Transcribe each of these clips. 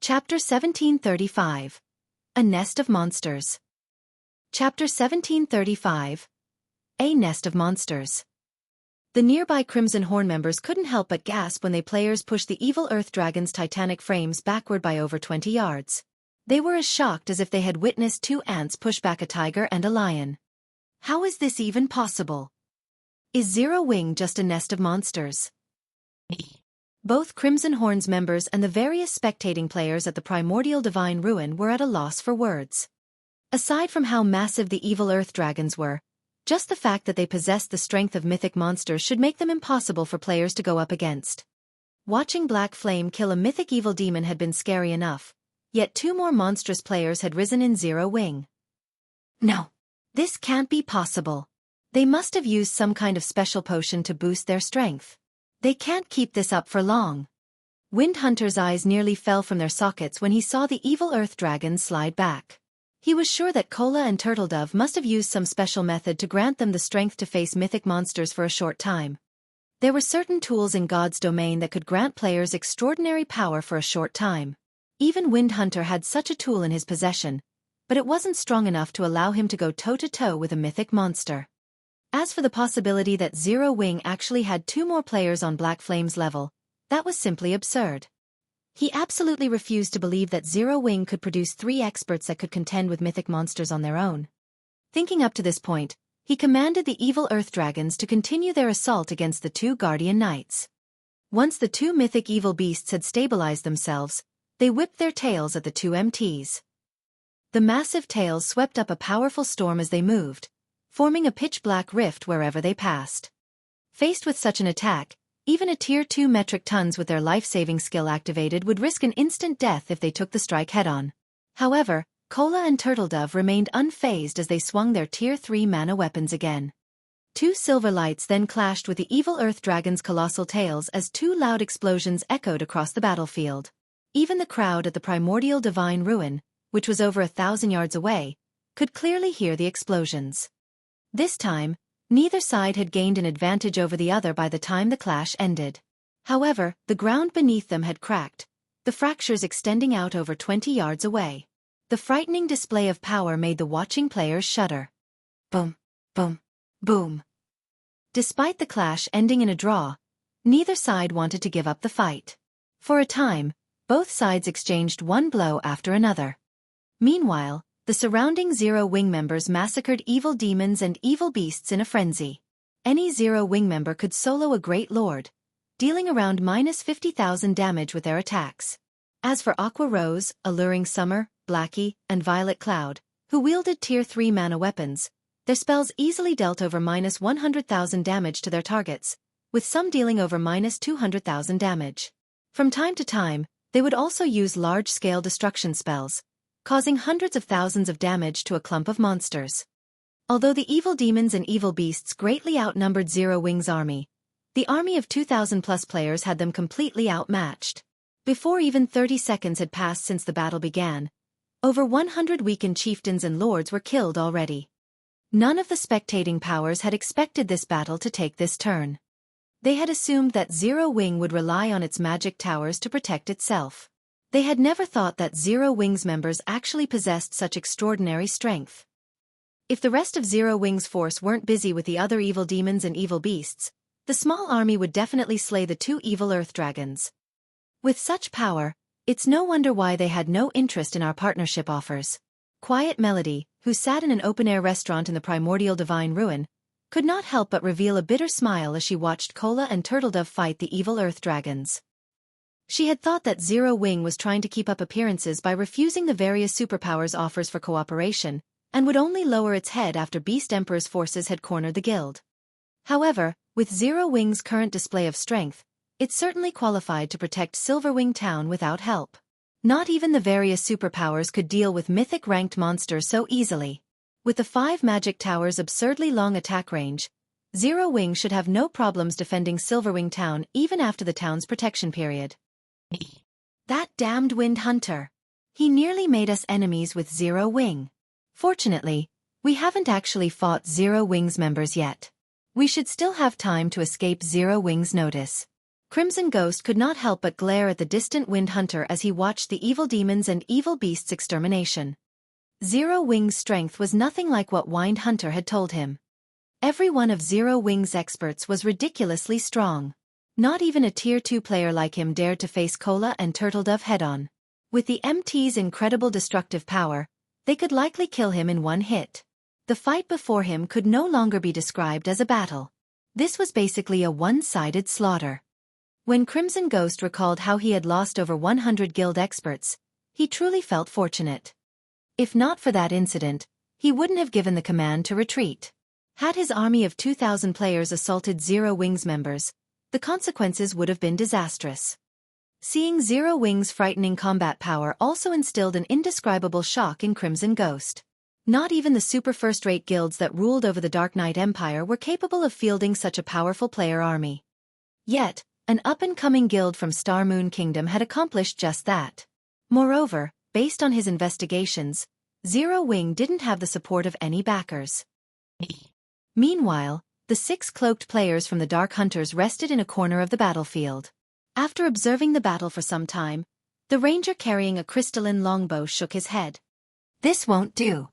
Chapter 1735. A Nest of Monsters. Chapter 1735. A Nest of Monsters. The nearby Crimson Horn members couldn't help but gasp when players pushed the evil Earth Dragon's titanic frames backward by over 20 yards. They were as shocked as if they had witnessed two ants push back a tiger and a lion. How is this even possible? Is Zero Wing just a nest of monsters? Both Crimson Horn's members and the various spectating players at the primordial divine ruin were at a loss for words. Aside from how massive the evil Earth Dragons were, just the fact that they possessed the strength of mythic monsters should make them impossible for players to go up against. Watching Black Flame kill a mythic evil demon had been scary enough, yet two more monstrous players had risen in Zero Wing. No. This can't be possible. They must have used some kind of special potion to boost their strength. They can't keep this up for long. Windhunter's eyes nearly fell from their sockets when he saw the evil Earth Dragon slide back. He was sure that Kola and Turtledove must have used some special method to grant them the strength to face mythic monsters for a short time. There were certain tools in God's domain that could grant players extraordinary power for a short time. Even Windhunter had such a tool in his possession, but it wasn't strong enough to allow him to go toe-to-toe with a mythic monster. As for the possibility that Zero Wing actually had two more players on Black Flame's level, that was simply absurd. He absolutely refused to believe that Zero Wing could produce three experts that could contend with mythic monsters on their own. Thinking up to this point, he commanded the evil Earth Dragons to continue their assault against the two Guardian Knights. Once the two mythic evil beasts had stabilized themselves, they whipped their tails at the two MTs. The massive tails swept up a powerful storm as they moved, forming a pitch-black rift wherever they passed. Faced with such an attack, even a Tier 2 metric tons with their life-saving skill activated would risk an instant death if they took the strike head-on. However, Kola and Turtledove remained unfazed as they swung their Tier 3 mana weapons again. Two silver lights then clashed with the evil Earth Dragon's colossal tails as two loud explosions echoed across the battlefield. Even the crowd at the primordial divine ruin, which was over 1,000 yards away, could clearly hear the explosions. This time, neither side had gained an advantage over the other by the time the clash ended. However, the ground beneath them had cracked, the fractures extending out over 20 yards away. The frightening display of power made the watching players shudder. Boom, boom, boom. Despite the clash ending in a draw, neither side wanted to give up the fight. For a time, both sides exchanged one blow after another. Meanwhile, the surrounding Zero Wing members massacred evil demons and evil beasts in a frenzy. Any Zero Wing member could solo a Great Lord, dealing around -50,000 damage with their attacks. As for Aqua Rose, Alluring Summer, Blackie, and Violet Cloud, who wielded Tier 3 mana weapons, their spells easily dealt over -100,000 damage to their targets, with some dealing over -200,000 damage. From time to time, they would also use large-scale destruction spells, causing hundreds of thousands of damage to a clump of monsters. Although the evil demons and evil beasts greatly outnumbered Zero Wing's army, the army of 2,000+ players had them completely outmatched. Before even 30 seconds had passed since the battle began, over 100 weakened chieftains and lords were killed already. None of the spectating powers had expected this battle to take this turn. They had assumed that Zero Wing would rely on its magic towers to protect itself. They had never thought that Zero Wing's members actually possessed such extraordinary strength. If the rest of Zero Wing's force weren't busy with the other evil demons and evil beasts, the small army would definitely slay the two evil Earth Dragons. With such power, it's no wonder why they had no interest in our partnership offers. Quiet Melody, who sat in an open-air restaurant in the primordial divine ruin, could not help but reveal a bitter smile as she watched Kola and Turtledove fight the evil Earth Dragons. She had thought that Zero Wing was trying to keep up appearances by refusing the various superpowers offers for cooperation, and would only lower its head after Beast Emperor's forces had cornered the guild. However, with Zero Wing's current display of strength, it certainly qualified to protect Silverwing Town without help. Not even the various superpowers could deal with mythic-ranked monsters so easily. With the 5 magic towers' absurdly long attack range, Zero Wing should have no problems defending Silverwing Town even after the town's protection period. That damned Windhunter. He nearly made us enemies with Zero Wing. Fortunately, we haven't actually fought Zero Wing's members yet. We should still have time to escape Zero Wing's notice. Crimson Ghost could not help but glare at the distant Wind Hunter as he watched the evil demons and evil beasts' extermination. Zero Wing's strength was nothing like what Wind Hunter had told him. Every one of Zero Wing's experts was ridiculously strong. Not even a Tier 2 player like him dared to face Cola and Turtledove head-on. With the MT's incredible destructive power, they could likely kill him in one hit. The fight before him could no longer be described as a battle. This was basically a one-sided slaughter. When Crimson Ghost recalled how he had lost over 100 guild experts, he truly felt fortunate. If not for that incident, he wouldn't have given the command to retreat. Had his army of 2,000 players assaulted Zero Wing's members, the consequences would have been disastrous. Seeing Zero Wing's frightening combat power also instilled an indescribable shock in Crimson Ghost. Not even the super first-rate guilds that ruled over the Dark Knight Empire were capable of fielding such a powerful player army. Yet, an up-and-coming guild from Star Moon Kingdom had accomplished just that. Moreover, based on his investigations, Zero Wing didn't have the support of any backers. Meanwhile, the 6 cloaked players from the Dark Hunters rested in a corner of the battlefield. After observing the battle for some time, the ranger carrying a crystalline longbow shook his head. This won't do.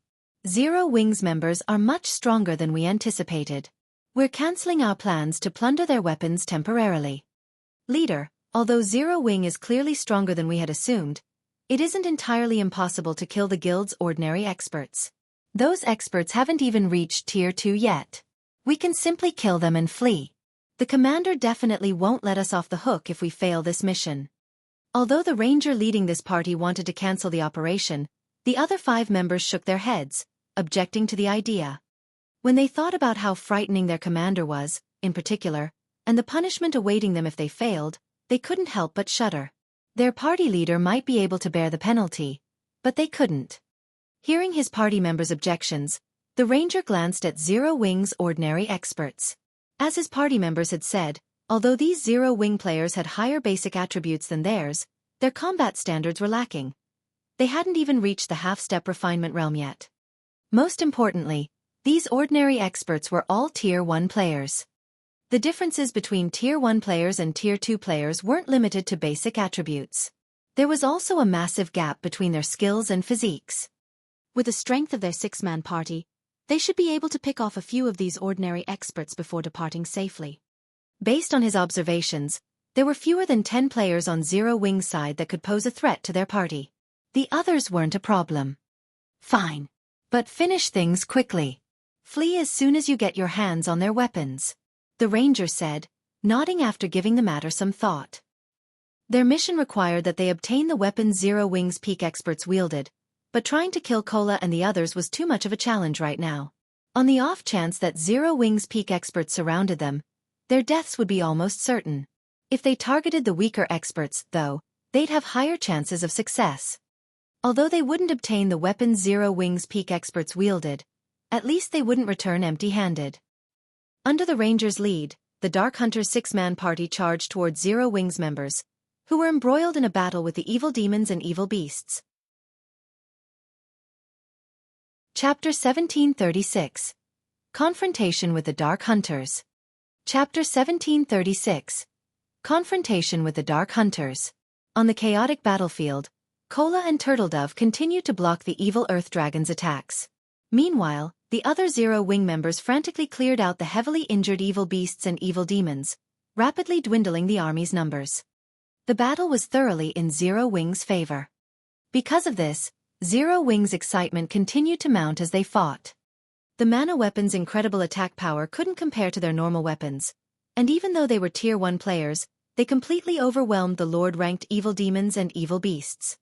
Zero Wing's members are much stronger than we anticipated. We're canceling our plans to plunder their weapons temporarily. Leader, although Zero Wing is clearly stronger than we had assumed, it isn't entirely impossible to kill the guild's ordinary experts. Those experts haven't even reached Tier 2 yet. We can simply kill them and flee. The commander definitely won't let us off the hook if we fail this mission. Although the ranger leading this party wanted to cancel the operation, the other 5 members shook their heads, objecting to the idea. When they thought about how frightening their commander was, in particular, and the punishment awaiting them if they failed, they couldn't help but shudder. Their party leader might be able to bear the penalty, but they couldn't. Hearing his party members' objections, the ranger glanced at Zero Wing's ordinary experts. As his party members had said, although these Zero Wing players had higher basic attributes than theirs, their combat standards were lacking. They hadn't even reached the half-step refinement realm yet. Most importantly, these ordinary experts were all Tier 1 players. The differences between Tier 1 players and Tier 2 players weren't limited to basic attributes. There was also a massive gap between their skills and physiques. With the strength of their 6-man party, they should be able to pick off a few of these ordinary experts before departing safely. Based on his observations, there were fewer than 10 players on Zero Wing's side that could pose a threat to their party. The others weren't a problem. Fine. But finish things quickly. Flee as soon as you get your hands on their weapons, the ranger said, nodding after giving the matter some thought. Their mission required that they obtain the weapons Zero Wing's peak experts wielded, but trying to kill Cola and the others was too much of a challenge right now. On the off chance that Zero Wing's peak experts surrounded them, their deaths would be almost certain. If they targeted the weaker experts, though, they'd have higher chances of success. Although they wouldn't obtain the weapons Zero Wing's peak experts wielded, at least they wouldn't return empty-handed. Under the ranger's lead, the Dark Hunter's 6-man party charged towards Zero Wing's members, who were embroiled in a battle with the evil demons and evil beasts. Chapter 1736. Confrontation with the Dark Hunters. Chapter 1736. Confrontation with the Dark Hunters. On the chaotic battlefield, Cola and Turtledove continued to block the evil Earth Dragon's attacks. Meanwhile, the other Zero Wing members frantically cleared out the heavily injured evil beasts and evil demons, rapidly dwindling the army's numbers. The battle was thoroughly in Zero Wing's favor. Because of this, Zero Wing's excitement continued to mount as they fought. The mana weapons' incredible attack power couldn't compare to their normal weapons, and even though they were Tier 1 players, they completely overwhelmed the Lord-ranked evil demons and evil beasts.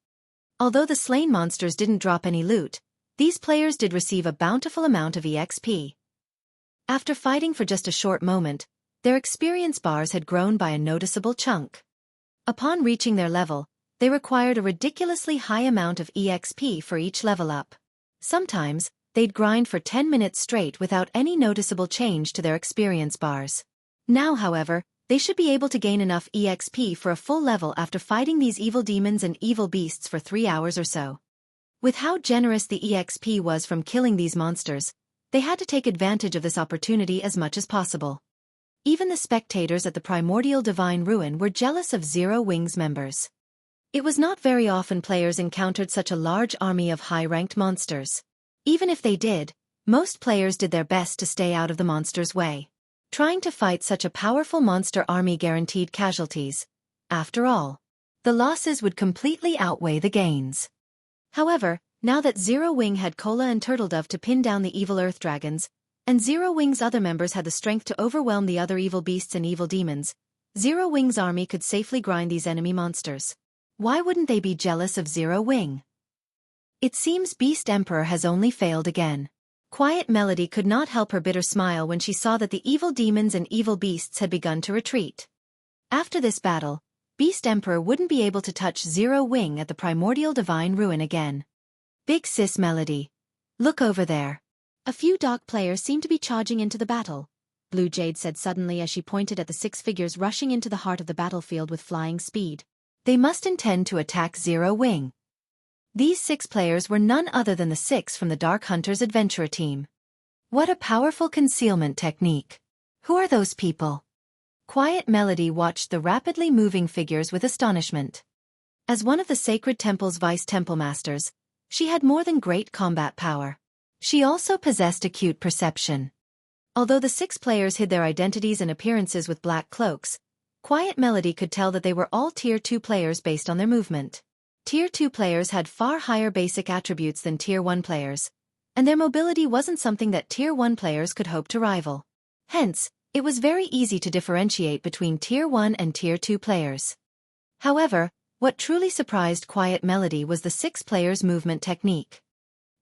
Although the slain monsters didn't drop any loot, these players did receive a bountiful amount of EXP. After fighting for just a short moment, their experience bars had grown by a noticeable chunk. Upon reaching their level, they required a ridiculously high amount of EXP for each level up. Sometimes, they'd grind for 10 minutes straight without any noticeable change to their experience bars. Now, however, they should be able to gain enough EXP for a full level after fighting these evil demons and evil beasts for 3 hours or so. With how generous the EXP was from killing these monsters, they had to take advantage of this opportunity as much as possible. Even the spectators at the primordial divine ruin were jealous of Zero Wing's members. It was not very often players encountered such a large army of high-ranked monsters. Even if they did, most players did their best to stay out of the monster's way. Trying to fight such a powerful monster army guaranteed casualties. After all, the losses would completely outweigh the gains. However, now that Zero Wing had Cola and Turtledove to pin down the evil Earth Dragons, and Zero Wing's other members had the strength to overwhelm the other evil beasts and evil demons, Zero Wing's army could safely grind these enemy monsters. Why wouldn't they be jealous of Zero Wing? It seems Beast Emperor has only failed again. Quiet Melody could not help her bitter smile when she saw that the evil demons and evil beasts had begun to retreat. After this battle, Beast Emperor wouldn't be able to touch Zero Wing at the primordial divine ruin again. Big sis Melody. Look over there. A few dog players seem to be charging into the battle, Blue Jade said suddenly as she pointed at the 6 figures rushing into the heart of the battlefield with flying speed. They must intend to attack Zero Wing. These 6 players were none other than the 6 from the Dark Hunters Adventurer team. What a powerful concealment technique. Who are those people? Quiet Melody watched the rapidly moving figures with astonishment. As one of the Sacred Temple's vice temple masters, she had more than great combat power. She also possessed acute perception. Although the 6 players hid their identities and appearances with black cloaks, Quiet Melody could tell that they were all Tier 2 players based on their movement. Tier 2 players had far higher basic attributes than Tier 1 players, and their mobility wasn't something that Tier 1 players could hope to rival. Hence, it was very easy to differentiate between Tier 1 and Tier 2 players. However, what truly surprised Quiet Melody was the 6 players' movement technique.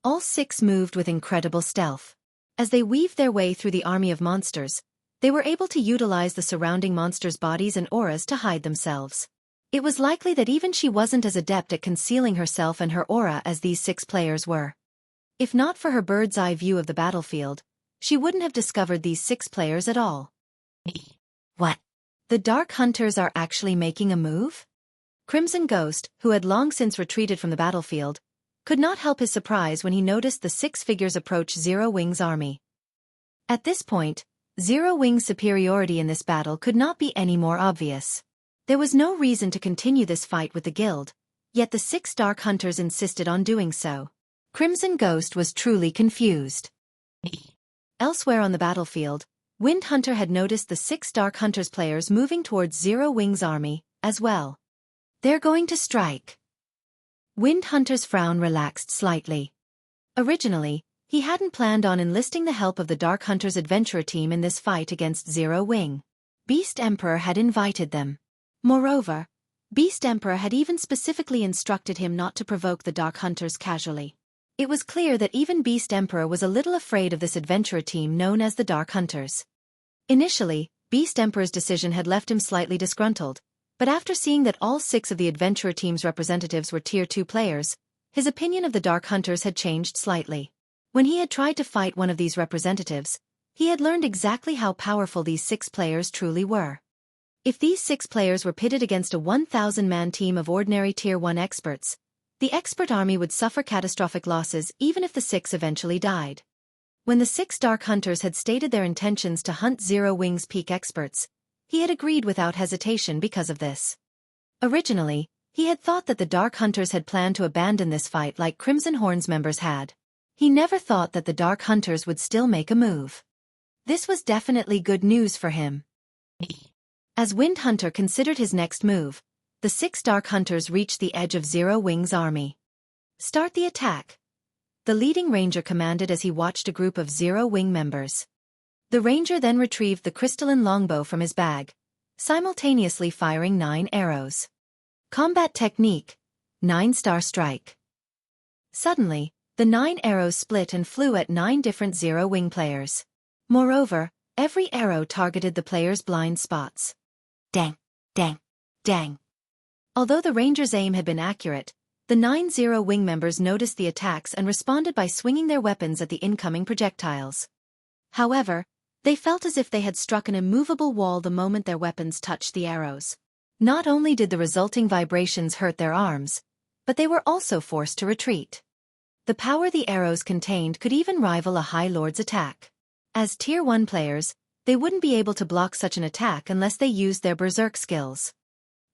All 6 moved with incredible stealth. As they weaved their way through the army of monsters, they were able to utilize the surrounding monsters' bodies and auras to hide themselves. It was likely that even she wasn't as adept at concealing herself and her aura as these 6 players were. If not for her bird's-eye view of the battlefield, she wouldn't have discovered these 6 players at all. What? The Dark Hunters are actually making a move? Crimson Ghost, who had long since retreated from the battlefield, could not help his surprise when he noticed the 6 figures approach Zero Wing's army. At this point, Zero Wing's superiority in this battle could not be any more obvious. There was no reason to continue this fight with the guild, yet the 6 Dark Hunters insisted on doing so. Crimson Ghost was truly confused. Elsewhere on the battlefield, Wind Hunter had noticed the 6 Dark Hunters players moving towards Zero Wing's army, as well. They're going to strike. Wind Hunter's frown relaxed slightly. Originally, he hadn't planned on enlisting the help of the Dark Hunters Adventurer team in this fight against Zero Wing. Beast Emperor had invited them. Moreover, Beast Emperor had even specifically instructed him not to provoke the Dark Hunters casually. It was clear that even Beast Emperor was a little afraid of this adventurer team known as the Dark Hunters. Initially, Beast Emperor's decision had left him slightly disgruntled, but after seeing that all 6 of the adventurer team's representatives were Tier 2 players, his opinion of the Dark Hunters had changed slightly. When he had tried to fight one of these representatives, he had learned exactly how powerful these 6 players truly were. If these 6 players were pitted against a 1,000-man team of ordinary Tier 1 experts, the expert army would suffer catastrophic losses even if the 6 eventually died. When the 6 Dark Hunters had stated their intentions to hunt Zero Wing's peak experts, he had agreed without hesitation because of this. Originally, he had thought that the Dark Hunters had planned to abandon this fight like Crimson Horn's members had. He never thought that the Dark Hunters would still make a move. This was definitely good news for him. As Wind Hunter considered his next move, the 6 Dark Hunters reached the edge of Zero Wing's army. Start the attack, the leading ranger commanded as he watched a group of Zero Wing members. The ranger then retrieved the crystalline longbow from his bag, simultaneously firing 9 arrows. Combat technique, 9-star strike. Suddenly, the 9 arrows split and flew at 9 different Zero Wing players. Moreover, every arrow targeted the players' blind spots. Dang, dang, dang. Although the ranger's aim had been accurate, the 9 Zero Wing members noticed the attacks and responded by swinging their weapons at the incoming projectiles. However, they felt as if they had struck an immovable wall the moment their weapons touched the arrows. Not only did the resulting vibrations hurt their arms, but they were also forced to retreat. The power the arrows contained could even rival a High Lord's attack. As Tier 1 players, They wouldn't be able to block such an attack unless they used their berserk skills.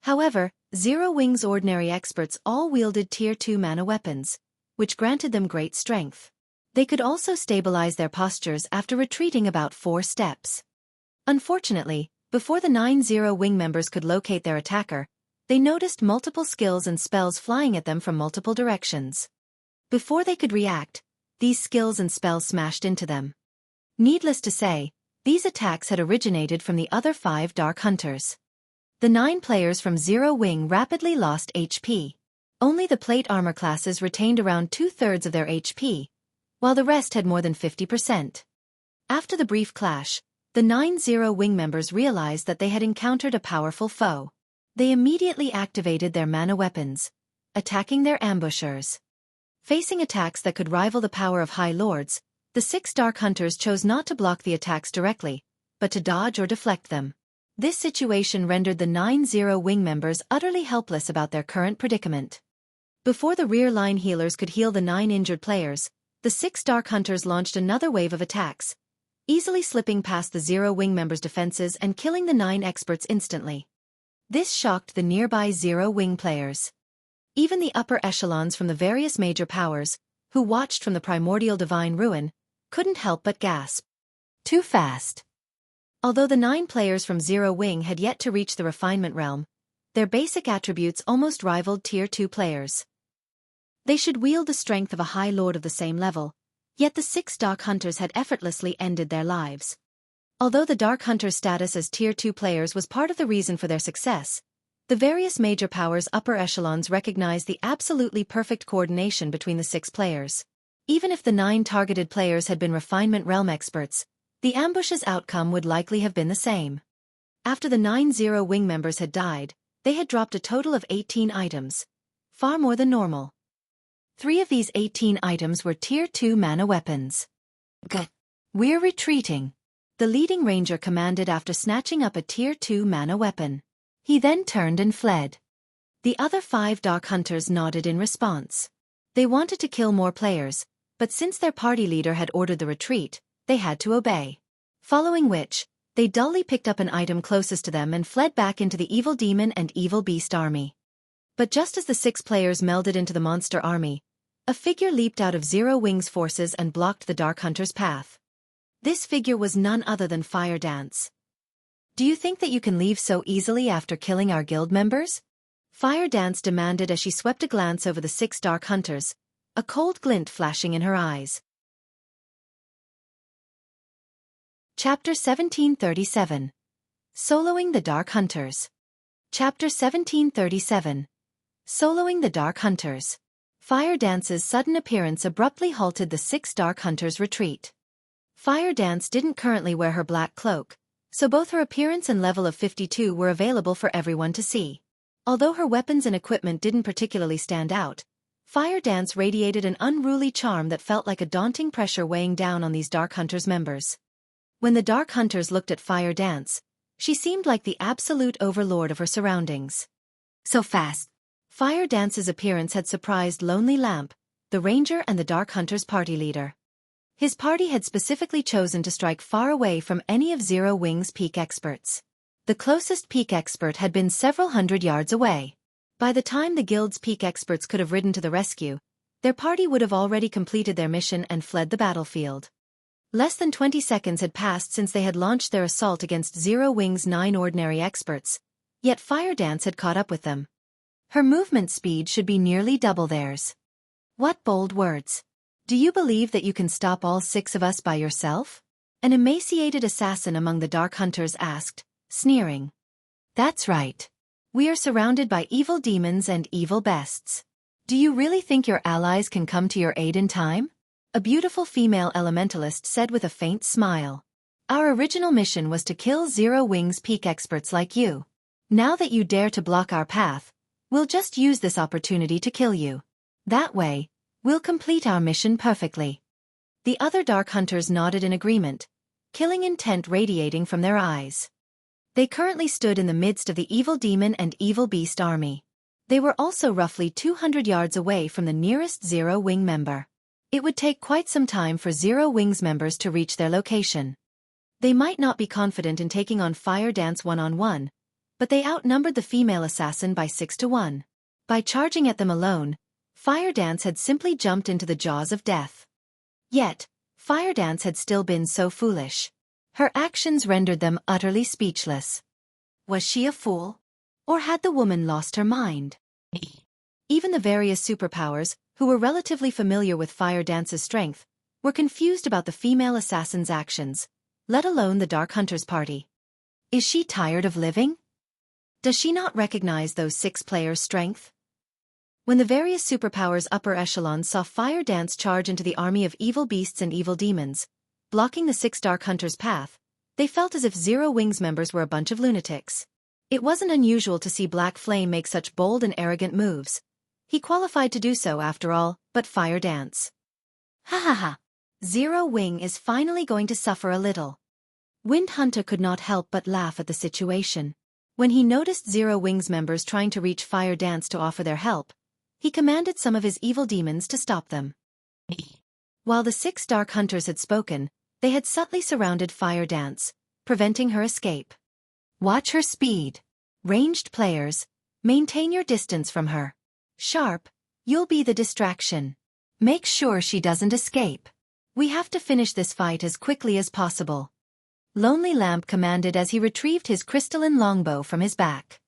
However, Zero Wing's ordinary experts all wielded Tier 2 mana weapons, which granted them great strength. They could also stabilize their postures after retreating about 4 steps. Unfortunately, before the 9 Zero Wing members could locate their attacker, they noticed multiple skills and spells flying at them from multiple directions. Before they could react, these skills and spells smashed into them. Needless to say, these attacks had originated from the other 5 Dark Hunters. The 9 players from Zero Wing rapidly lost HP. Only the plate armor classes retained around 2/3 of their HP, while the rest had more than 50%. After the brief clash, the 9 Zero Wing members realized that they had encountered a powerful foe. They immediately activated their mana weapons, attacking their ambushers. Facing attacks that could rival the power of High Lords, the 6 Dark Hunters chose not to block the attacks directly, but to dodge or deflect them. This situation rendered the 9 Zero Wing members utterly helpless about their current predicament. Before the rear line healers could heal the 9 injured players, the 6 Dark Hunters launched another wave of attacks, easily slipping past the Zero Wing members' defenses and killing the 9 experts instantly. This shocked the nearby Zero Wing players. Even the upper echelons from the various major powers, who watched from the primordial divine ruin, couldn't help but gasp. Too fast. Although the 9 players from Zero Wing had yet to reach the refinement realm, their basic attributes almost rivaled Tier 2 players. They should wield the strength of a High Lord of the same level, yet the 6 Dark Hunters had effortlessly ended their lives. Although the Dark Hunter's status as Tier 2 players was part of the reason for their success, the various major powers' upper echelons recognized the absolutely perfect coordination between the 6 players. Even if the 9 targeted players had been refinement realm experts, the ambush's outcome would likely have been the same. After the 9 Zero Wing members had died, they had dropped a total of 18 items, far more than normal. 3 of these 18 items were Tier 2 mana weapons. Good. We're retreating, the leading ranger commanded after snatching up a Tier 2 mana weapon. He then turned and fled. The other 5 Dark Hunters nodded in response. They wanted to kill more players, but since their party leader had ordered the retreat, they had to obey. Following which, they dully picked up an item closest to them and fled back into the Evil Demon and Evil Beast army. But just as the 6 players melded into the monster army, a figure leaped out of Zero Wing's forces and blocked the Dark Hunter's path. This figure was none other than Fire Dance. Do you think that you can leave so easily after killing our guild members? Fire Dance demanded as she swept a glance over the 6 Dark Hunters, a cold glint flashing in her eyes. Chapter 1737. Soloing the Dark Hunters. Chapter 1737. Soloing the Dark Hunters. Fire Dance's sudden appearance abruptly halted the 6 Dark Hunters' retreat. Fire Dance didn't currently wear her black cloak, so both her appearance and level of 52 were available for everyone to see. Although her weapons and equipment didn't particularly stand out, Fire Dance radiated an unruly charm that felt like a daunting pressure weighing down on these Dark Hunters' members. When the Dark Hunters looked at Fire Dance, she seemed like the absolute overlord of her surroundings. So fast. Fire Dance's appearance had surprised Lonely Lamp, the ranger and the Dark Hunters' party leader. His party had specifically chosen to strike far away from any of Zero Wing's peak experts. The closest peak expert had been several hundred yards away. By the time the guild's peak experts could have ridden to the rescue, their party would have already completed their mission and fled the battlefield. Less than 20 seconds had passed since they had launched their assault against Zero Wing's 9 ordinary experts, yet Fire Dance had caught up with them. Her movement speed should be nearly double theirs. What bold words! Do you believe that you can stop all 6 of us by yourself? An emaciated assassin among the Dark Hunters asked, sneering. That's right. We are surrounded by evil demons and evil beasts. Do you really think your allies can come to your aid in time? A beautiful female elementalist said with a faint smile. Our original mission was to kill Zero Wing's peak experts like you. Now that you dare to block our path, we'll just use this opportunity to kill you. That way, we'll complete our mission perfectly. The other Dark Hunters nodded in agreement, killing intent radiating from their eyes. They currently stood in the midst of the Evil Demon and Evil Beast army. They were also roughly 200 yards away from the nearest Zero Wing member. It would take quite some time for Zero Wing's members to reach their location. They might not be confident in taking on Fire Dance one-on-one, but they outnumbered the female assassin by 6-1. By charging at them alone, Fire Dance had simply jumped into the jaws of death. Yet, Fire Dance had still been so foolish. Her actions rendered them utterly speechless. Was she a fool? Or had the woman lost her mind? Even the various superpowers, who were relatively familiar with Fire Dance's strength, were confused about the female assassin's actions, let alone the Dark Hunter's party. Is she tired of living? Does she not recognize those 6 players' strength? When the various superpowers' upper echelons saw Fire Dance charge into the army of evil beasts and evil demons, blocking the 6 Dark Hunters' path, they felt as if Zero Wing's members were a bunch of lunatics. It wasn't unusual to see Black Flame make such bold and arrogant moves. He qualified to do so after all, but Fire Dance. Ha ha ha. Zero Wing is finally going to suffer a little. Wind Hunter could not help but laugh at the situation. When he noticed Zero Wing's members trying to reach Fire Dance to offer their help, he commanded some of his evil demons to stop them. While the 6 Dark Hunters had spoken, they had subtly surrounded Fire Dance, preventing her escape. Watch her speed. Ranged players, maintain your distance from her. Sharp, you'll be the distraction. Make sure she doesn't escape. We have to finish this fight as quickly as possible. Lonely Lamp commanded as he retrieved his crystalline longbow from his back.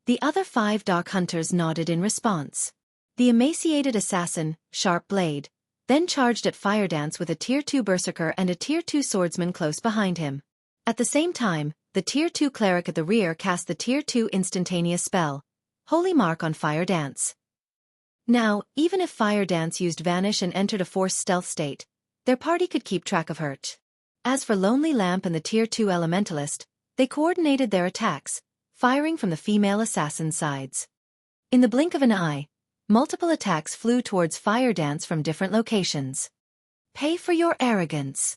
The other 5 Dark Hunters nodded in response. The emaciated assassin, Sharp Blade, then charged at Fire Dance with a Tier 2 Berserker and a Tier 2 Swordsman close behind him. At the same time, the Tier 2 Cleric at the rear cast the Tier 2 instantaneous spell, Holy Mark on Fire Dance. Now, even if Fire Dance used Vanish and entered a forced stealth state, their party could keep track of her. As for Lonely Lamp and the Tier 2 Elementalist, they coordinated their attacks, firing from the female assassin's sides. In the blink of an eye, multiple attacks flew towards Fire Dance from different locations. Pay for your arrogance.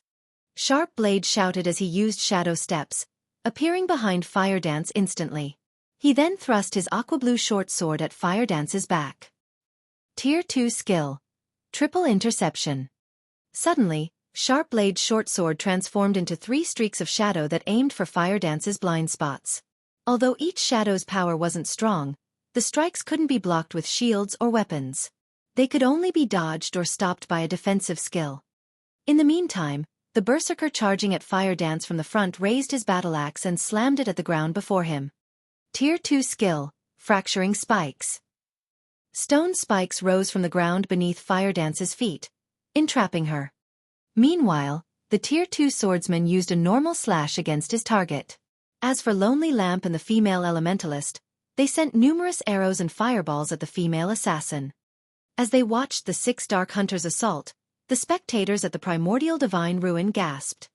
Sharp Blade shouted as he used shadow steps, appearing behind Fire Dance instantly. He then thrust his aqua blue short sword at Fire Dance's back. Tier 2 skill. Triple interception. Suddenly, Sharp Blade's short sword transformed into 3 streaks of shadow that aimed for Fire Dance's blind spots. Although each shadow's power wasn't strong, the strikes couldn't be blocked with shields or weapons. They could only be dodged or stopped by a defensive skill. In the meantime, the Berserker charging at Fire Dance from the front raised his battle axe and slammed it at the ground before him. Tier 2 skill, Fracturing Spikes. Stone spikes rose from the ground beneath Fire Dance's feet, entrapping her. Meanwhile, the Tier 2 Swordsman used a normal slash against his target. As for Lonely Lamp and the female Elementalist, they sent numerous arrows and fireballs at the female assassin. As they watched the 6 Dark Hunters assault, the spectators at the Primordial Divine Ruin gasped.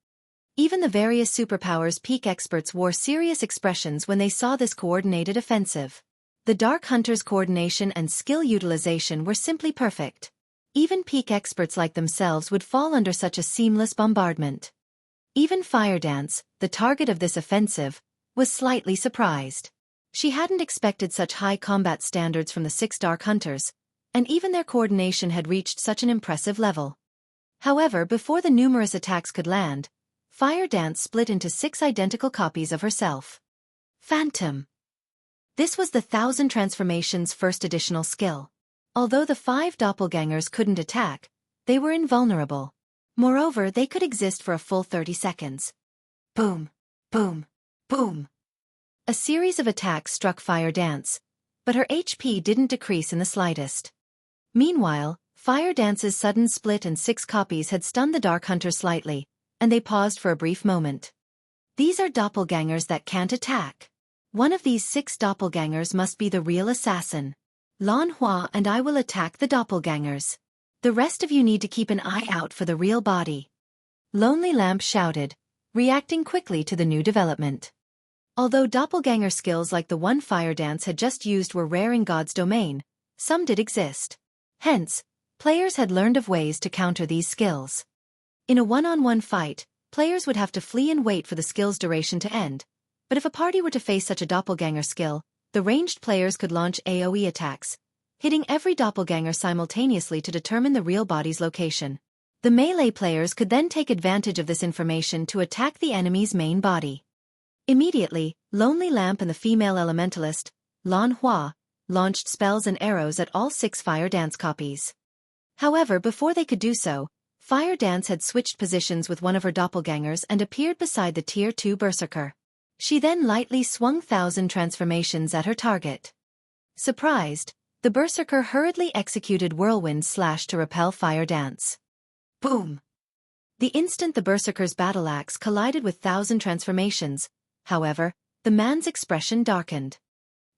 Even the various superpowers peak experts wore serious expressions when they saw this coordinated offensive. The Dark Hunters' coordination and skill utilization were simply perfect. Even peak experts like themselves would fall under such a seamless bombardment. Even Fire Dance, the target of this offensive, was slightly surprised. She hadn't expected such high combat standards from the 6 Dark Hunters, and even their coordination had reached such an impressive level. However, before the numerous attacks could land, Fire Dance split into 6 identical copies of herself. Phantom. This was the 1000 Transformations' first additional skill. Although the 5 doppelgangers couldn't attack, they were invulnerable. Moreover, they could exist for a full 30 seconds. Boom, boom, boom. A series of attacks struck Fire Dance, but her HP didn't decrease in the slightest. Meanwhile, Fire Dance's sudden split and 6 copies had stunned the Dark Hunter slightly, and they paused for a brief moment. These are doppelgangers that can't attack. One of these 6 doppelgangers must be the real assassin. Lan Hua and I will attack the doppelgangers. The rest of you need to keep an eye out for the real body. Lonely Lamp shouted, reacting quickly to the new development. Although doppelganger skills like the one Fire Dance had just used were rare in God's domain, some did exist. Hence, players had learned of ways to counter these skills. In a one-on-one fight, players would have to flee and wait for the skill's duration to end, but if a party were to face such a doppelganger skill, the ranged players could launch AoE attacks, hitting every doppelganger simultaneously to determine the real body's location. The melee players could then take advantage of this information to attack the enemy's main body. Immediately, Lonely Lamp and the female elementalist, Lan Hua, launched spells and arrows at all 6 Fire Dance copies. However, before they could do so, Fire Dance had switched positions with one of her doppelgangers and appeared beside the Tier 2 Berserker. She then lightly swung 1,000 transformations at her target. Surprised, the Berserker hurriedly executed Whirlwind Slash to repel Fire Dance. Boom! The instant the Berserker's battle axe collided with 1,000 transformations, however, the man's expression darkened.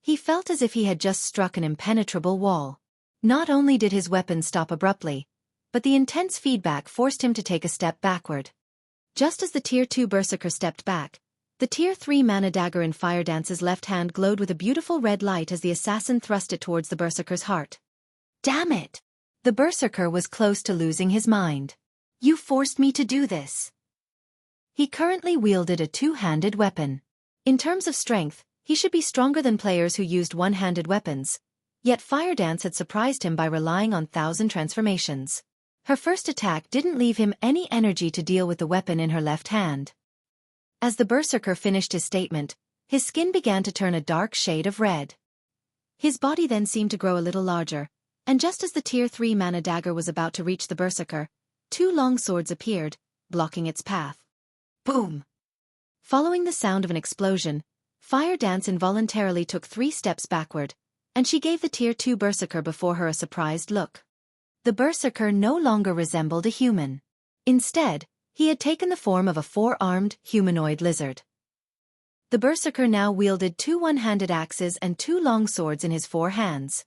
He felt as if he had just struck an impenetrable wall. Not only did his weapon stop abruptly, but the intense feedback forced him to take a step backward. Just as the Tier 2 Berserker stepped back, the Tier 3 mana dagger in Fire Dance's left hand glowed with a beautiful red light as the assassin thrust it towards the Berserker's heart. Damn it! The Berserker was close to losing his mind. You forced me to do this. He currently wielded a two-handed weapon. In terms of strength, he should be stronger than players who used one-handed weapons, yet Fire Dance had surprised him by relying on 1,000 transformations. Her first attack didn't leave him any energy to deal with the weapon in her left hand. As the Berserker finished his statement, his skin began to turn a dark shade of red. His body then seemed to grow a little larger, and just as the Tier 3 mana dagger was about to reach the Berserker, 2 long swords appeared, blocking its path. Boom! Following the sound of an explosion, Fire Dance involuntarily took 3 steps backward, and she gave the Tier 2 Berserker before her a surprised look. The Berserker no longer resembled a human. Instead, he had taken the form of a 4-armed, humanoid lizard. The Berserker now wielded 2 one-handed axes and 2 long swords in his 4 hands.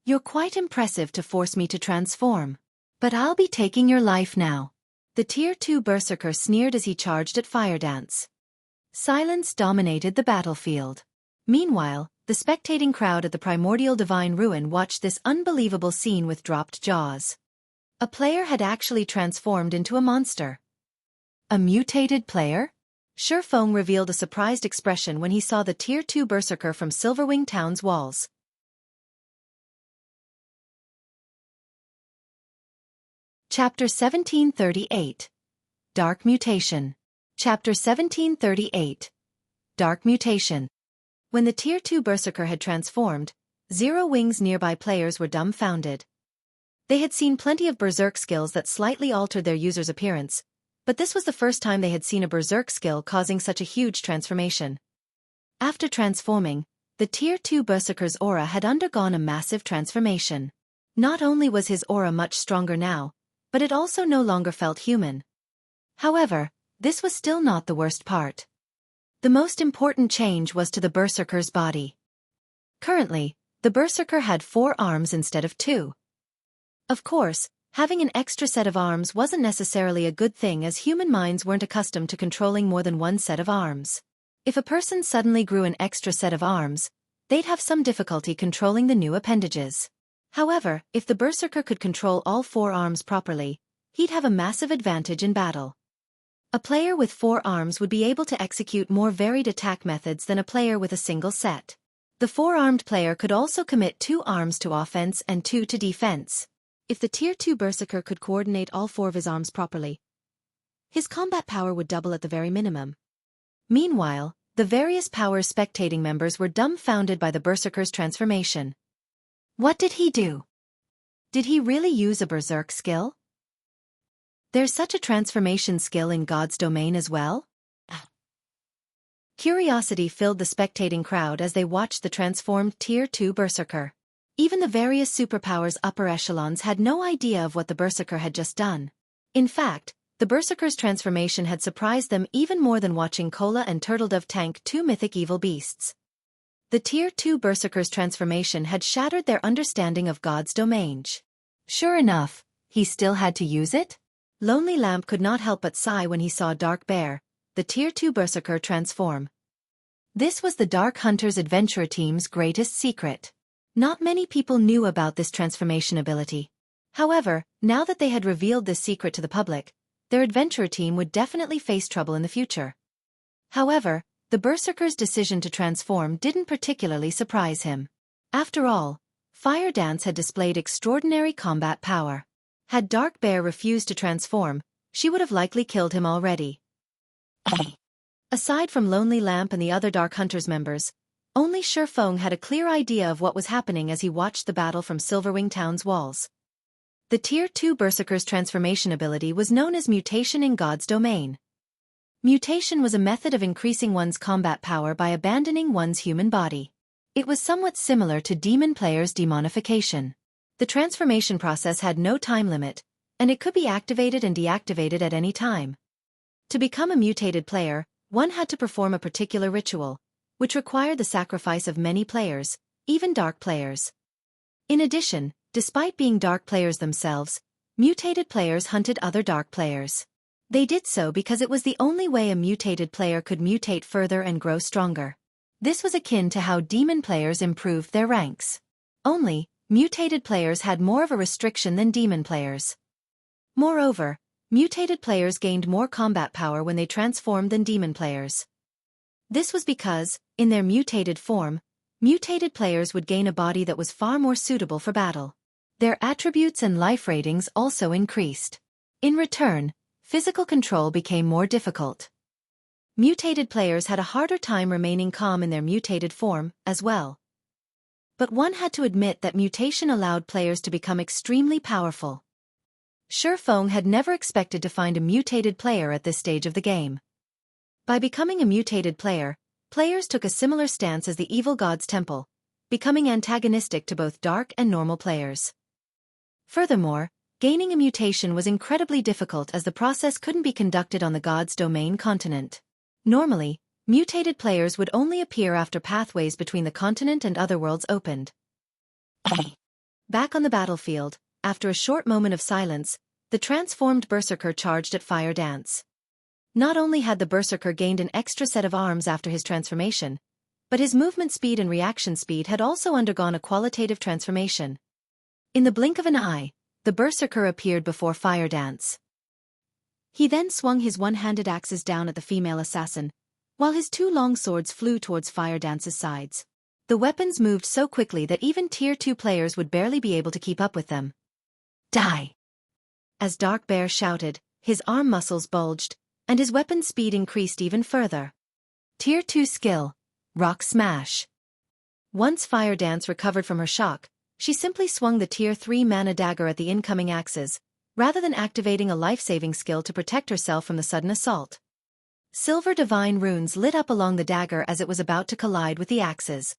You're quite impressive to force me to transform. But I'll be taking your life now. The Tier 2 Berserker sneered as he charged at Fire Dance. Silence dominated the battlefield. Meanwhile, the spectating crowd at the Primordial Divine Ruin watched this unbelievable scene with dropped jaws. A player had actually transformed into a monster. A mutated player? Xueqi revealed a surprised expression when he saw the Tier 2 Berserker from Silverwing Town's walls. Chapter 1738. Dark Mutation. Chapter 1738. Dark Mutation. When the Tier 2 Berserker had transformed, Zero Wing's nearby players were dumbfounded. They had seen plenty of Berserk skills that slightly altered their user's appearance, but this was the first time they had seen a Berserk skill causing such a huge transformation. After transforming, the Tier 2 Berserker's aura had undergone a massive transformation. Not only was his aura much stronger now, but it also no longer felt human. However, this was still not the worst part. The most important change was to the Berserker's body. Currently, the Berserker had 4 arms instead of 2. Of course, having an extra set of arms wasn't necessarily a good thing as human minds weren't accustomed to controlling more than one set of arms. If a person suddenly grew an extra set of arms, they'd have some difficulty controlling the new appendages. However, if the Berserker could control all 4 arms properly, he'd have a massive advantage in battle. A player with 4 arms would be able to execute more varied attack methods than a player with a single set. The 4-armed player could also commit 2 arms to offense and 2 to defense. If the Tier 2 Berserker could coordinate all 4 of his arms properly, his combat power would double at the very minimum. Meanwhile, the various Powers spectating members were dumbfounded by the Berserker's transformation. What did he do? Did he really use a Berserk skill? There's such a transformation skill in God's domain as well? Curiosity filled the spectating crowd as they watched the transformed Tier 2 Berserker. Even the various superpowers upper echelons had no idea of what the Berserker had just done. In fact, the Berserker's transformation had surprised them even more than watching Cola and Turtledove tank 2 mythic evil beasts. The Tier 2 Berserker's transformation had shattered their understanding of God's domain. Sure enough, he still had to use it? Lonely Lamp could not help but sigh when he saw Dark Bear, the Tier 2 Berserker, transform. This was the Dark Hunters Adventurer team's greatest secret. Not many people knew about this transformation ability. However, now that they had revealed this secret to the public, their adventurer team would definitely face trouble in the future. However, the Berserker's decision to transform didn't particularly surprise him. After all, Fire Dance had displayed extraordinary combat power. Had Dark Bear refused to transform, she would have likely killed him already. Aside from Lonely Lamp and the other Dark Hunters members, only Xueqi had a clear idea of what was happening as he watched the battle from Silverwing Town's walls. The Tier 2 Berserker's transformation ability was known as Mutation in God's Domain. Mutation was a method of increasing one's combat power by abandoning one's human body. It was somewhat similar to Demon Player's demonification. The transformation process had no time limit, and it could be activated and deactivated at any time. To become a mutated player, one had to perform a particular ritual, which required the sacrifice of many players, even dark players. In addition, despite being dark players themselves, mutated players hunted other dark players. They did so because it was the only way a mutated player could mutate further and grow stronger. This was akin to how demon players improved their ranks. Only, mutated players had more of a restriction than demon players. Moreover, mutated players gained more combat power when they transformed than demon players. This was because, in their mutated form, mutated players would gain a body that was far more suitable for battle. Their attributes and life ratings also increased. In return, physical control became more difficult. Mutated players had a harder time remaining calm in their mutated form, as well. But one had to admit that mutation allowed players to become extremely powerful. Xueqi had never expected to find a mutated player at this stage of the game. By becoming a mutated player, players took a similar stance as the evil god's temple, becoming antagonistic to both dark and normal players. Furthermore, gaining a mutation was incredibly difficult as the process couldn't be conducted on the god's domain continent. Normally, mutated players would only appear after pathways between the continent and other worlds opened. Back on the battlefield, after a short moment of silence, the transformed berserker charged at Fire Dance. Not only had the berserker gained an extra set of arms after his transformation, but his movement speed and reaction speed had also undergone a qualitative transformation. In the blink of an eye, the berserker appeared before Fire Dance. He then swung his one-handed axes down at the female assassin, while his two long swords flew towards Fire Dance's sides. The weapons moved so quickly that even Tier 2 players would barely be able to keep up with them. Die! As Dark Bear shouted, his arm muscles bulged, and his weapon speed increased even further. Tier 2 skill, Rock Smash. Once Fire Dance recovered from her shock, she simply swung the Tier 3 mana dagger at the incoming axes, rather than activating a life-saving skill to protect herself from the sudden assault. Silver divine runes lit up along the dagger as it was about to collide with the axes.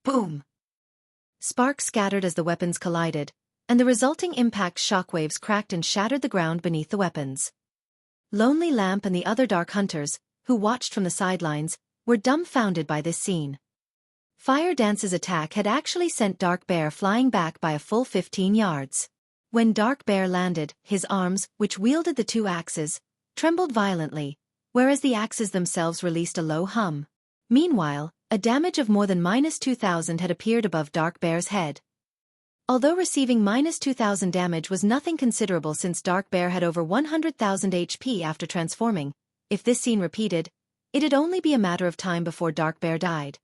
Boom! Sparks scattered as the weapons collided, and the resulting impact shockwaves cracked and shattered the ground beneath the weapons. Lonely Lamp and the other Dark Hunters, who watched from the sidelines, were dumbfounded by this scene. Fire Dance's attack had actually sent Dark Bear flying back by a full 15 yards. When Dark Bear landed, his arms, which wielded the two axes, trembled violently, whereas the axes themselves released a low hum. Meanwhile, a damage of more than -2,000 had appeared above Dark Bear's head. Although receiving -2,000 damage was nothing considerable since Dark Bear had over 100,000 HP after transforming, if this scene repeated, it'd only be a matter of time before Dark Bear died.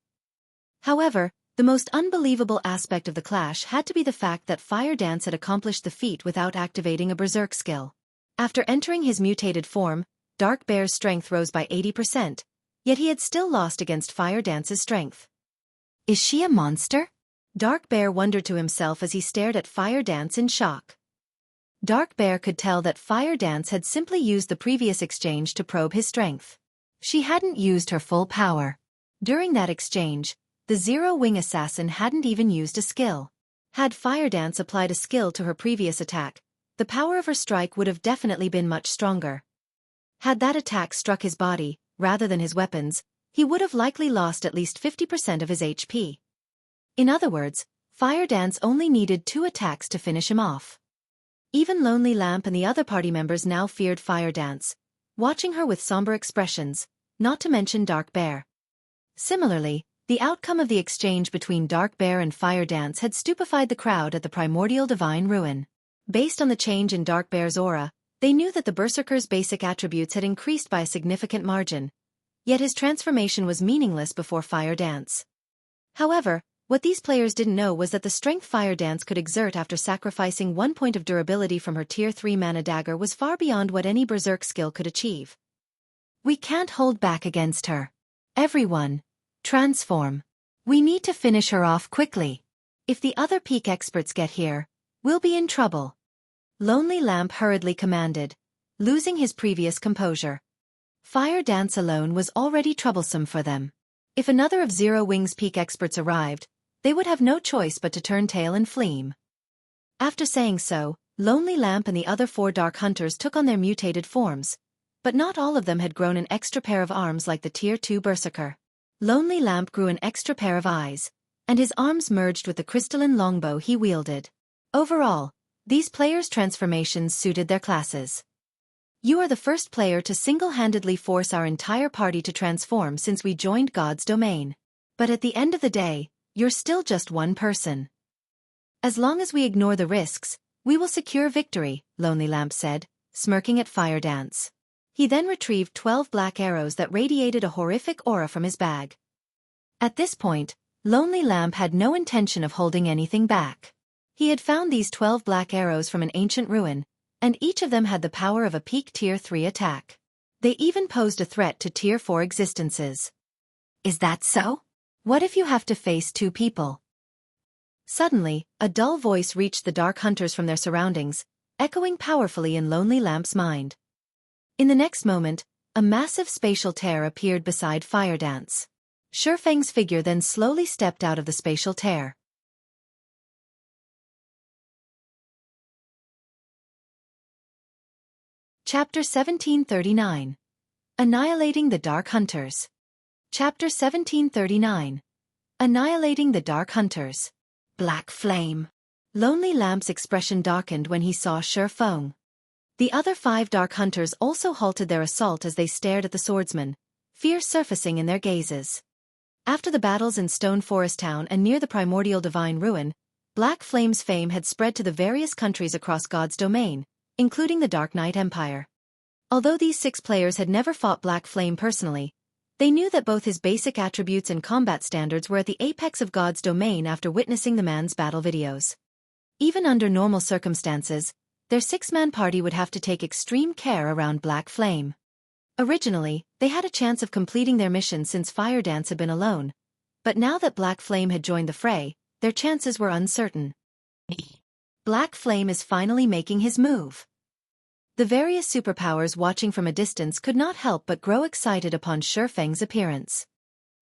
However, the most unbelievable aspect of the clash had to be the fact that Fire Dance had accomplished the feat without activating a berserk skill. After entering his mutated form, Dark Bear's strength rose by 80%, yet he had still lost against Fire Dance's strength. Is she a monster? Dark Bear wondered to himself as he stared at Fire Dance in shock. Dark Bear could tell that Fire Dance had simply used the previous exchange to probe his strength. She hadn't used her full power. During that exchange, the Zero-Wing Assassin hadn't even used a skill. Had Fire Dance applied a skill to her previous attack, the power of her strike would have definitely been much stronger. Had that attack struck his body, rather than his weapons, he would have likely lost at least 50% of his HP. In other words, Fire Dance only needed 2 attacks to finish him off. Even Lonely Lamp and the other party members now feared Fire Dance, watching her with somber expressions, not to mention Dark Bear. Similarly, the outcome of the exchange between Dark Bear and Fire Dance had stupefied the crowd at the primordial divine ruin. Based on the change in Dark Bear's aura, they knew that the Berserker's basic attributes had increased by a significant margin, yet his transformation was meaningless before Fire Dance. However, What these players didn't know was that the strength Fire Dance could exert after sacrificing 1 point of durability from her Tier 3 mana dagger was far beyond what any berserk skill could achieve. We can't hold back against her. Everyone, transform. We need to finish her off quickly. If the other peak experts get here, we'll be in trouble. Lonely Lamp hurriedly commanded, losing his previous composure. Fire Dance alone was already troublesome for them. If another of Zero Wing's peak experts arrived, they would have no choice but to turn tail and flee. After saying so, Lonely Lamp and the other 4 Dark Hunters took on their mutated forms, but not all of them had grown an extra pair of arms like the Tier 2 Berserker. Lonely Lamp grew an extra pair of eyes, and his arms merged with the crystalline longbow he wielded. Overall, these players' transformations suited their classes. You are the first player to single-handedly force our entire party to transform since we joined God's domain. But at the end of the day, you're still just one person. As long as we ignore the risks, we will secure victory, Lonely Lamp said, smirking at Fire Dance. He then retrieved 12 black arrows that radiated a horrific aura from his bag. At this point, Lonely Lamp had no intention of holding anything back. He had found these 12 black arrows from an ancient ruin, and each of them had the power of a peak Tier 3 attack. They even posed a threat to Tier 4 existences. Is that so? What if you have to face 2 people? Suddenly, a dull voice reached the Dark Hunters from their surroundings, echoing powerfully in Lonely Lamp's mind. In the next moment, a massive spatial tear appeared beside Fire Dance. Xueqi's figure then slowly stepped out of the spatial tear. Chapter 1739. Annihilating the Dark Hunters. Chapter 1739. Annihilating the Dark Hunters. Black Flame. Lonely Lamp's expression darkened when he saw Xueqi. The other 5 Dark Hunters also halted their assault as they stared at the swordsman, fear surfacing in their gazes. After the battles in Stone Forest Town and near the primordial divine ruin, Black Flame's fame had spread to the various countries across God's domain, including the Dark Knight Empire. Although these 6 players had never fought Black Flame personally, they knew that both his basic attributes and combat standards were at the apex of God's domain after witnessing the man's battle videos. Even under normal circumstances, their 6-man party would have to take extreme care around Black Flame. Originally, they had a chance of completing their mission since Fire Dance had been alone, but now that Black Flame had joined the fray, their chances were uncertain. Black Flame is finally making his move. The various superpowers watching from a distance could not help but grow excited upon Xueqi's appearance.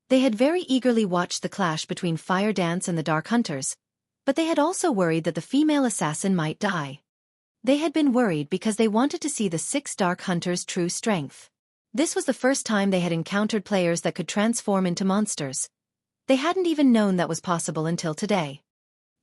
They had very eagerly watched the clash between Fire Dance and the Dark Hunters, but they had also worried that the female assassin might die. They had been worried because they wanted to see the 6 Dark Hunters' true strength. This was the first time they had encountered players that could transform into monsters. They hadn't even known that was possible until today.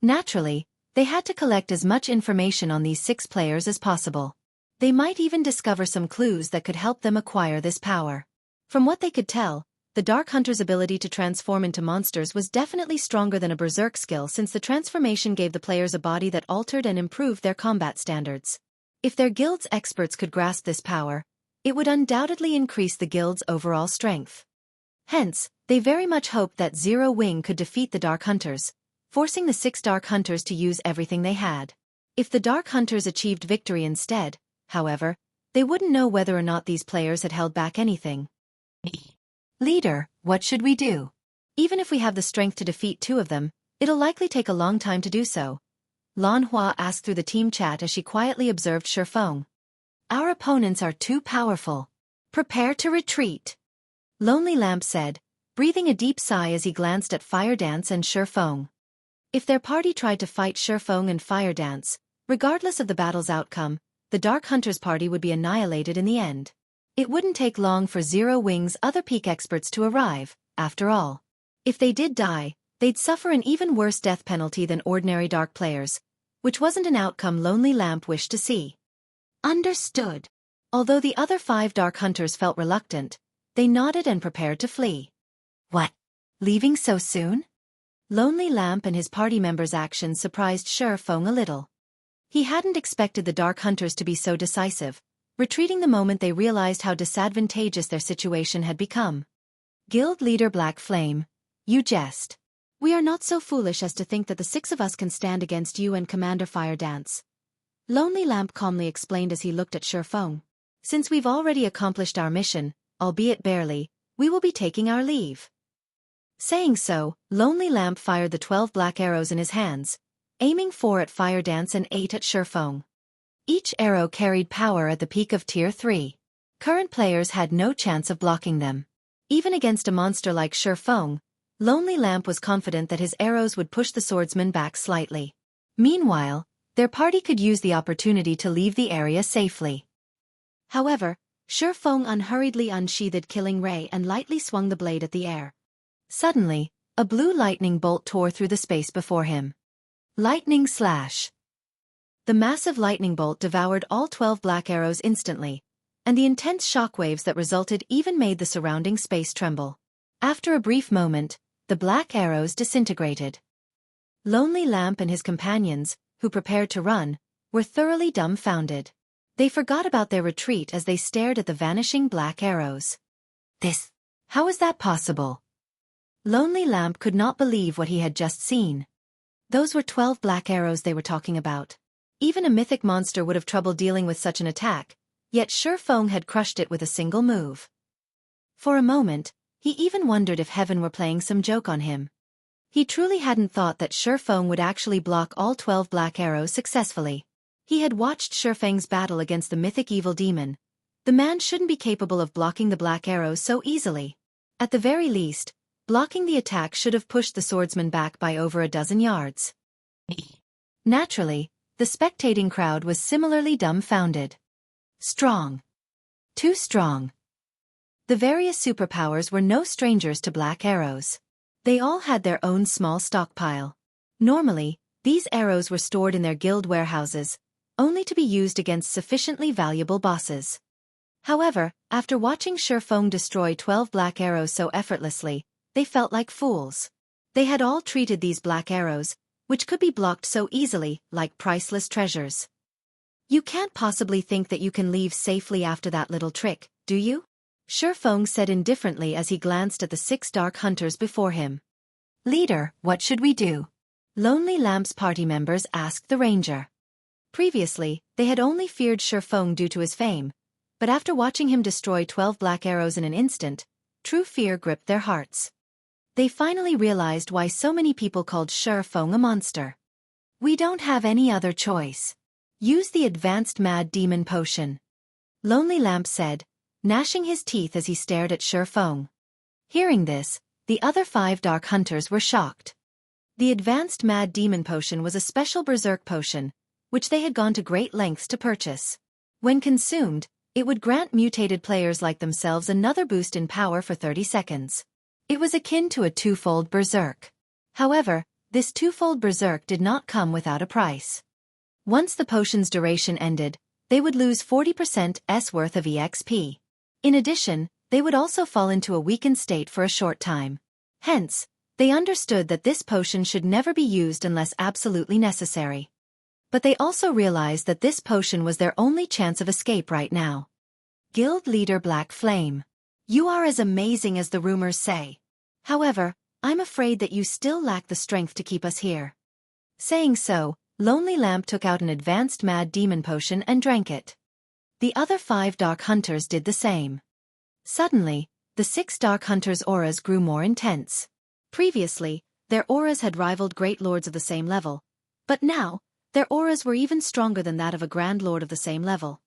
Naturally, they had to collect as much information on these 6 players as possible. They might even discover some clues that could help them acquire this power. From what they could tell, the Dark Hunter's ability to transform into monsters was definitely stronger than a berserk skill since the transformation gave the players a body that altered and improved their combat standards. If their guild's experts could grasp this power, it would undoubtedly increase the guild's overall strength. Hence, they very much hoped that Zero Wing could defeat the Dark Hunters, forcing the 6 Dark Hunters to use everything they had. If the Dark Hunters achieved victory instead, however, they wouldn't know whether or not these players had held back anything. Leader, what should we do? Even if we have the strength to defeat 2 of them, it'll likely take a long time to do so. Lan Hua asked through the team chat as she quietly observed Xueqi. Our opponents are too powerful. Prepare to retreat. Lonely Lamp said, breathing a deep sigh as he glanced at Fire Dance and Xueqi. If their party tried to fight Xueqi and Fire Dance, regardless of the battle's outcome, the Dark Hunters party would be annihilated in the end. It wouldn't take long for Zero Wing's other peak experts to arrive, after all. If they did die, they'd suffer an even worse death penalty than ordinary Dark players, which wasn't an outcome Lonely Lamp wished to see. Understood. Although the other 5 Dark Hunters felt reluctant, they nodded and prepared to flee. What? Leaving so soon? Lonely Lamp and his party members' actions surprised Xueqi a little. He hadn't expected the Dark Hunters to be so decisive, retreating the moment they realized how disadvantageous their situation had become. Guild leader Black Flame, you jest. We are not so foolish as to think that the 6 of us can stand against you and Commander Fire Dance. Lonely Lamp calmly explained as he looked at Xueqi. Since we've already accomplished our mission, albeit barely, we will be taking our leave. Saying so, Lonely Lamp fired the 12 black arrows in his hands, aiming 4 at Fire Dance and 8 at Xueqi. Each arrow carried power at the peak of Tier 3. Current players had no chance of blocking them. Even against a monster like Xueqi, Lonely Lamp was confident that his arrows would push the swordsman back slightly. Meanwhile, their party could use the opportunity to leave the area safely. However, Xueqi unhurriedly unsheathed Killing Ray and lightly swung the blade at the air. Suddenly, a blue lightning bolt tore through the space before him. Lightning slash. The massive lightning bolt devoured all 12 black arrows instantly, and the intense shockwaves that resulted even made the surrounding space tremble. After a brief moment, the black arrows disintegrated. Lonely Lamp and his companions, who prepared to run, were thoroughly dumbfounded. They forgot about their retreat as they stared at the vanishing black arrows. How is that possible? Lonely Lamp could not believe what he had just seen. Those were 12 black arrows they were talking about. Even a mythic monster would have trouble dealing with such an attack, yet Xueqi had crushed it with a single move. For a moment, he even wondered if heaven were playing some joke on him. He truly hadn't thought that Xueqi would actually block all 12 black arrows successfully. He had watched Xueqi's battle against the mythic evil demon. The man shouldn't be capable of blocking the black arrows so easily. At the very least, blocking the attack should have pushed the swordsman back by over a dozen yards. Naturally, the spectating crowd was similarly dumbfounded. Strong. Too strong. The various superpowers were no strangers to black arrows. They all had their own small stockpile. Normally, these arrows were stored in their guild warehouses, only to be used against sufficiently valuable bosses. However, after watching Xueqi destroy 12 black arrows so effortlessly, they felt like fools. They had all treated these black arrows, which could be blocked so easily, like priceless treasures. You can't possibly think that you can leave safely after that little trick, do you? Xueqi said indifferently as he glanced at the 6 dark hunters before him. Leader, what should we do? Lonely Lamp's party members asked the ranger. Previously, they had only feared Xueqi due to his fame, but after watching him destroy 12 black arrows in an instant, true fear gripped their hearts. They finally realized why so many people called Xueqi a monster. We don't have any other choice. Use the advanced Mad Demon Potion. Lonely Lamp said, gnashing his teeth as he stared at Xueqi. Hearing this, the other 5 dark hunters were shocked. The advanced Mad Demon Potion was a special berserk potion, which they had gone to great lengths to purchase. When consumed, it would grant mutated players like themselves another boost in power for 30 seconds. It was akin to a twofold berserk. However, this twofold berserk did not come without a price. Once the potion's duration ended, they would lose 40%'s worth of EXP. In addition, they would also fall into a weakened state for a short time. Hence, they understood that this potion should never be used unless absolutely necessary. But they also realized that this potion was their only chance of escape right now. Guild Leader Black Flame. You are as amazing as the rumors say. However, I'm afraid that you still lack the strength to keep us here. Saying so, Lonely Lamp took out an advanced Mad Demon Potion and drank it. The other 5 Dark Hunters did the same. Suddenly, the 6 Dark Hunters' auras grew more intense. Previously, their auras had rivaled great lords of the same level, but now, their auras were even stronger than that of a Grand Lord of the same level.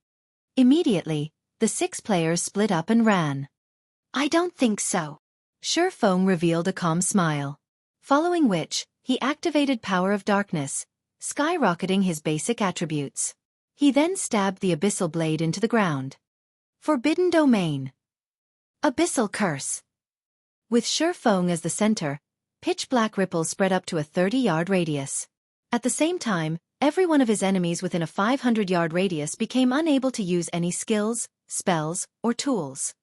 Immediately, the 6 players split up and ran. I don't think so. Xueqi revealed a calm smile. Following which, he activated Power of Darkness, skyrocketing his basic attributes. He then stabbed the abyssal blade into the ground. Forbidden Domain. Abyssal Curse. With Xueqi as the center, pitch-black ripples spread up to a 30-yard radius. At the same time, every one of his enemies within a 500-yard radius became unable to use any skills, spells, or tools.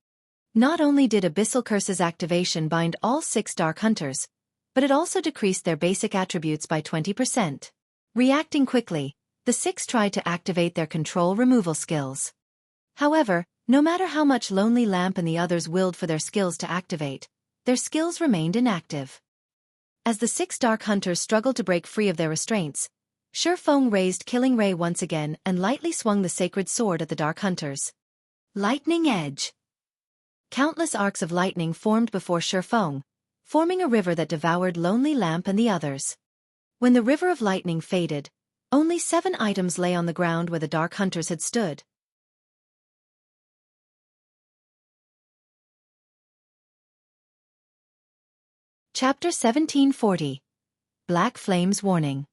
Not only did Abyssal Curse's activation bind all 6 Dark Hunters, but it also decreased their basic attributes by 20%. Reacting quickly, the 6 tried to activate their control removal skills. However, no matter how much Lonely Lamp and the others willed for their skills to activate, their skills remained inactive. As the 6 Dark Hunters struggled to break free of their restraints, Xueqi raised Killing Ray once again and lightly swung the sacred sword at the Dark Hunters. Lightning Edge. Countless arcs of lightning formed before Xueqi, forming a river that devoured Lonely Lamp and the others. When the river of lightning faded, only 7 items lay on the ground where the Dark Hunters had stood. Chapter 1740. Black Flames Warning.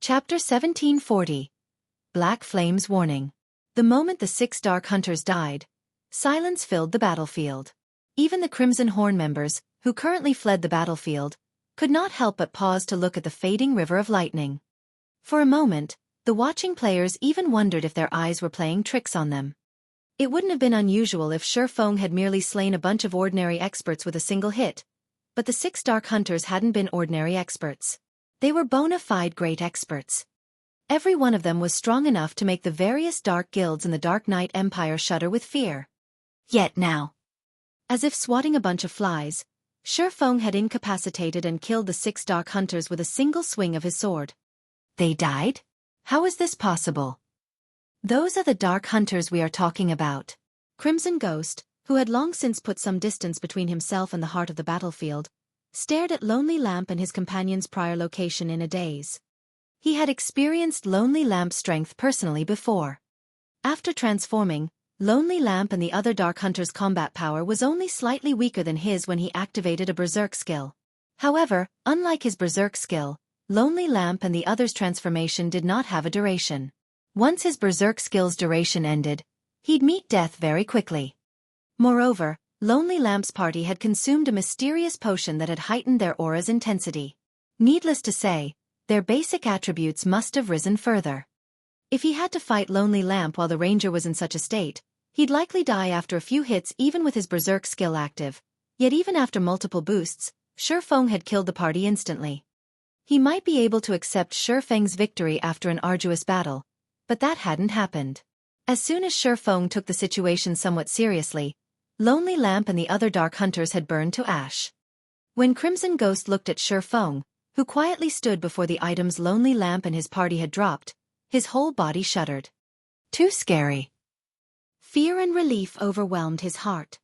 Chapter 1740. Black Flames Warning. The moment the 6 Dark Hunters died, silence filled the battlefield. Even the Crimson Horn members, who currently fled the battlefield, could not help but pause to look at the fading river of lightning. For a moment, the watching players even wondered if their eyes were playing tricks on them. It wouldn't have been unusual if Xueqi had merely slain a bunch of ordinary experts with a single hit, but the 6 Dark Hunters hadn't been ordinary experts. They were bona fide great experts. Every one of them was strong enough to make the various dark guilds in the Dark Knight Empire shudder with fear. Yet now, as if swatting a bunch of flies, Xueqi had incapacitated and killed the 6 Dark Hunters with a single swing of his sword. They died? How is this possible? Those are the Dark Hunters we are talking about. Crimson Ghost, who had long since put some distance between himself and the heart of the battlefield, stared at Lonely Lamp and his companion's prior location in a daze. He had experienced Lonely Lamp's strength personally before. After transforming, Lonely Lamp and the other Dark Hunters' combat power was only slightly weaker than his when he activated a Berserk skill. However, unlike his Berserk skill, Lonely Lamp and the others' transformation did not have a duration. Once his Berserk skill's duration ended, he'd meet death very quickly. Moreover, Lonely Lamp's party had consumed a mysterious potion that had heightened their aura's intensity. Needless to say, their basic attributes must have risen further. If he had to fight Lonely Lamp while the ranger was in such a state, he'd likely die after a few hits even with his Berserk skill active, yet even after multiple boosts, Xueqi had killed the party instantly. He might be able to accept Xueqi's victory after an arduous battle, but that hadn't happened. As soon as Xueqi took the situation somewhat seriously, Lonely Lamp and the other Dark Hunters had burned to ash. When Crimson Ghost looked at Xueqi, who quietly stood before the items Lonely Lamp and his party had dropped, his whole body shuddered. Too scary. Fear and relief overwhelmed his heart.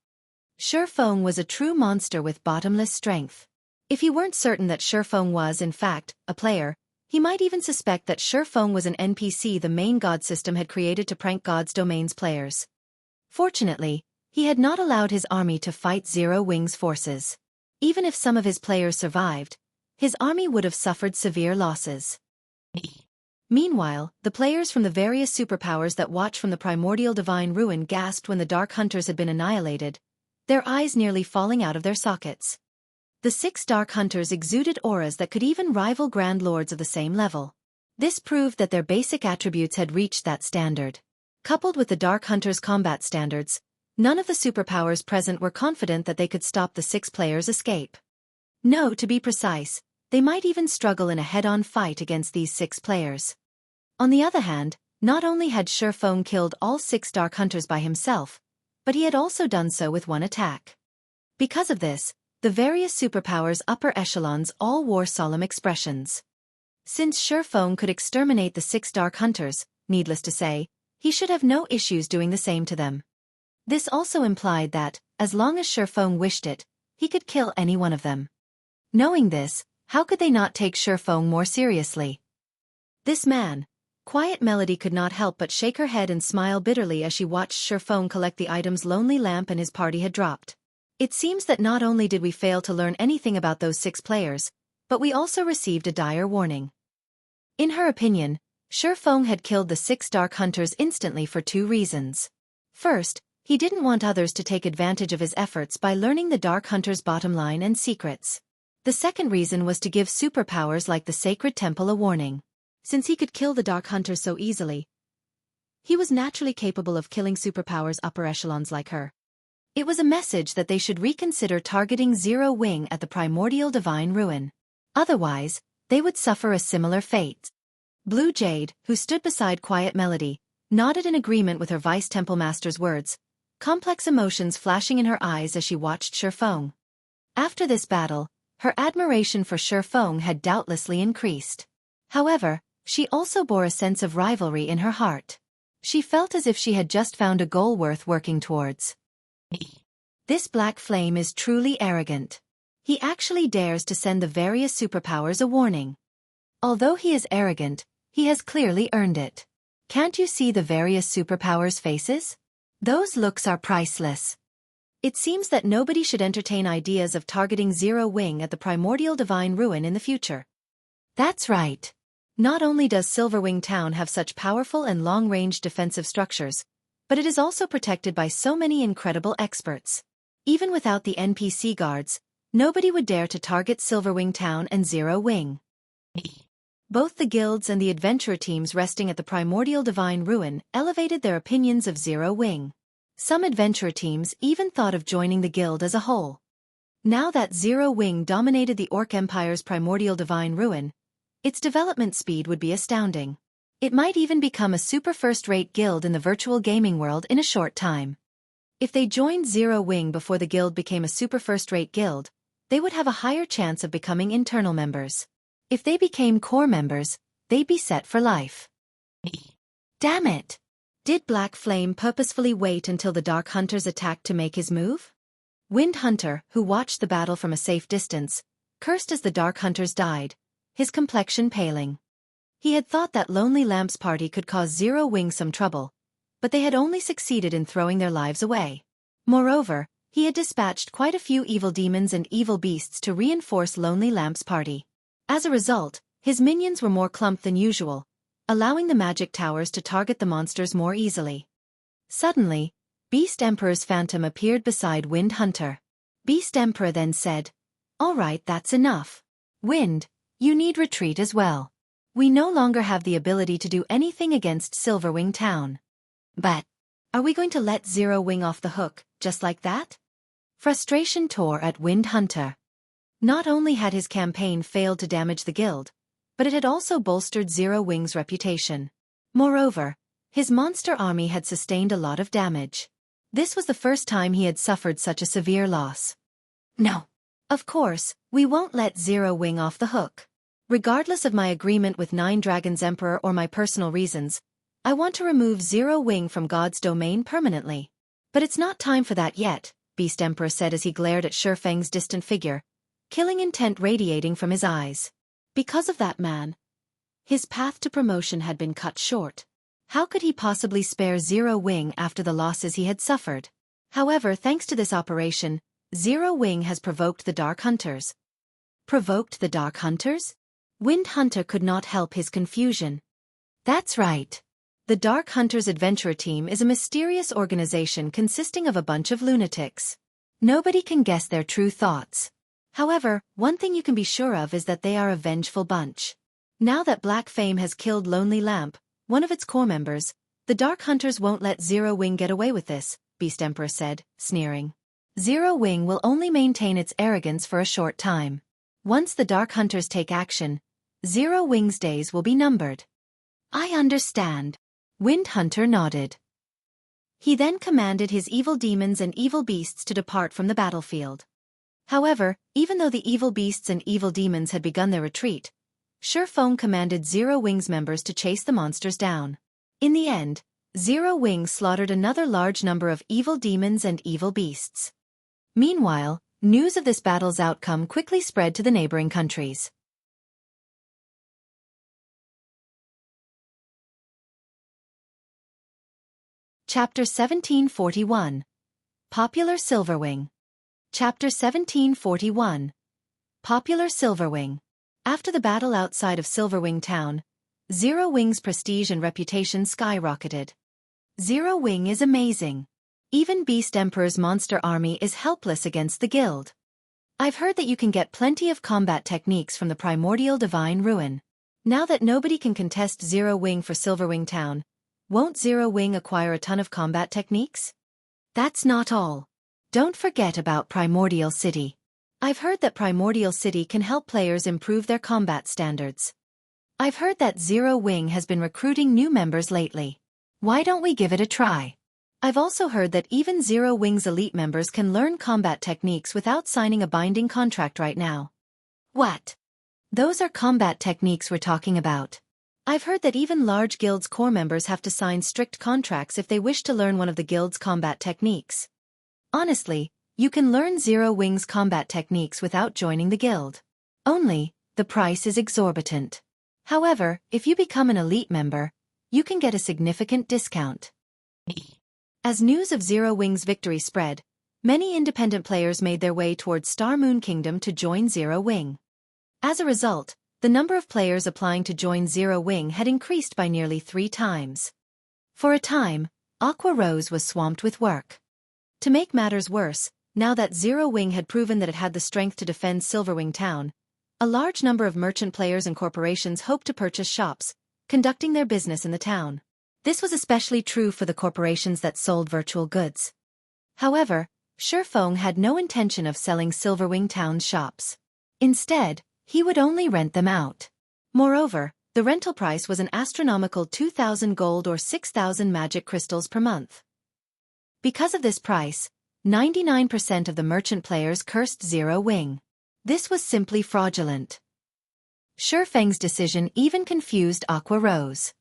Xueqi was a true monster with bottomless strength. If he weren't certain that Xueqi was, in fact, a player, he might even suspect that Xueqi was an NPC the main god system had created to prank God's Domain's players. Fortunately, he had not allowed his army to fight Zero Wing's forces. Even if some of his players survived, his army would have suffered severe losses. Meanwhile, the players from the various superpowers that watched from the primordial divine ruin gasped when the Dark Hunters had been annihilated, their eyes nearly falling out of their sockets. The 6 Dark Hunters exuded auras that could even rival Grand Lords of the same level. This proved that their basic attributes had reached that standard. Coupled with the Dark Hunters' combat standards, none of the superpowers present were confident that they could stop the 6 players' escape. No, to be precise, they might even struggle in a head-on fight against these 6 players. On the other hand, not only had Xueqi killed all 6 Dark Hunters by himself, but he had also done so with one attack. Because of this, the various superpowers' upper echelons all wore solemn expressions. Since Xueqi could exterminate the 6 Dark Hunters, needless to say, he should have no issues doing the same to them. This also implied that, as long as Xueqi wished it, he could kill any one of them. Knowing this, how could they not take Xueqi more seriously? This man, Quiet Melody, could not help but shake her head and smile bitterly as she watched Xueqi collect the items Lonely Lamp and his party had dropped. It seems that not only did we fail to learn anything about those 6 players, but we also received a dire warning. In her opinion, Xueqi had killed the 6 Dark Hunters instantly for 2 reasons. First, he didn't want others to take advantage of his efforts by learning the Dark Hunters' bottom line and secrets. The second reason was to give superpowers like the Sacred Temple a warning. Since he could kill the Dark Hunters so easily, he was naturally capable of killing superpowers upper echelons like her. It was a message that they should reconsider targeting Zero Wing at the primordial divine ruin. Otherwise, they would suffer a similar fate. Blue Jade, who stood beside Quiet Melody, nodded in agreement with her Vice Temple Master's words, complex emotions flashing in her eyes as she watched Xueqi. After this battle, Her admiration for Xueqi had doubtlessly increased. However, she also bore a sense of rivalry in her heart. She felt as if she had just found a goal worth working towards. This black flame is truly arrogant. He actually dares to send the various superpowers a warning. Although he is arrogant, he has clearly earned it. Can't you see the various superpowers' faces? Those looks are priceless. It seems that nobody should entertain ideas of targeting Zero Wing at the primordial divine ruin in the future. That's right. Not only does Silverwing Town have such powerful and long-range defensive structures, but it is also protected by so many incredible experts. Even without the NPC guards, nobody would dare to target Silverwing Town and Zero Wing. Both the guilds and the adventurer teams resting at the primordial divine ruin elevated their opinions of Zero Wing. Some adventurer teams even thought of joining the guild as a whole. Now that Zero Wing dominated the Orc Empire's primordial divine ruin, its development speed would be astounding. It might even become a super first-rate guild in the virtual gaming world in a short time. If they joined Zero Wing before the guild became a super first-rate guild, they would have a higher chance of becoming internal members. If they became core members, they'd be set for life. Damn it! Did Black Flame purposefully wait until the Dark Hunters attacked to make his move? Wind Hunter, who watched the battle from a safe distance, cursed as the Dark Hunters died, his complexion paling. He had thought that Lonely Lamp's party could cause Zero Wing some trouble, but they had only succeeded in throwing their lives away. Moreover, he had dispatched quite a few evil demons and evil beasts to reinforce Lonely Lamp's party. As a result, his minions were more clumped than usual, allowing the magic towers to target the monsters more easily. Suddenly, Beast Emperor's phantom appeared beside Wind Hunter. Beast Emperor then said, "All right, that's enough. Wind, you need retreat as well. We no longer have the ability to do anything against Silverwing Town." But, are we going to let Zero Wing off the hook, just like that? Frustration tore at Wind Hunter. Not only had his campaign failed to damage the guild, but it had also bolstered Zero Wing's reputation. Moreover, his monster army had sustained a lot of damage. This was the first time he had suffered such a severe loss. No. Of course, we won't let Zero Wing off the hook. Regardless of my agreement with Nine Dragons Emperor or my personal reasons, I want to remove Zero Wing from God's domain permanently. But it's not time for that yet, Beast Emperor said as he glared at Xueqi's distant figure, killing intent radiating from his eyes. Because of that man, his path to promotion had been cut short. How could he possibly spare Zero Wing after the losses he had suffered? However, thanks to this operation, Zero Wing has provoked the Dark Hunters. Provoked the Dark Hunters? Wind Hunter could not help his confusion. That's right. The Dark Hunters Adventurer Team is a mysterious organization consisting of a bunch of lunatics. Nobody can guess their true thoughts. However, one thing you can be sure of is that they are a vengeful bunch. Now that Black Flame has killed Lonely Lamp, one of its core members, the Dark Hunters won't let Zero Wing get away with this, Beast Emperor said, sneering. Zero Wing will only maintain its arrogance for a short time. Once the Dark Hunters take action, Zero Wing's days will be numbered. I understand. Wind Hunter nodded. He then commanded his evil demons and evil beasts to depart from the battlefield. However, even though the evil beasts and evil demons had begun their retreat, Xueqi commanded Zero Wing's members to chase the monsters down. In the end, Zero Wing slaughtered another large number of evil demons and evil beasts. Meanwhile, news of this battle's outcome quickly spread to the neighboring countries. Chapter 1741. Popular Silverwing. Chapter 1741. Popular Silverwing. After the battle outside of Silverwing Town, Zero Wing's prestige and reputation skyrocketed. Zero Wing is amazing. Even Beast Emperor's monster army is helpless against the guild. I've heard that you can get plenty of combat techniques from the primordial divine ruin. Now that nobody can contest Zero Wing for Silverwing Town, won't Zero Wing acquire a ton of combat techniques? That's not all. Don't forget about Primordial City. I've heard that Primordial City can help players improve their combat standards. I've heard that Zero Wing has been recruiting new members lately. Why don't we give it a try? I've also heard that even Zero Wing's elite members can learn combat techniques without signing a binding contract right now. What? Those are combat techniques we're talking about. I've heard that even large guilds' core members have to sign strict contracts if they wish to learn one of the guild's combat techniques. Honestly, you can learn Zero Wing's combat techniques without joining the guild. Only, the price is exorbitant. However, if you become an elite member, you can get a significant discount. As news of Zero Wing's victory spread, many independent players made their way towards Star Moon Kingdom to join Zero Wing. As a result, the number of players applying to join Zero Wing had increased by nearly 3 times. For a time, Aqua Rose was swamped with work. To make matters worse, now that Zero Wing had proven that it had the strength to defend Silverwing Town, a large number of merchant players and corporations hoped to purchase shops, conducting their business in the town. This was especially true for the corporations that sold virtual goods. However, Xueqi had no intention of selling Silverwing Town's shops. Instead, he would only rent them out. Moreover, the rental price was an astronomical 2,000 gold or 6,000 magic crystals per month. Because of this price, 99% of the merchant players cursed Zero Wing. This was simply fraudulent. Xueqi's decision even confused Aqua Rose.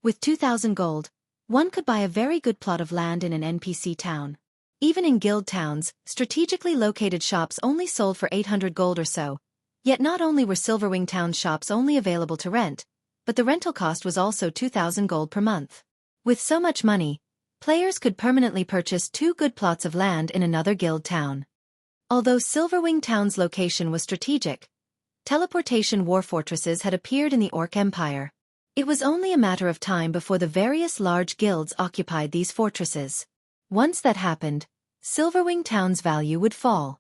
With 2,000 gold, one could buy a very good plot of land in an NPC town. Even in guild towns, strategically located shops only sold for 800 gold or so. Yet not only were Silverwing Town's shops only available to rent, but the rental cost was also 2,000 gold per month. With so much money, players could permanently purchase 2 good plots of land in another guild town. Although Silverwing Town's location was strategic, teleportation war fortresses had appeared in the Orc Empire. It was only a matter of time before the various large guilds occupied these fortresses. Once that happened, Silverwing Town's value would fall.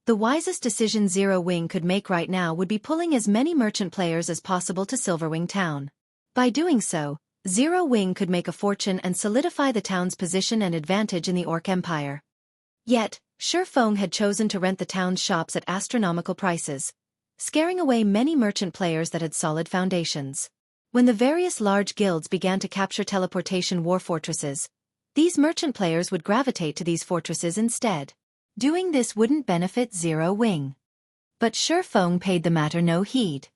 The wisest decision Zero Wing could make right now would be pulling as many merchant players as possible to Silverwing Town. By doing so, Zero Wing could make a fortune and solidify the town's position and advantage in the Orc Empire. Yet, Xueqi had chosen to rent the town's shops at astronomical prices, scaring away many merchant players that had solid foundations. When the various large guilds began to capture teleportation war fortresses, these merchant players would gravitate to these fortresses instead. Doing this wouldn't benefit Zero Wing. But Xueqi paid the matter no heed.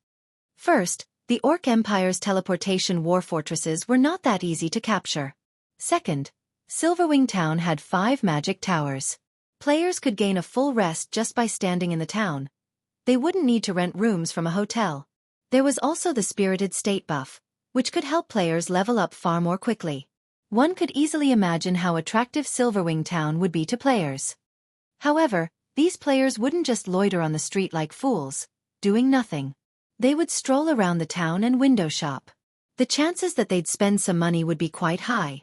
First, the Orc Empire's teleportation war fortresses were not that easy to capture. Second, Silverwing Town had 5 magic towers. Players could gain a full rest just by standing in the town. They wouldn't need to rent rooms from a hotel. There was also the Spirited State buff, which could help players level up far more quickly. One could easily imagine how attractive Silverwing Town would be to players. However, these players wouldn't just loiter on the street like fools, doing nothing. They would stroll around the town and window shop. The chances that they'd spend some money would be quite high.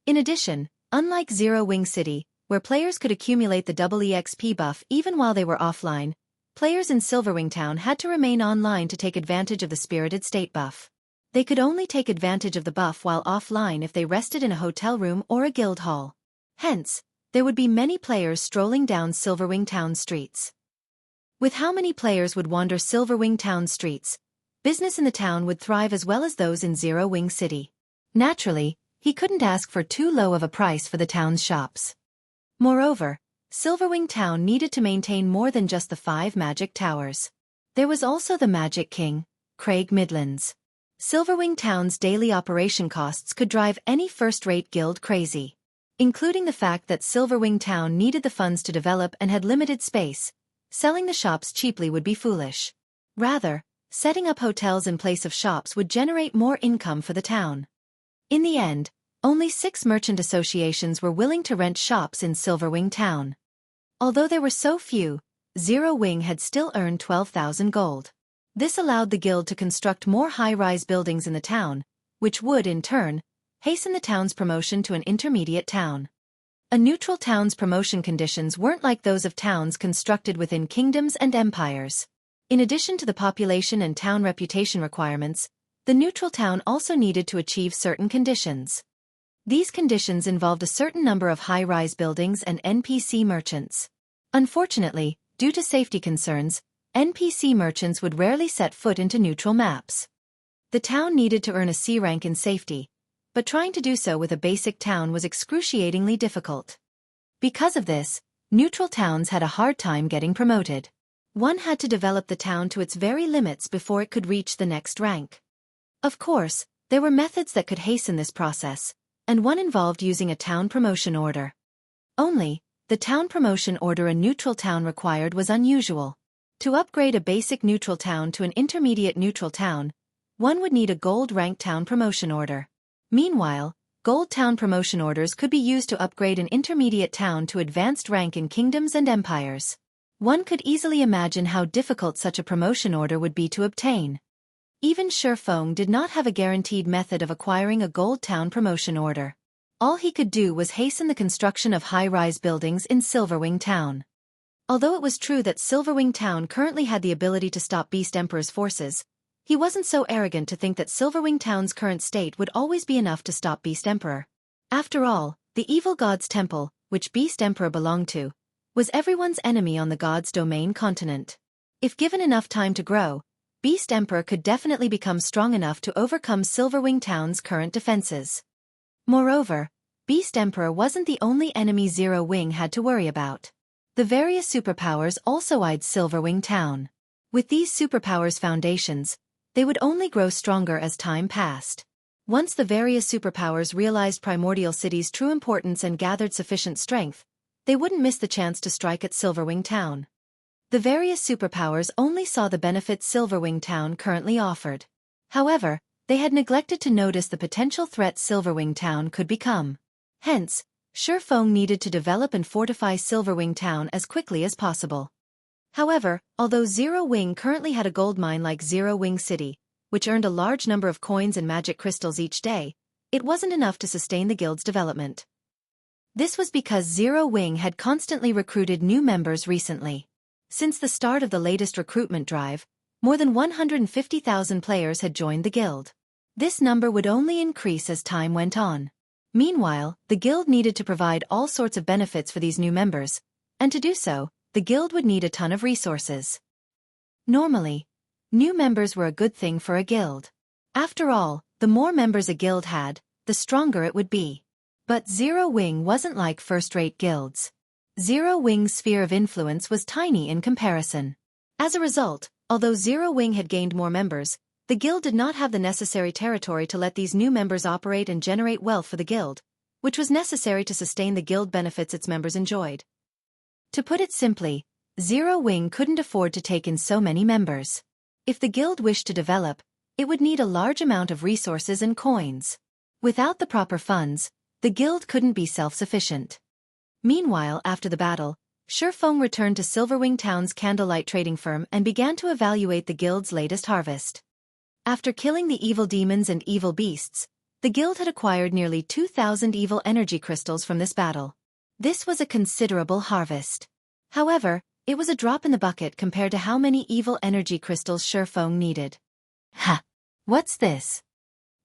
In addition, unlike Zero Wing City, where players could accumulate the double EXP buff even while they were offline, players in Silverwing Town had to remain online to take advantage of the Spirited State buff. They could only take advantage of the buff while offline if they rested in a hotel room or a guild hall. Hence, there would be many players strolling down Silverwing Town streets. With how many players would wander Silverwing Town streets, business in the town would thrive as well as those in Zero Wing City. Naturally, he couldn't ask for too low of a price for the town's shops. Moreover, Silverwing Town needed to maintain more than just the 5 magic towers. There was also the Magic King, Craig Midlands. Silverwing Town's daily operation costs could drive any first-rate guild crazy. Including the fact that Silverwing Town needed the funds to develop and had limited space, selling the shops cheaply would be foolish. Rather, setting up hotels in place of shops would generate more income for the town. In the end, only 6 merchant associations were willing to rent shops in Silverwing Town. Although there were so few, Zero Wing had still earned 12,000 gold. This allowed the guild to construct more high-rise buildings in the town, which would, in turn, hasten the town's promotion to an intermediate town. A neutral town's promotion conditions weren't like those of towns constructed within kingdoms and empires. In addition to the population and town reputation requirements, the neutral town also needed to achieve certain conditions. These conditions involved a certain number of high-rise buildings and NPC merchants. Unfortunately, due to safety concerns, NPC merchants would rarely set foot into neutral maps. The town needed to earn a C rank in safety, but trying to do so with a basic town was excruciatingly difficult. Because of this, neutral towns had a hard time getting promoted. One had to develop the town to its very limits before it could reach the next rank. Of course, there were methods that could hasten this process, and one involved using a town promotion order. Only, the town promotion order a neutral town required was unusual. To upgrade a basic neutral town to an intermediate neutral town, one would need a gold-ranked town promotion order. Meanwhile, gold town promotion orders could be used to upgrade an intermediate town to advanced rank in kingdoms and empires. One could easily imagine how difficult such a promotion order would be to obtain. Even Xueqi did not have a guaranteed method of acquiring a gold town promotion order. All he could do was hasten the construction of high-rise buildings in Silverwing Town. Although it was true that Silverwing Town currently had the ability to stop Beast Emperor's forces, he wasn't so arrogant to think that Silverwing Town's current state would always be enough to stop Beast Emperor. After all, the evil god's temple, which Beast Emperor belonged to, was everyone's enemy on the god's domain continent. If given enough time to grow, Beast Emperor could definitely become strong enough to overcome Silverwing Town's current defenses. Moreover, Beast Emperor wasn't the only enemy Zero Wing had to worry about. The various superpowers also eyed Silverwing Town. With these superpowers' foundations, they would only grow stronger as time passed. Once the various superpowers realized Primordial City's true importance and gathered sufficient strength, they wouldn't miss the chance to strike at Silverwing Town. The various superpowers only saw the benefits Silverwing Town currently offered. However, they had neglected to notice the potential threat Silverwing Town could become. Hence, Xueqi needed to develop and fortify Silverwing Town as quickly as possible. However, although Zero Wing currently had a gold mine like Zero Wing City, which earned a large number of coins and magic crystals each day, it wasn't enough to sustain the guild's development. This was because Zero Wing had constantly recruited new members recently. Since the start of the latest recruitment drive, more than 150,000 players had joined the guild. This number would only increase as time went on. Meanwhile, the guild needed to provide all sorts of benefits for these new members, and to do so, the guild would need a ton of resources. Normally, new members were a good thing for a guild. After all, the more members a guild had, the stronger it would be. But Zero Wing wasn't like first-rate guilds. Zero Wing's sphere of influence was tiny in comparison. As a result, although Zero Wing had gained more members, the guild did not have the necessary territory to let these new members operate and generate wealth for the guild, which was necessary to sustain the guild benefits its members enjoyed. To put it simply, Zero Wing couldn't afford to take in so many members. If the guild wished to develop, it would need a large amount of resources and coins. Without the proper funds, the guild couldn't be self-sufficient. Meanwhile, after the battle, Xueqi returned to Silverwing Town's candlelight trading firm and began to evaluate the guild's latest harvest. After killing the evil demons and evil beasts, the guild had acquired nearly 2,000 evil energy crystals from this battle. This was a considerable harvest. However, it was a drop in the bucket compared to how many evil energy crystals Xueqi needed. Ha! What's this?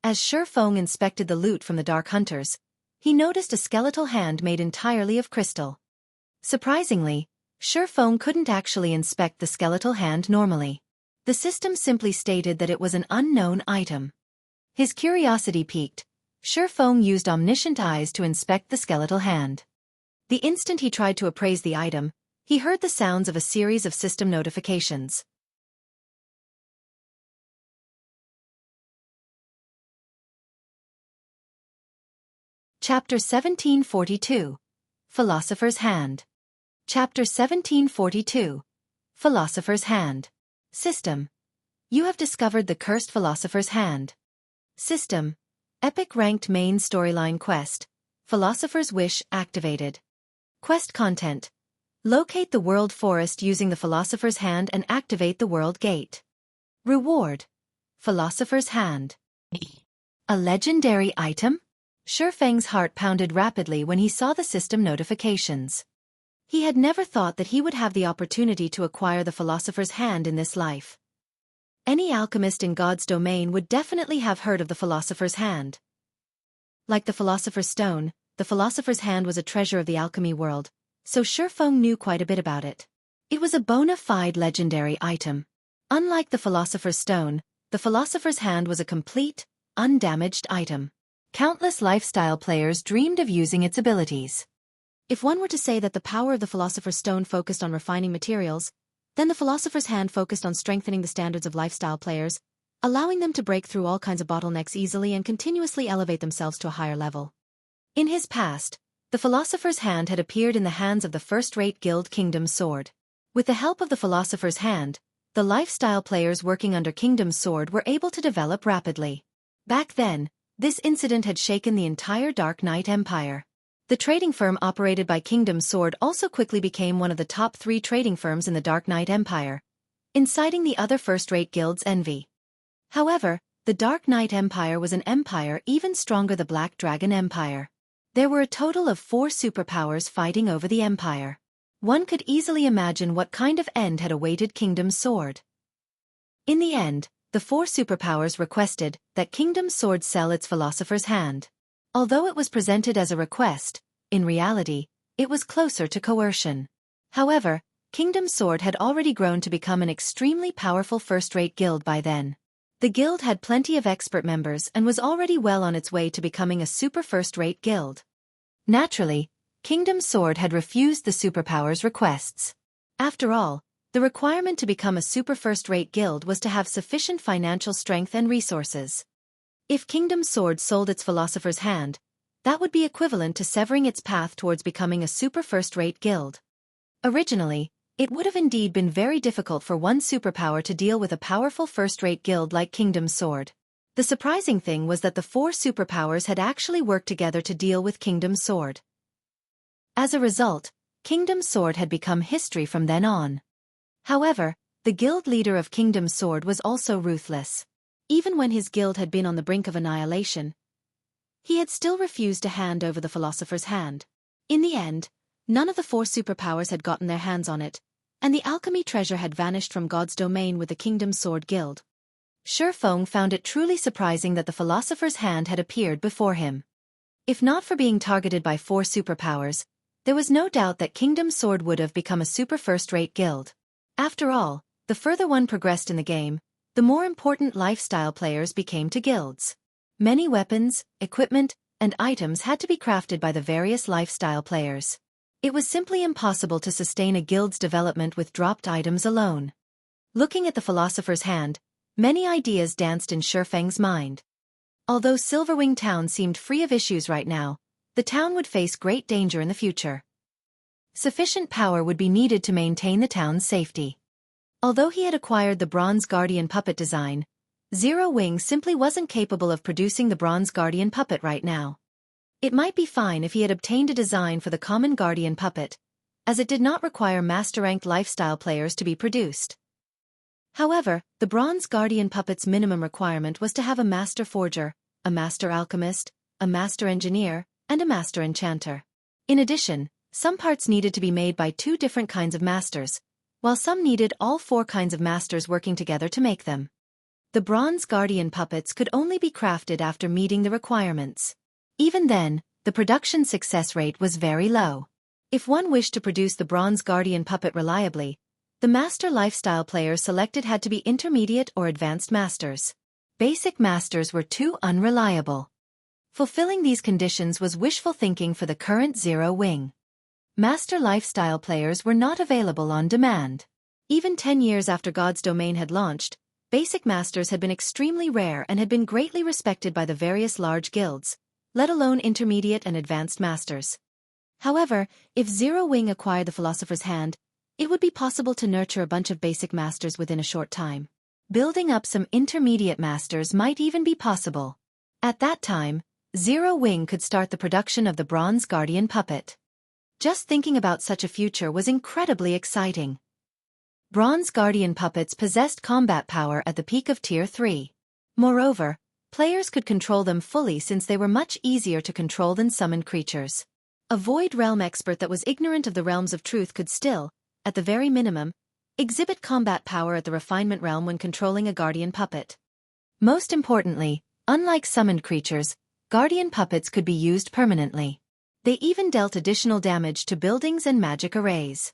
As Xueqi inspected the loot from the Dark Hunters, he noticed a skeletal hand made entirely of crystal. Surprisingly, Xueqi couldn't actually inspect the skeletal hand normally. The system simply stated that it was an unknown item. His curiosity piqued. Xueqi used omniscient eyes to inspect the skeletal hand. The instant he tried to appraise the item, he heard the sounds of a series of system notifications. Chapter 1742. Philosopher's Hand. Chapter 1742. Philosopher's Hand. System. You have discovered the cursed Philosopher's Hand. System. Epic ranked main storyline quest. Philosopher's Wish activated. Quest content. Locate the World Forest using the Philosopher's Hand and activate the World Gate. Reward. Philosopher's Hand. A legendary item? Xueqi's heart pounded rapidly when he saw the system notifications. He had never thought that he would have the opportunity to acquire the Philosopher's Hand in this life. Any alchemist in God's domain would definitely have heard of the Philosopher's Hand. Like the Philosopher's Stone, the Philosopher's Hand was a treasure of the alchemy world, so Xueqi knew quite a bit about it. It was a bona fide legendary item. Unlike the Philosopher's Stone, the Philosopher's Hand was a complete, undamaged item. Countless lifestyle players dreamed of using its abilities. If one were to say that the power of the Philosopher's Stone focused on refining materials, Then the Philosopher's Hand focused on strengthening the standards of lifestyle players, allowing them to break through all kinds of bottlenecks easily and continuously elevate themselves to a higher level. In his past, the Philosopher's Hand had appeared in the hands of the first-rate guild Kingdom's Sword. With the help of the Philosopher's Hand, the lifestyle players working under Kingdom's Sword were able to develop rapidly. Back then, this incident had shaken the entire Dark Knight Empire. The trading firm operated by Kingdom's Sword also quickly became one of the top 3 trading firms in the Dark Knight Empire, inciting the other first-rate guilds' envy. However, the Dark Knight Empire was an empire even stronger than the Black Dragon Empire. There were a total of 4 superpowers fighting over the empire. One could easily imagine what kind of end had awaited Kingdom's Sword. In the end, the 4 superpowers requested that Kingdom's Sword sell its Philosopher's Hand. Although it was presented as a request, in reality, it was closer to coercion. However, Kingdom's Sword had already grown to become an extremely powerful first-rate guild by then. The guild had plenty of expert members and was already well on its way to becoming a super first-rate guild. Naturally, Kingdom's Sword had refused the superpowers' requests. After all, the requirement to become a super first-rate guild was to have sufficient financial strength and resources. If Kingdom's Sword sold its Philosopher's Hand, that would be equivalent to severing its path towards becoming a super first-rate guild. Originally, it would have indeed been very difficult for one superpower to deal with a powerful first-rate guild like Kingdom's Sword. The surprising thing was that the 4 superpowers had actually worked together to deal with Kingdom's Sword. As a result, Kingdom's Sword had become history from then on. However, the guild leader of Kingdom's Sword was also ruthless. Even when his guild had been on the brink of annihilation, he had still refused to hand over the Philosopher's Hand. In the end, none of the 4 superpowers had gotten their hands on it, and the alchemy treasure had vanished from God's domain with the Kingdom's Sword Guild. Xueqi found it truly surprising that the Philosopher's Hand had appeared before him. If not for being targeted by 4 superpowers, there was no doubt that Kingdom's Sword would have become a super first-rate guild. After all, the further one progressed in the game, the more important lifestyle players became to guilds. Many weapons, equipment, and items had to be crafted by the various lifestyle players. It was simply impossible to sustain a guild's development with dropped items alone. Looking at the Philosopher's Hand, many ideas danced in Xueqi's mind. Although Silverwing Town seemed free of issues right now, the town would face great danger in the future. Sufficient power would be needed to maintain the town's safety. Although he had acquired the Bronze Guardian puppet design, Zero Wing simply wasn't capable of producing the Bronze Guardian puppet right now. It might be fine if he had obtained a design for the common Guardian puppet, as it did not require master-ranked lifestyle players to be produced. However, the Bronze Guardian puppet's minimum requirement was to have a master forger, a master alchemist, a master engineer, and a master enchanter. In addition, some parts needed to be made by 2 different kinds of masters, while some needed all 4 kinds of masters working together to make them. The Bronze Guardian puppets could only be crafted after meeting the requirements. Even then, the production success rate was very low. If one wished to produce the Bronze Guardian puppet reliably, the master lifestyle players selected had to be intermediate or advanced masters. Basic masters were too unreliable. Fulfilling these conditions was wishful thinking for the current Zero Wing. Master lifestyle players were not available on demand. Even 10 years after God's Domain had launched, basic masters had been extremely rare and had been greatly respected by the various large guilds, let alone intermediate and advanced masters. However, if Zero Wing acquired the Philosopher's Hand, it would be possible to nurture a bunch of basic masters within a short time. Building up some intermediate masters might even be possible. At that time, Zero Wing could start the production of the Bronze Guardian puppet. Just thinking about such a future was incredibly exciting. Bronze Guardian puppets possessed combat power at the peak of Tier 3. Moreover, players could control them fully since they were much easier to control than summoned creatures. A Void Realm expert that was ignorant of the realms of truth could still, at the very minimum, exhibit combat power at the refinement realm when controlling a Guardian puppet. Most importantly, unlike summoned creatures, Guardian puppets could be used permanently. They even dealt additional damage to buildings and magic arrays.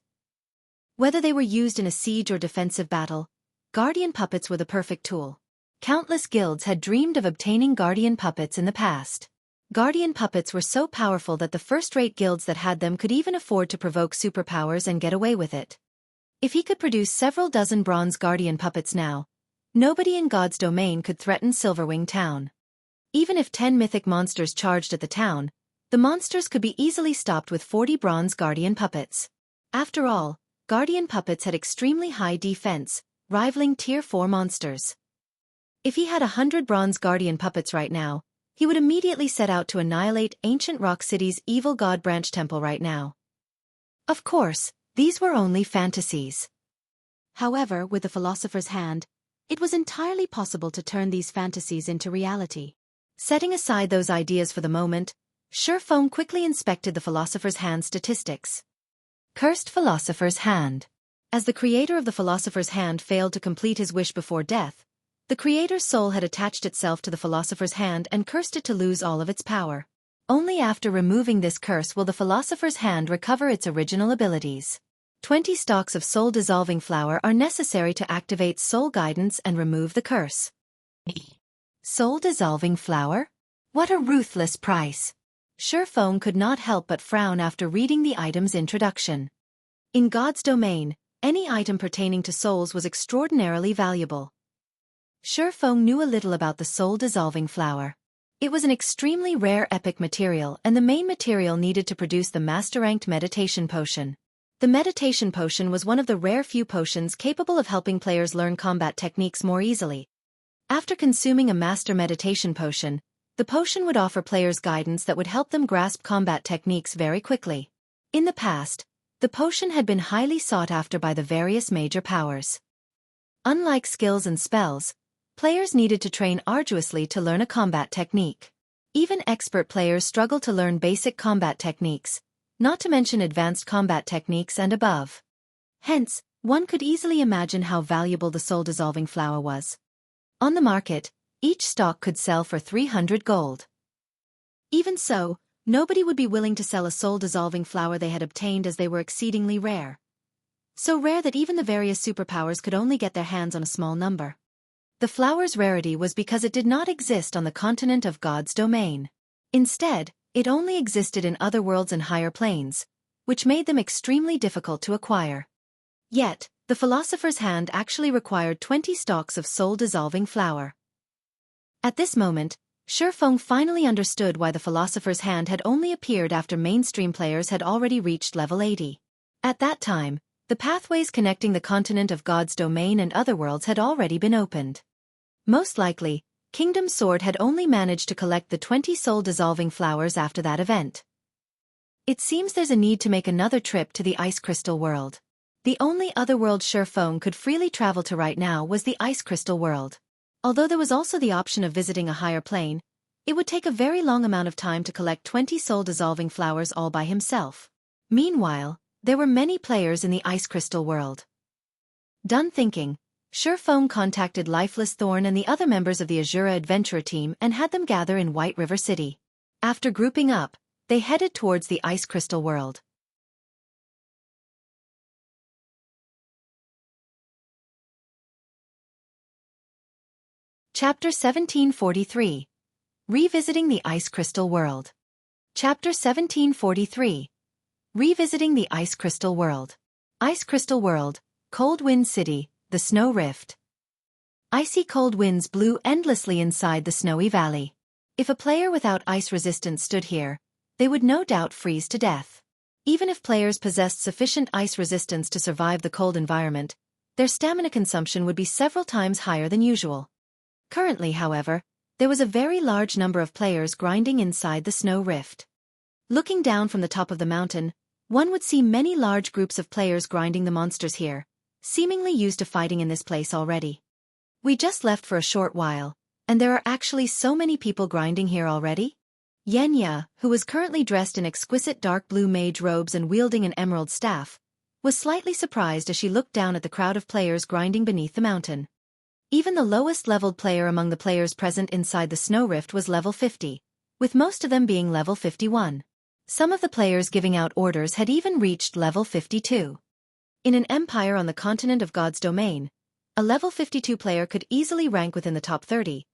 Whether they were used in a siege or defensive battle, Guardian puppets were the perfect tool. Countless guilds had dreamed of obtaining Guardian puppets in the past. Guardian puppets were so powerful that the first-rate guilds that had them could even afford to provoke superpowers and get away with it. If he could produce several dozen bronze guardian puppets now, nobody in God's domain could threaten Silverwing Town. Even if 10 mythic monsters charged at the town, the monsters could be easily stopped with 40 bronze guardian puppets. After all, guardian puppets had extremely high defense, rivaling Tier 4 monsters. If he had 100 bronze guardian puppets right now, he would immediately set out to annihilate Ancient Rock City's evil god branch temple right now. Of course, these were only fantasies. However, with the Philosopher's hand, it was entirely possible to turn these fantasies into reality. Setting aside those ideas for the moment, Xueqi quickly inspected the Philosopher's hand statistics. Cursed Philosopher's Hand. As the creator of the Philosopher's Hand failed to complete his wish before death, the creator's soul had attached itself to the Philosopher's Hand and cursed it to lose all of its power. Only after removing this curse will the Philosopher's Hand recover its original abilities. 20 stalks of soul-dissolving flower are necessary to activate soul guidance and remove the curse. Soul-dissolving flower? What a ruthless price! Xueqi could not help but frown after reading the item's introduction. In God's domain, any item pertaining to souls was extraordinarily valuable. Xueqi knew a little about the soul-dissolving flower. It was an extremely rare epic material and the main material needed to produce the master-ranked meditation potion. The meditation potion was one of the rare few potions capable of helping players learn combat techniques more easily. After consuming a master meditation potion, the potion would offer players guidance that would help them grasp combat techniques very quickly. In the past, the potion had been highly sought after by the various major powers. Unlike skills and spells, players needed to train arduously to learn a combat technique. Even expert players struggled to learn basic combat techniques, not to mention advanced combat techniques and above. Hence, one could easily imagine how valuable the soul-dissolving flower was. On the market, each stock could sell for 300 gold. Even so, nobody would be willing to sell a soul-dissolving flower they had obtained as they were exceedingly rare. So rare that even the various superpowers could only get their hands on a small number. The flower's rarity was because it did not exist on the continent of God's domain. Instead, it only existed in other worlds and higher planes, which made them extremely difficult to acquire. Yet, the Philosopher's Hand actually required 20 stalks of soul-dissolving flower. At this moment, Xueqi finally understood why the Philosopher's Hand had only appeared after mainstream players had already reached level 80. At that time, the pathways connecting the continent of God's domain and other worlds had already been opened. Most likely, Kingdom Sword had only managed to collect the 20 soul-dissolving flowers after that event. It seems there's a need to make another trip to the Ice Crystal World. The only other world Xueqi could freely travel to right now was the Ice Crystal World. Although there was also the option of visiting a higher plane, it would take a very long amount of time to collect 20 soul-dissolving flowers all by himself. Meanwhile, there were many players in the Ice Crystal World. Done thinking, Xueqi contacted Lifeless Thorn and the other members of the Asura adventurer team and had them gather in White River City. After grouping up, they headed towards the Ice Crystal World. Chapter 1743. Revisiting the Ice Crystal World. Chapter 1743. Revisiting the Ice Crystal World. Ice Crystal World, Cold Wind City, the Snow Rift. Icy cold winds blew endlessly inside the snowy valley. If a player without ice resistance stood here, they would no doubt freeze to death. Even if players possessed sufficient ice resistance to survive the cold environment, their stamina consumption would be several times higher than usual. Currently, however, there was a very large number of players grinding inside the snow rift. Looking down from the top of the mountain, one would see many large groups of players grinding the monsters here, seemingly used to fighting in this place already. We just left for a short while, and there are actually so many people grinding here already? Yenya, who was currently dressed in exquisite dark blue mage robes and wielding an emerald staff, was slightly surprised as she looked down at the crowd of players grinding beneath the mountain. Even the lowest-leveled player among the players present inside the snow rift was level 50, with most of them being level 51. Some of the players giving out orders had even reached level 52. In an empire on the continent of God's domain, a level 52 player could easily rank within the top 30,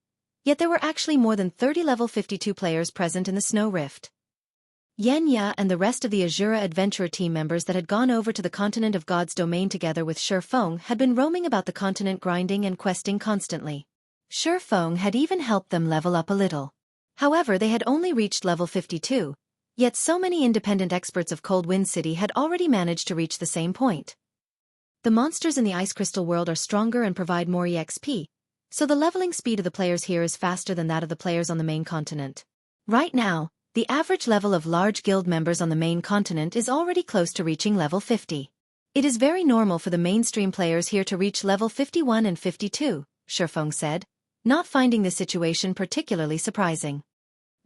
yet there were actually more than 30 level 52 players present in the snow rift. Yenya and the rest of the Asura adventurer team members that had gone over to the continent of God's domain together with Xueqi had been roaming about the continent grinding and questing constantly. Xueqi had even helped them level up a little. However, they had only reached level 52, yet so many independent experts of Cold Wind City had already managed to reach the same point. The monsters in the Ice Crystal world are stronger and provide more EXP, so the leveling speed of the players here is faster than that of the players on the main continent. Right now, the average level of large guild members on the main continent is already close to reaching level 50. It is very normal for the mainstream players here to reach level 51 and 52, Xueqi said, not finding the situation particularly surprising.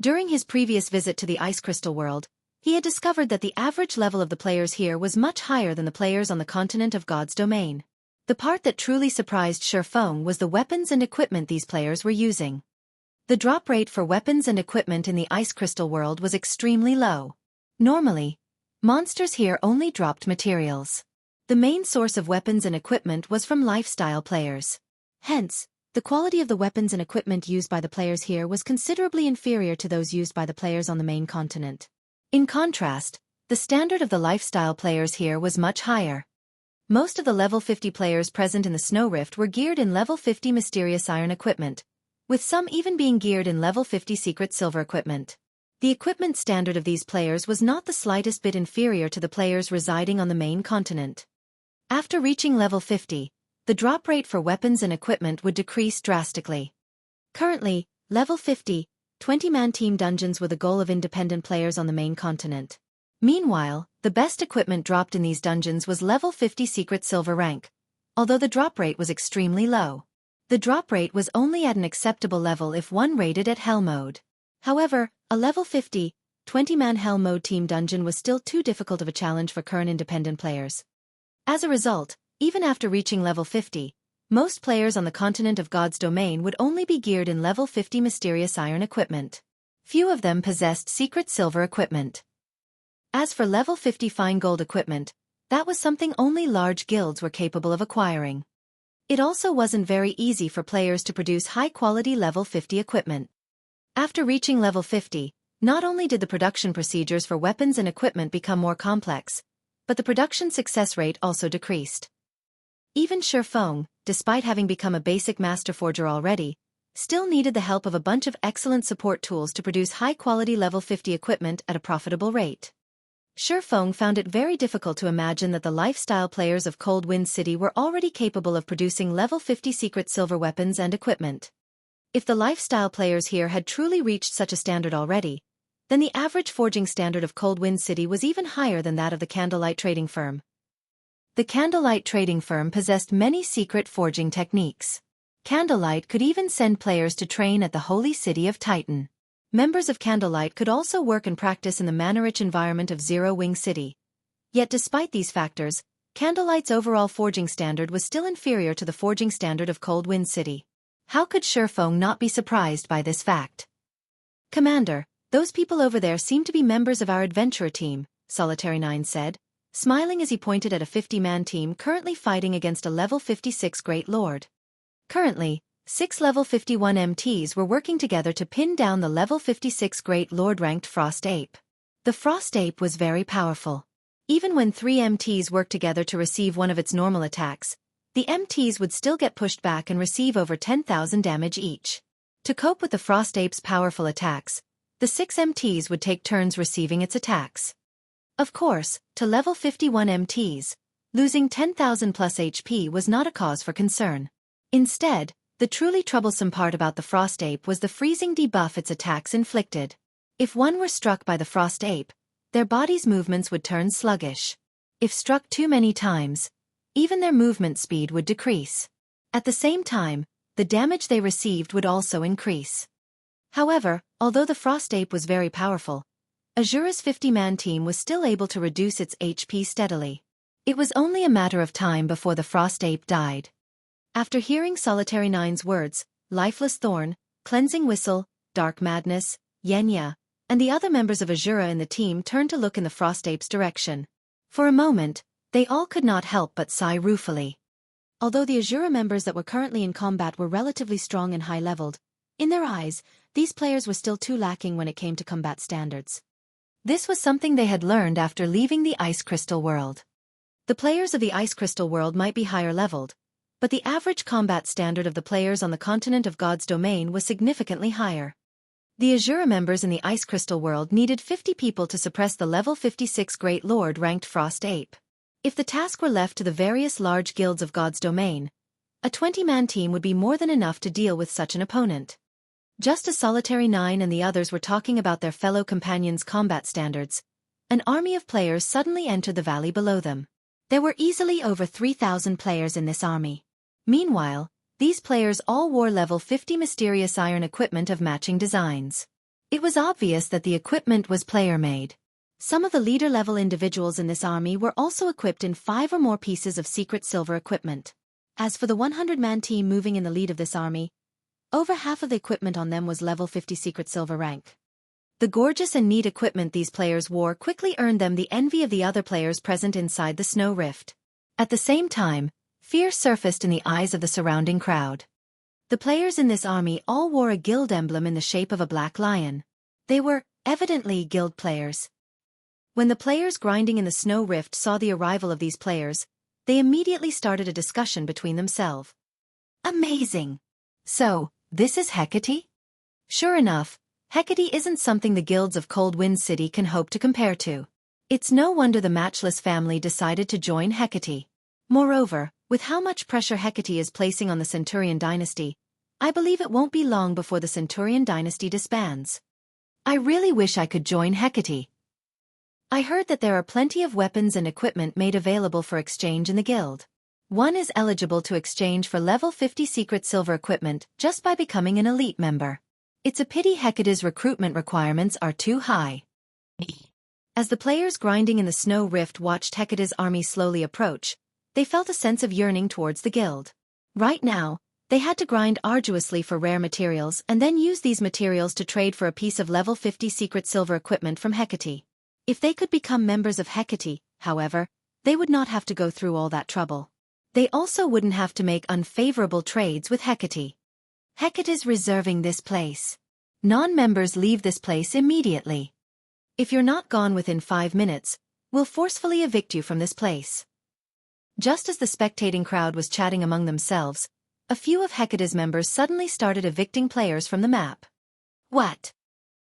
During his previous visit to the Ice Crystal world, he had discovered that the average level of the players here was much higher than the players on the continent of God's domain. The part that truly surprised Xueqi was the weapons and equipment these players were using. The drop rate for weapons and equipment in the Ice Crystal world was extremely low. Normally, monsters here only dropped materials. The main source of weapons and equipment was from lifestyle players. Hence, the quality of the weapons and equipment used by the players here was considerably inferior to those used by the players on the main continent. In contrast, the standard of the lifestyle players here was much higher. Most of the level 50 players present in the Snow Rift were geared in level 50 mysterious iron equipment, with some even being geared in level 50 secret silver equipment. The equipment standard of these players was not the slightest bit inferior to the players residing on the main continent. After reaching level 50, the drop rate for weapons and equipment would decrease drastically. Currently, level 50, 20-man team dungeons were the goal of independent players on the main continent. Meanwhile, the best equipment dropped in these dungeons was level 50 secret silver rank, although the drop rate was extremely low. The drop rate was only at an acceptable level if one rated at Hell mode. However, a level 50, 20-man Hell mode team dungeon was still too difficult of a challenge for current independent players. As a result, even after reaching level 50, most players on the continent of God's domain would only be geared in level 50 mysterious iron equipment. Few of them possessed secret silver equipment. As for level 50 fine gold equipment, that was something only large guilds were capable of acquiring. It also wasn't very easy for players to produce high-quality level 50 equipment. After reaching level 50, not only did the production procedures for weapons and equipment become more complex, but the production success rate also decreased. Even Xueqi, despite having become a basic master forger already, still needed the help of a bunch of excellent support tools to produce high-quality level 50 equipment at a profitable rate. Xueqi found it very difficult to imagine that the lifestyle players of Cold Wind City were already capable of producing level 50 secret silver weapons and equipment. If the lifestyle players here had truly reached such a standard already, then the average forging standard of Cold Wind City was even higher than that of the Candlelight Trading Firm. The Candlelight Trading Firm possessed many secret forging techniques. Candlelight could even send players to train at the holy city of Titan. Members of Candlelight could also work and practice in the mana-rich environment of Zero Wing City. Yet despite these factors, Candlelight's overall forging standard was still inferior to the forging standard of Cold Wind City. How could Xueqi not be surprised by this fact? "Commander, those people over there seem to be members of our adventurer team," Solitary 9 said, smiling as he pointed at a 50-man team currently fighting against a level 56 Great Lord. Currently, 6 level 51 MTs were working together to pin down the level 56 Great Lord-ranked Frost Ape. The Frost Ape was very powerful. Even when 3 MTs worked together to receive one of its normal attacks, the MTs would still get pushed back and receive over 10,000 damage each. To cope with the Frost Ape's powerful attacks, the 6 MTs would take turns receiving its attacks. Of course, to level 51 MTs, losing 10,000 plus HP was not a cause for concern. Instead, the truly troublesome part about the Frost Ape was the freezing debuff its attacks inflicted. If one were struck by the Frost Ape, their body's movements would turn sluggish. If struck too many times, even their movement speed would decrease. At the same time, the damage they received would also increase. However, although the Frost Ape was very powerful, Asura's 50-man team was still able to reduce its HP steadily. It was only a matter of time before the Frost Ape died. After hearing Solitary 9's words, Lifeless Thorn, Cleansing Whistle, Dark Madness, Yenya, and the other members of Asura in the team turned to look in the Frost Ape's direction. For a moment, they all could not help but sigh ruefully. Although the Asura members that were currently in combat were relatively strong and high-leveled, in their eyes, these players were still too lacking when it came to combat standards. This was something they had learned after leaving the Ice Crystal world. The players of the Ice Crystal world might be higher leveled, but the average combat standard of the players on the continent of God's domain was significantly higher. The Asura members in the Ice Crystal world needed 50 people to suppress the level 56 Great Lord ranked Frost Ape. If the task were left to the various large guilds of God's domain, a 20-man team would be more than enough to deal with such an opponent. Just as Solitary 9 and the others were talking about their fellow companions' combat standards, an army of players suddenly entered the valley below them. There were easily over 3,000 players in this army. Meanwhile, these players all wore level 50 mysterious iron equipment of matching designs. It was obvious that the equipment was player-made. Some of the leader-level individuals in this army were also equipped in 5 or more pieces of secret silver equipment. As for the 100-man team moving in the lead of this army, over half of the equipment on them was level 50 secret silver rank. The gorgeous and neat equipment these players wore quickly earned them the envy of the other players present inside the snow rift. At the same time, fear surfaced in the eyes of the surrounding crowd. The players in this army all wore a guild emblem in the shape of a black lion. They were, evidently, guild players. When the players grinding in the snow rift saw the arrival of these players, they immediately started a discussion between themselves. Amazing! So, this is Hecate? Sure enough, Hecate isn't something the guilds of Cold Wind City can hope to compare to. It's no wonder the Matchless family decided to join Hecate. Moreover, with how much pressure Hecate is placing on the Centurion dynasty, I believe it won't be long before the Centurion dynasty disbands. I really wish I could join Hecate. I heard that there are plenty of weapons and equipment made available for exchange in the guild. One is eligible to exchange for level 50 secret silver equipment just by becoming an elite member. It's a pity Hecate's recruitment requirements are too high. As the players grinding in the snow rift watched Hecate's army slowly approach, they felt a sense of yearning towards the guild. Right now, they had to grind arduously for rare materials and then use these materials to trade for a piece of level 50 secret silver equipment from Hecate. If they could become members of Hecate, however, they would not have to go through all that trouble. They also wouldn't have to make unfavorable trades with Hecate. Hecate is reserving this place. Non-members leave this place immediately. If you're not gone within 5 minutes, we'll forcefully evict you from this place. Just as the spectating crowd was chatting among themselves, a few of Hecate's members suddenly started evicting players from the map. What?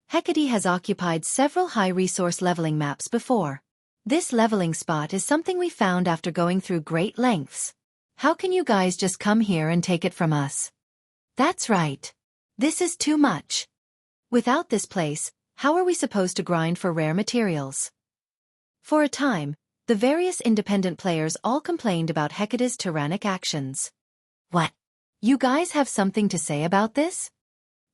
Hecate has occupied several high-resource leveling maps before. This leveling spot is something we found after going through great lengths. How can you guys just come here and take it from us? That's right. This is too much. Without this place, how are we supposed to grind for rare materials? For a time, the various independent players all complained about Hecate's tyrannic actions. What? You guys have something to say about this?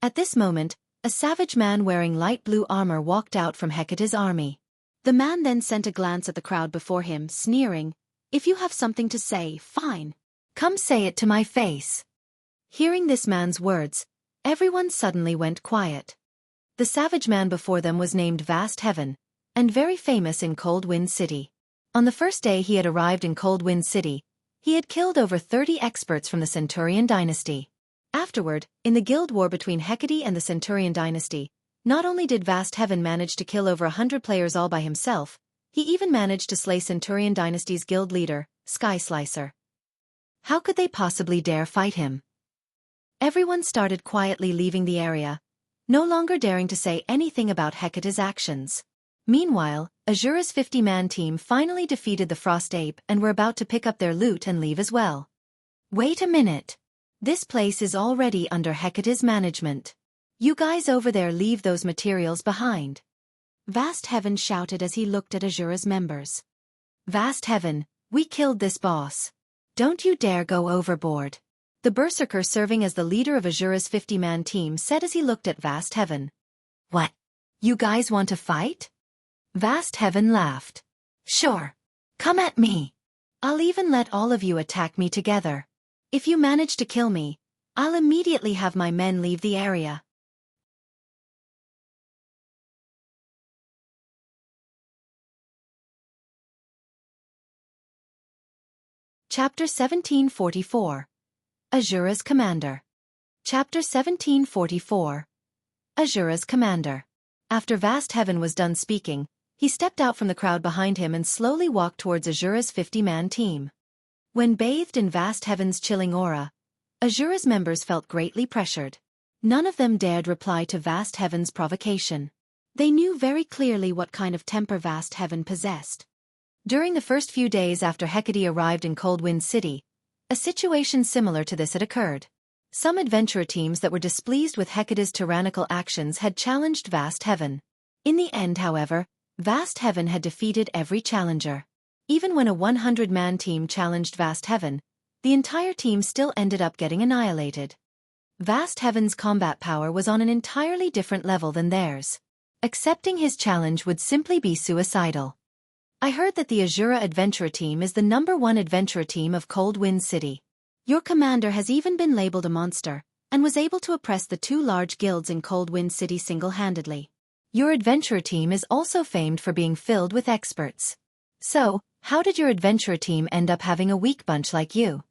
At this moment, a savage man wearing light blue armor walked out from Hecate's army. The man then sent a glance at the crowd before him, sneering, "If you have something to say, fine. Come say it to my face." Hearing this man's words, everyone suddenly went quiet. The savage man before them was named Vast Heaven, and very famous in Cold Wind City. On the first day he had arrived in Cold Wind City, he had killed over 30 experts from the Centurion dynasty. Afterward, in the guild war between Hecate and the Centurion dynasty, not only did Vast Heaven manage to kill over 100 players all by himself, he even managed to slay Centurion dynasty's guild leader, Sky Slicer. How could they possibly dare fight him? Everyone started quietly leaving the area, no longer daring to say anything about Hecate's actions. Meanwhile, Asura's 50-man team finally defeated the Frost Ape and were about to pick up their loot and leave as well. Wait a minute. This place is already under Hecate's management. You guys over there leave those materials behind. Vast Heaven shouted as he looked at Asura's members. Vast Heaven, we killed this boss. Don't you dare go overboard. The berserker serving as the leader of Asura's 50-man team said as he looked at Vast Heaven. What? You guys want to fight? Vast Heaven laughed. Sure. Come at me. I'll even let all of you attack me together. If you manage to kill me, I'll immediately have my men leave the area. Chapter 1744. Asura's Commander. Chapter 1744. Asura's Commander. After Vast Heaven was done speaking, He stepped out from the crowd behind him and slowly walked towards Asura's 50-man team. When bathed in vast heaven's chilling aura, Asura's members felt greatly pressured. None of them dared reply to vast heaven's provocation. They knew very clearly what kind of temper vast heaven possessed. During the first few days after Hecate arrived in Cold Wind City, a situation similar to this had occurred. Some adventurer teams that were displeased with Hecate's tyrannical actions had challenged vast heaven. In the end, however, vast heaven had defeated every challenger. Even when a 100-man team challenged vast heaven, the entire team still ended up getting annihilated. Vast heaven's combat power was on an entirely different level than theirs. Accepting his challenge would simply be suicidal. I heard that the Asura adventurer team is the #1 adventurer team of Cold Wind City. Your commander has even been labeled a monster, and was able to oppress the 2 large guilds in Cold Wind City single-handedly. Your adventurer team is also famed for being filled with experts. So, how did your adventurer team end up having a weak bunch like you?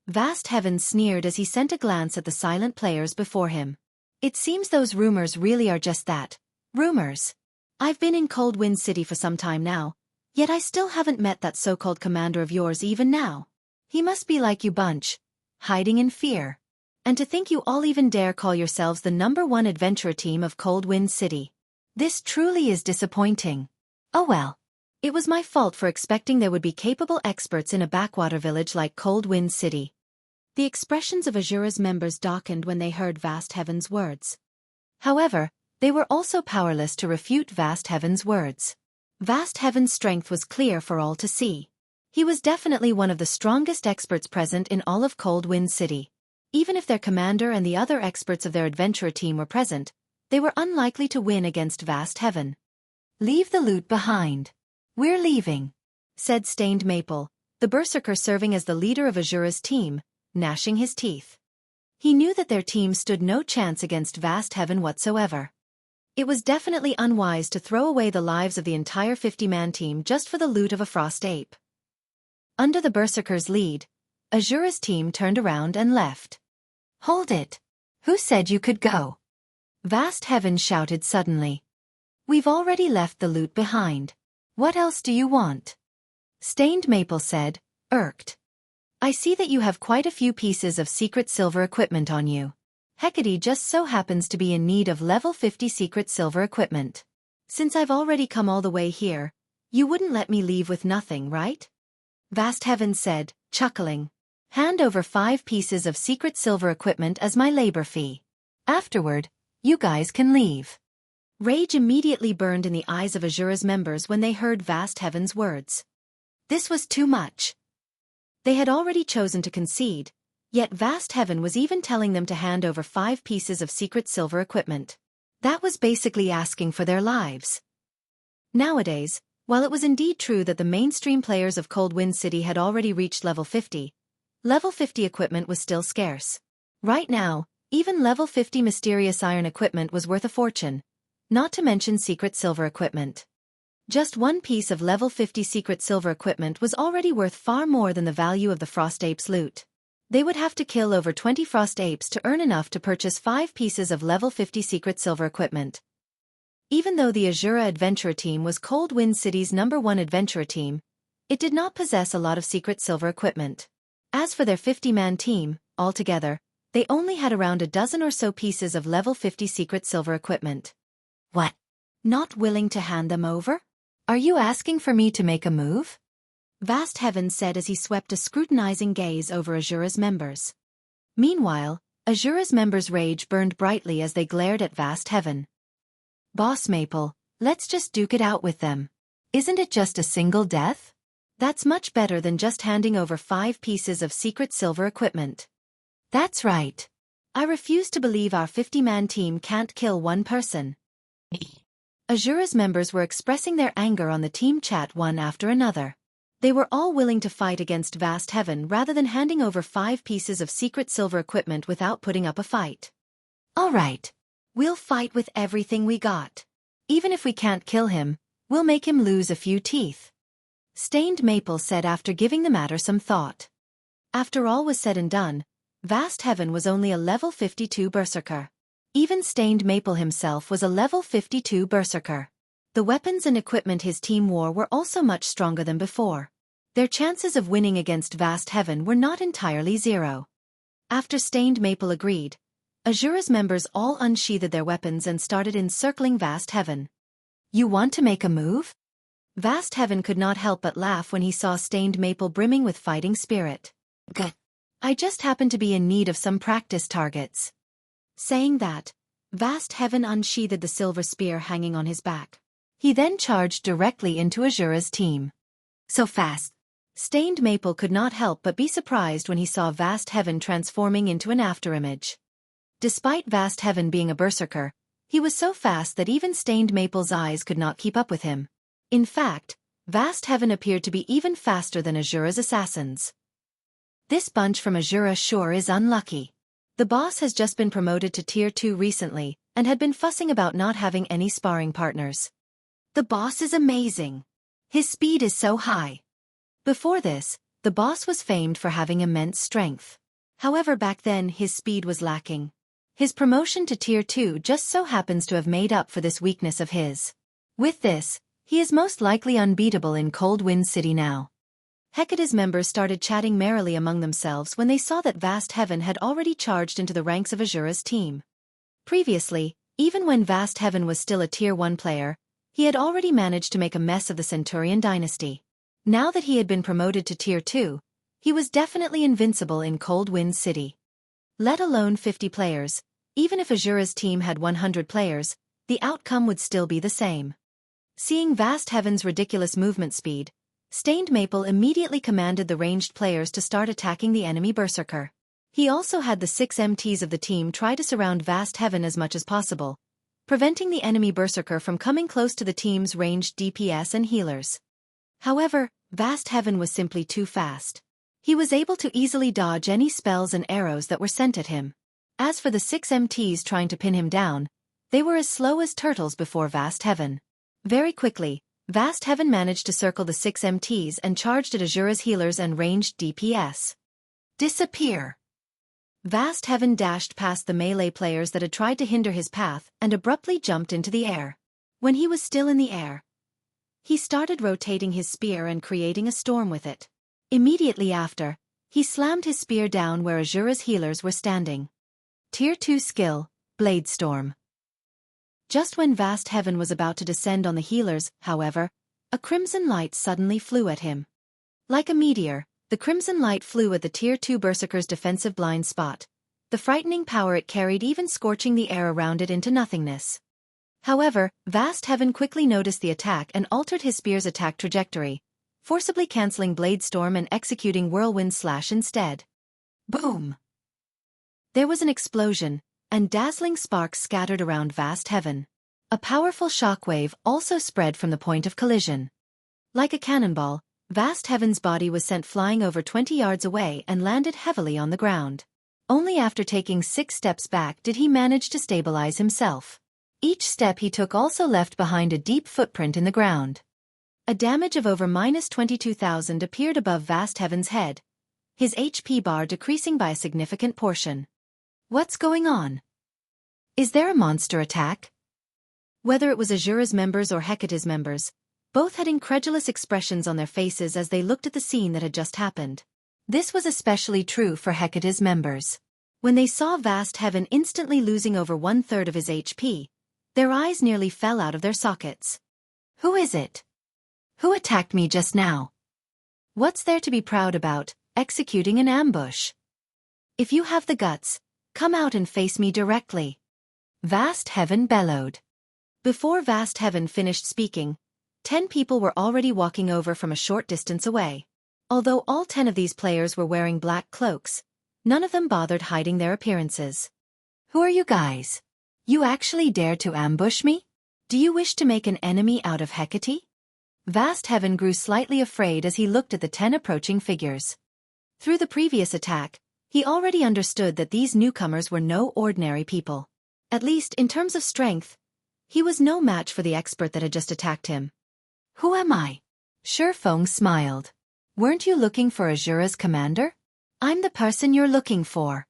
Vast Heaven sneered as he sent a glance at the silent players before him. It seems those rumors really are just that. Rumors. I've been in Cold Wind City for some time now, yet I still haven't met that so-called commander of yours even now. He must be like you bunch, hiding in fear. And to think you all even dare call yourselves the #1 adventurer team of Cold Wind City. This truly is disappointing. Oh well. It was my fault for expecting there would be capable experts in a backwater village like Cold Wind City. The expressions of Asura's members darkened when they heard Vast Heaven's words. However, they were also powerless to refute Vast Heaven's words. Vast Heaven's strength was clear for all to see. He was definitely one of the strongest experts present in all of Cold Wind City. Even if their commander and the other experts of their adventurer team were present, they were unlikely to win against Vast Heaven. Leave the loot behind. We're leaving, said Stained Maple, the berserker serving as the leader of Asura's team, gnashing his teeth. He knew that their team stood no chance against Vast Heaven whatsoever. It was definitely unwise to throw away the lives of the entire 50-man team just for the loot of a frost ape. Under the berserker's lead, Asura's team turned around and left. Hold it! Who said you could go? Vast Heaven shouted suddenly. We've already left the loot behind. What else do you want? Stained Maple said, irked. I see that you have quite a few pieces of secret silver equipment on you. Hecate just so happens to be in need of level 50 secret silver equipment. Since I've already come all the way here, you wouldn't let me leave with nothing, right? Vast Heaven said, chuckling. Hand over 5 pieces of secret silver equipment as my labor fee. Afterward, you guys can leave. Rage immediately burned in the eyes of Asura's members when they heard Vast Heaven's words. This was too much. They had already chosen to concede, yet Vast Heaven was even telling them to hand over 5 pieces of secret silver equipment. That was basically asking for their lives. Nowadays, while it was indeed true that the mainstream players of Cold Wind City had already reached level 50 equipment was still scarce. Right now, even level 50 mysterious iron equipment was worth a fortune, not to mention secret silver equipment. Just one piece of level 50 secret silver equipment was already worth far more than the value of the Frost Ape's loot. They would have to kill over 20 Frost Apes to earn enough to purchase 5 pieces of level 50 secret silver equipment. Even though the Asura adventurer team was Cold Wind City's #1 adventurer team, it did not possess a lot of secret silver equipment. As for their 50-man team, altogether, they only had around a dozen or so pieces of level 50 secret silver equipment. What? Not willing to hand them over? Are you asking for me to make a move? Vast Heaven said as he swept a scrutinizing gaze over Asura's members. Meanwhile, Asura's members' rage burned brightly as they glared at Vast Heaven. Boss Maple, let's just duke it out with them. Isn't it just a single death? That's much better than just handing over 5 pieces of secret silver equipment. That's right. I refuse to believe our 50-man team can't kill one person. Asura's members were expressing their anger on the team chat one after another. They were all willing to fight against Vast Heaven rather than handing over 5 pieces of secret silver equipment without putting up a fight. All right. We'll fight with everything we got. Even if we can't kill him, we'll make him lose a few teeth. Stained Maple said after giving the matter some thought. After all was said and done, Vast Heaven was only a level 52 berserker. Even Stained Maple himself was a level 52 berserker. The weapons and equipment his team wore were also much stronger than before. Their chances of winning against Vast Heaven were not entirely zero. After Stained Maple agreed, Asura's members all unsheathed their weapons and started encircling Vast Heaven. "You want to make a move?" Vast Heaven could not help but laugh when he saw Stained Maple brimming with fighting spirit. "Good. I just happen to be in need of some practice targets." Saying that, Vast Heaven unsheathed the silver spear hanging on his back. He then charged directly into Asura's team. So fast. Stained Maple could not help but be surprised when he saw Vast Heaven transforming into an afterimage. Despite Vast Heaven being a berserker, he was so fast that even Stained Maple's eyes could not keep up with him. In fact, Vast Heaven appeared to be even faster than Asura's assassins. This bunch from Asura sure is unlucky. The boss has just been promoted to Tier 2 recently, and had been fussing about not having any sparring partners. The boss is amazing. His speed is so high. Before this, the boss was famed for having immense strength. However, back then his speed was lacking. His promotion to Tier 2 just so happens to have made up for this weakness of his. With this, he is most likely unbeatable in Cold Wind City now. Hecate's members started chatting merrily among themselves when they saw that Vast Heaven had already charged into the ranks of Asura's team. Previously, even when Vast Heaven was still a Tier 1 player, he had already managed to make a mess of the Centurion dynasty. Now that he had been promoted to Tier 2, he was definitely invincible in Cold Wind City. Let alone 50 players, even if Asura's team had 100 players, the outcome would still be the same. Seeing Vast Heaven's ridiculous movement speed, Stained Maple immediately commanded the ranged players to start attacking the enemy berserker. He also had the 6 MTs of the team try to surround Vast Heaven as much as possible, preventing the enemy berserker from coming close to the team's ranged DPS and healers. However, Vast Heaven was simply too fast. He was able to easily dodge any spells and arrows that were sent at him. As for the 6 MTs trying to pin him down, they were as slow as turtles before Vast Heaven. Very quickly, Vast Heaven managed to circle the 6 MTs and charged at Asura's healers and ranged DPS. Disappear! Vast Heaven dashed past the melee players that had tried to hinder his path and abruptly jumped into the air. When he was still in the air, he started rotating his spear and creating a storm with it. Immediately after, he slammed his spear down where Asura's healers were standing. Tier 2 skill, Blade Storm. Just when Vast Heaven was about to descend on the healers, however, a crimson light suddenly flew at him. Like a meteor, the crimson light flew at the Tier 2 berserker's defensive blind spot, the frightening power it carried even scorching the air around it into nothingness. However, Vast Heaven quickly noticed the attack and altered his spear's attack trajectory, forcibly cancelling Blade Storm and executing Whirlwind Slash instead. Boom! There was an explosion, and dazzling sparks scattered around Vast Heaven. A powerful shockwave also spread from the point of collision. Like a cannonball, Vast Heaven's body was sent flying over 20 yards away and landed heavily on the ground. Only after taking 6 steps back did he manage to stabilize himself. Each step he took also left behind a deep footprint in the ground. A damage of over -22,000 appeared above Vast Heaven's head, his HP bar decreasing by a significant portion. What's going on? Is there a monster attack? Whether it was Asura's members or Hecate's members, both had incredulous expressions on their faces as they looked at the scene that had just happened. This was especially true for Hecate's members. When they saw Vast Heaven instantly losing over 1/3 of his HP, their eyes nearly fell out of their sockets. Who is it? Who attacked me just now? What's there to be proud about, executing an ambush? If you have the guts, come out and face me directly. Vast Heaven bellowed. Before Vast Heaven finished speaking, 10 people were already walking over from a short distance away. Although all 10 of these players were wearing black cloaks, none of them bothered hiding their appearances. Who are you guys? You actually dare to ambush me? Do you wish to make an enemy out of Hecate? Vast Heaven grew slightly afraid as he looked at the 10 approaching figures. Through the previous attack, he already understood that these newcomers were no ordinary people. At least in terms of strength, he was no match for the expert that had just attacked him. Who am I? Xueqi smiled. Weren't you looking for Asura's commander? I'm the person you're looking for.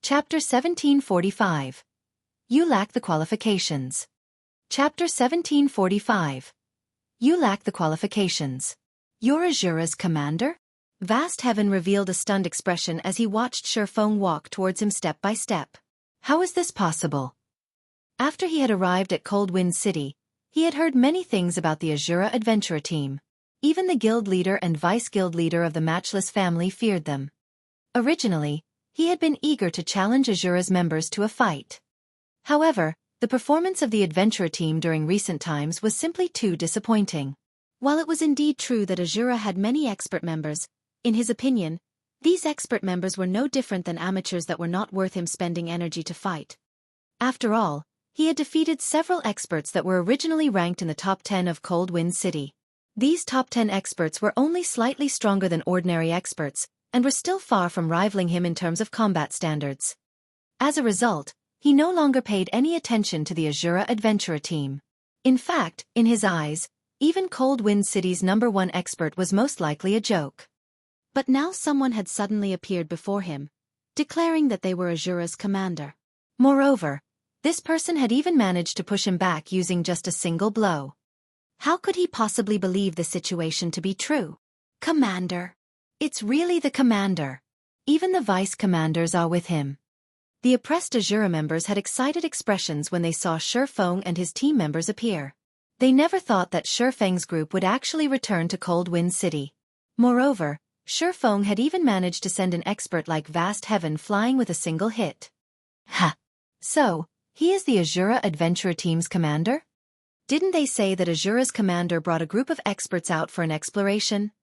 Chapter 1745. You lack the qualifications. Chapter 1745. You lack the qualifications. You're Asura's commander? Vast Heaven revealed a stunned expression as he watched Xueqi walk towards him step by step. How is this possible? After he had arrived at Cold Wind City, he had heard many things about the Asura adventurer team. Even the guild leader and vice-guild leader of the Matchless family feared them. Originally, he had been eager to challenge Asura's members to a fight. However, the performance of the adventurer team during recent times was simply too disappointing. While it was indeed true that Asura had many expert members, in his opinion, these expert members were no different than amateurs that were not worth him spending energy to fight. After all, he had defeated several experts that were originally ranked in the top 10 of Cold Wind City. These top 10 experts were only slightly stronger than ordinary experts, and were still far from rivaling him in terms of combat standards. As a result, he no longer paid any attention to the Asura adventurer team. In fact, in his eyes, even Cold Wind City's #1 expert was most likely a joke. But now someone had suddenly appeared before him, declaring that they were Asura's commander. Moreover, this person had even managed to push him back using just a single blow. How could he possibly believe the situation to be true? Commander. It's really the commander. Even the vice-commanders are with him. The oppressed Asura members had excited expressions when they saw Xueqi and his team members appear. They never thought that Xueqi's group would actually return to Cold Wind City. Moreover, Xueqi had even managed to send an expert like Vast Heaven flying with a single hit. Ha! So, he is the Asura adventurer team's commander? Didn't they say that Asura's commander brought a group of experts out for an exploration?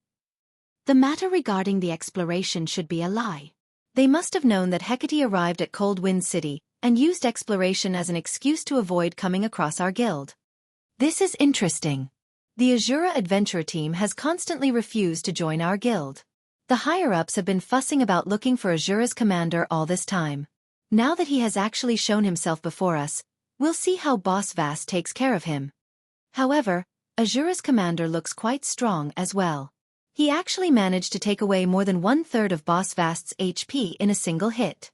The matter regarding the exploration should be a lie. They must have known that Hecate arrived at Cold Wind City and used exploration as an excuse to avoid coming across our guild. This is interesting. The Asura adventurer team has constantly refused to join our guild. The higher-ups have been fussing about looking for Asura's commander all this time. Now that he has actually shown himself before us, we'll see how Boss Vast takes care of him. However, Asura's commander looks quite strong as well. He actually managed to take away more than 1/3 of Boss Vast's HP in a single hit.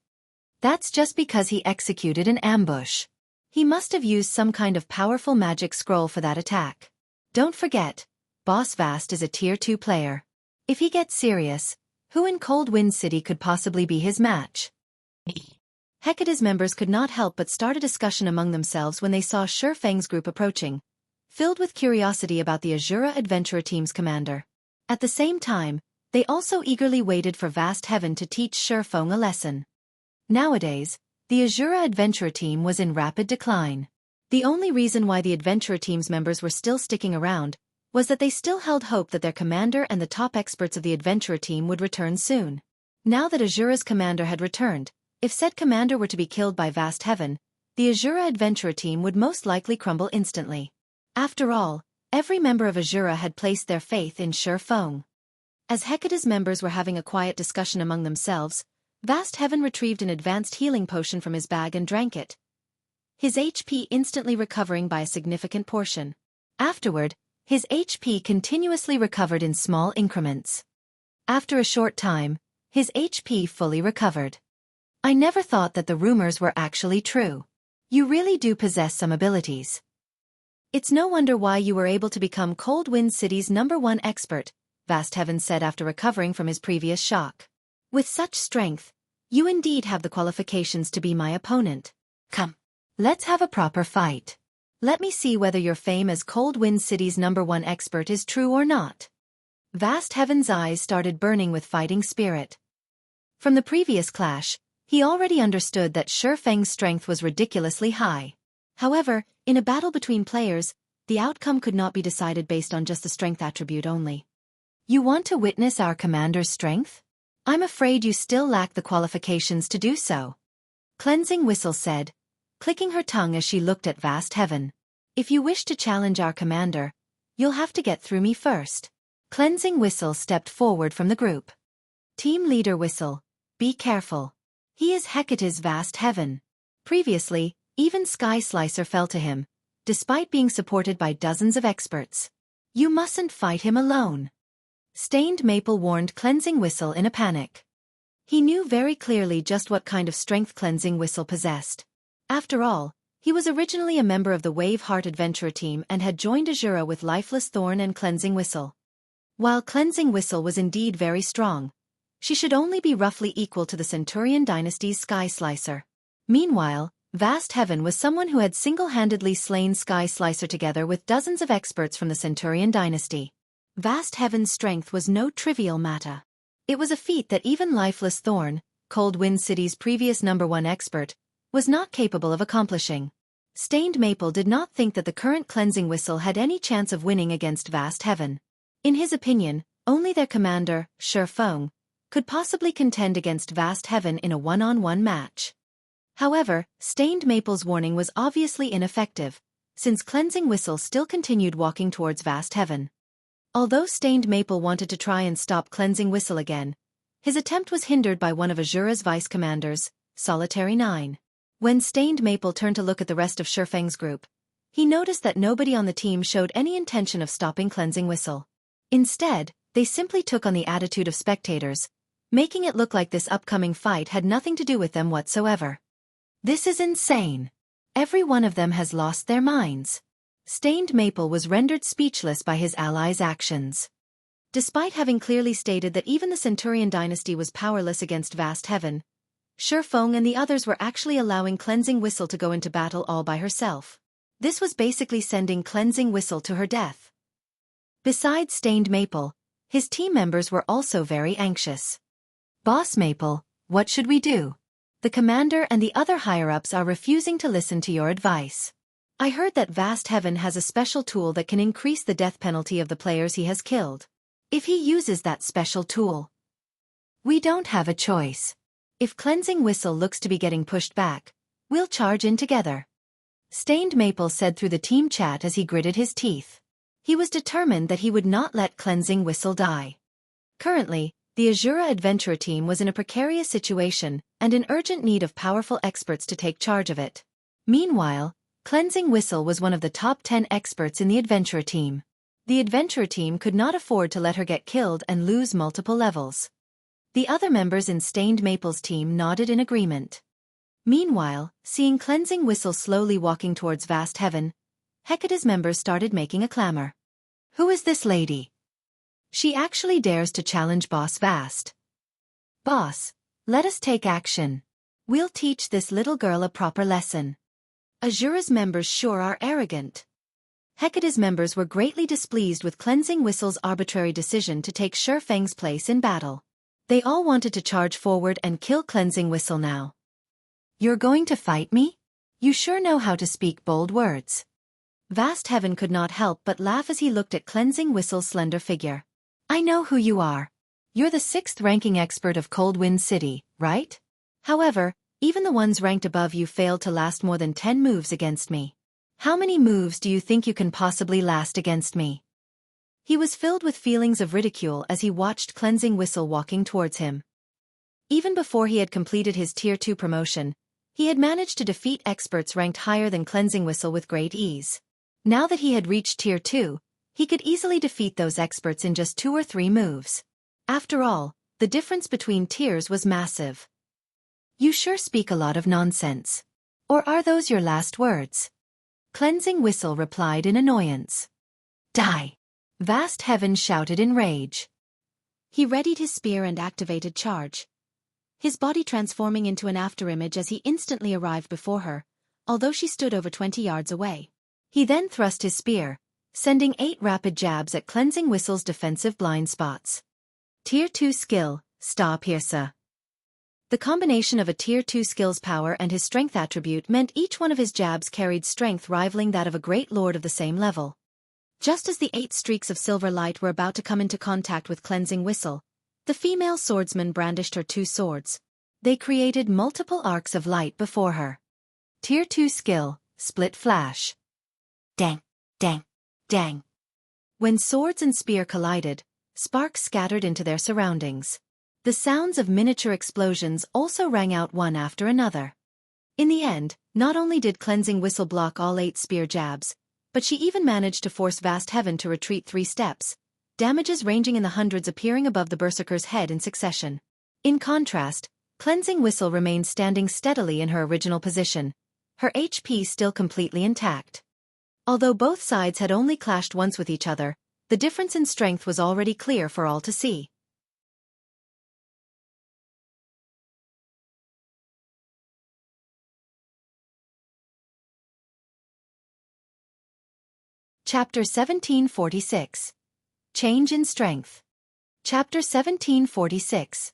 That's just because he executed an ambush. He must have used some kind of powerful magic scroll for that attack. Don't forget, Boss Vast is a Tier 2 player. If he gets serious, who in Cold Wind City could possibly be his match? Hecate's members could not help but start a discussion among themselves when they saw Xueqi's group approaching, filled with curiosity about the Asura adventurer team's commander. At the same time, they also eagerly waited for Vast Heaven to teach Xueqi a lesson. Nowadays, the Asura adventurer team was in rapid decline. The only reason why the adventurer team's members were still sticking around was that they still held hope that their commander and the top experts of the adventurer team would return soon. Now that Asura's commander had returned, if said commander were to be killed by Vast Heaven, the Asura adventurer team would most likely crumble instantly. After all, every member of Asura had placed their faith in Xueqi. As Hecate's members were having a quiet discussion among themselves, Vast Heaven retrieved an advanced healing potion from his bag and drank it, his HP instantly recovering by a significant portion. Afterward, his HP continuously recovered in small increments. After a short time, his HP fully recovered. I never thought that the rumors were actually true. You really do possess some abilities. It's no wonder why you were able to become Cold Wind City's #1 expert, Vast Heaven said after recovering from his previous shock. With such strength, you indeed have the qualifications to be my opponent. Come, let's have a proper fight. Let me see whether your fame as Cold Wind City's #1 expert is true or not. Vast Heaven's eyes started burning with fighting spirit. From the previous clash, he already understood that Xueqi's strength was ridiculously high. However, in a battle between players, the outcome could not be decided based on just the strength attribute only. You want to witness our commander's strength? I'm afraid you still lack the qualifications to do so. Cleansing Whistle said, clicking her tongue as she looked at Vast Heaven. If you wish to challenge our commander, you'll have to get through me first. Cleansing Whistle stepped forward from the group. Team Leader Whistle, be careful. He is Hecate's Vast Heaven. Previously, even Sky Slicer fell to him, despite being supported by dozens of experts. You mustn't fight him alone. Stained Maple warned Cleansing Whistle in a panic. He knew very clearly just what kind of strength Cleansing Whistle possessed. After all, he was originally a member of the Wave Heart Adventurer team and had joined Asura with Lifeless Thorn and Cleansing Whistle. While Cleansing Whistle was indeed very strong, she should only be roughly equal to the Centurion Dynasty's Sky Slicer. Meanwhile, Vast Heaven was someone who had single-handedly slain Sky Slicer together with dozens of experts from the Centurion Dynasty. Vast Heaven's strength was no trivial matter. It was a feat that even Lifeless Thorn, Cold Wind City's previous #1 expert, was not capable of accomplishing. Stained Maple did not think that the current Cleansing Whistle had any chance of winning against Vast Heaven. In his opinion, only their commander, Xueqi, could possibly contend against Vast Heaven in a one-on-one match. However, Stained Maple's warning was obviously ineffective, since Cleansing Whistle still continued walking towards Vast Heaven. Although Stained Maple wanted to try and stop Cleansing Whistle again, his attempt was hindered by one of Asura's vice commanders, Solitary 9. When Stained Maple turned to look at the rest of Xueqi's group, he noticed that nobody on the team showed any intention of stopping Cleansing Whistle. Instead, they simply took on the attitude of spectators, making it look like this upcoming fight had nothing to do with them whatsoever. This is insane. Every one of them has lost their minds. Stained Maple was rendered speechless by his allies' actions. Despite having clearly stated that even the Centurion Dynasty was powerless against Vast Heaven, Xueqi and the others were actually allowing Cleansing Whistle to go into battle all by herself. This was basically sending Cleansing Whistle to her death. Besides Stained Maple, his team members were also very anxious. Boss Maple, what should we do? The commander and the other higher-ups are refusing to listen to your advice. I heard that Vast Heaven has a special tool that can increase the death penalty of the players he has killed. If he uses that special tool, we don't have a choice. If Cleansing Whistle looks to be getting pushed back, we'll charge in together. Stained Maple said through the team chat as he gritted his teeth. He was determined that he would not let Cleansing Whistle die. Currently, the Asura Adventurer team was in a precarious situation and in urgent need of powerful experts to take charge of it. Meanwhile, Cleansing Whistle was one of the top 10 experts in the Adventurer team. The Adventurer team could not afford to let her get killed and lose multiple levels. The other members in Stained Maple's team nodded in agreement. Meanwhile, seeing Cleansing Whistle slowly walking towards Vast Heaven, Hecate's members started making a clamor. Who is this lady? She actually dares to challenge Boss Vast. Boss, let us take action. We'll teach this little girl a proper lesson. Asura's members sure are arrogant. Hecate's members were greatly displeased with Cleansing Whistle's arbitrary decision to take Xueqi's place in battle. They all wanted to charge forward and kill Cleansing Whistle now. You're going to fight me? You sure know how to speak bold words. Vast Heaven could not help but laugh as he looked at Cleansing Whistle's slender figure. I know who you are. You're the 6th ranking expert of Cold Wind City, right? However, even the ones ranked above you failed to last more than 10 moves against me. How many moves do you think you can possibly last against me? He was filled with feelings of ridicule as he watched Cleansing Whistle walking towards him. Even before he had completed his Tier 2 promotion, he had managed to defeat experts ranked higher than Cleansing Whistle with great ease. Now that he had reached Tier 2, he could easily defeat those experts in just 2 or 3 moves. After all, the difference between tiers was massive. You sure speak a lot of nonsense. Or are those your last words? Cleansing Whistle replied in annoyance. Die! Vast Heaven shouted in rage. He readied his spear and activated charge, his body transforming into an afterimage as he instantly arrived before her, although she stood over 20 yards away. He then thrust his spear, sending 8 rapid jabs at Cleansing Whistle's defensive blind spots. Tier 2 skill, Star Piercer. The combination of a Tier 2 skill's power and his strength attribute meant each one of his jabs carried strength rivaling that of a great lord of the same level. Just as the 8 streaks of silver light were about to come into contact with Cleansing Whistle, the female swordsman brandished her 2 swords. They created multiple arcs of light before her. Tier 2 skill, Split Flash. Dang, dang, dang. When swords and spear collided, sparks scattered into their surroundings. The sounds of miniature explosions also rang out one after another. In the end, not only did Cleansing Whistle block all 8 spear jabs, but she even managed to force Vast Heaven to retreat 3 steps, damages ranging in the hundreds appearing above the berserker's head in succession. In contrast, Cleansing Whistle remained standing steadily in her original position, her HP still completely intact. Although both sides had only clashed once with each other, the difference in strength was already clear for all to see. Chapter 1746. Change in Strength. Chapter 1746.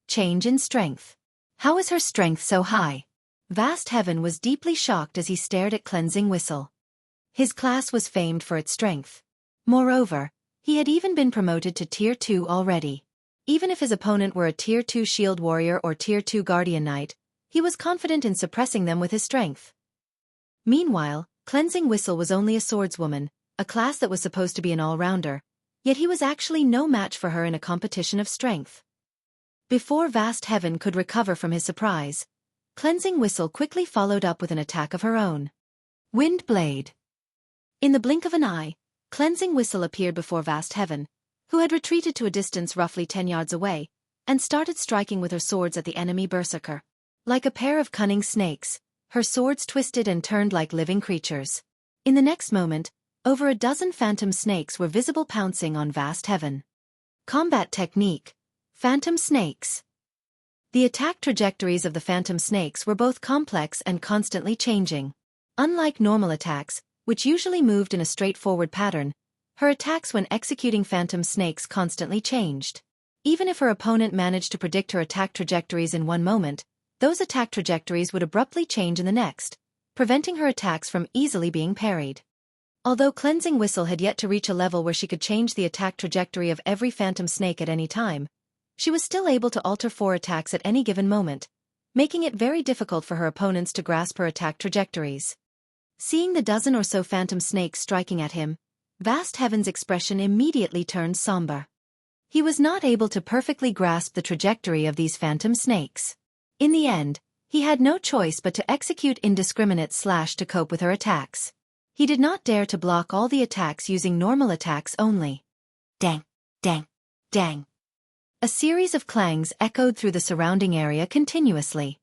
Change in Strength. How is her strength so high? Vast Heaven was deeply shocked as he stared at Cleansing Whistle. His class was famed for its strength. Moreover, he had even been promoted to Tier 2 already. Even if his opponent were a Tier 2 Shield Warrior or Tier 2 Guardian Knight, he was confident in suppressing them with his strength. Meanwhile, Cleansing Whistle was only a swordswoman, a class that was supposed to be an all-rounder, yet he was actually no match for her in a competition of strength. Before Vast Heaven could recover from his surprise, Cleansing Whistle quickly followed up with an attack of her own. Wind Blade. In the blink of an eye, Cleansing Whistle appeared before Vast Heaven, who had retreated to a distance roughly 10 yards away, and started striking with her swords at the enemy berserker. Like a pair of cunning snakes, her swords twisted and turned like living creatures. In the next moment, over a dozen phantom snakes were visible pouncing on Vast Heaven. Combat Technique. Phantom Snakes. The attack trajectories of the phantom snakes were both complex and constantly changing. Unlike normal attacks, which usually moved in a straightforward pattern, her attacks when executing phantom snakes constantly changed. Even if her opponent managed to predict her attack trajectories in one moment, those attack trajectories would abruptly change in the next, preventing her attacks from easily being parried. Although Cleansing Whistle had yet to reach a level where she could change the attack trajectory of every phantom snake at any time, she was still able to alter 4 attacks at any given moment, making it very difficult for her opponents to grasp her attack trajectories. Seeing the dozen or so phantom snakes striking at him, Vast Heaven's expression immediately turned somber. He was not able to perfectly grasp the trajectory of these phantom snakes. In the end, he had no choice but to execute indiscriminate slash to cope with her attacks. He did not dare to block all the attacks using normal attacks only. Dang, dang, dang. A series of clangs echoed through the surrounding area continuously.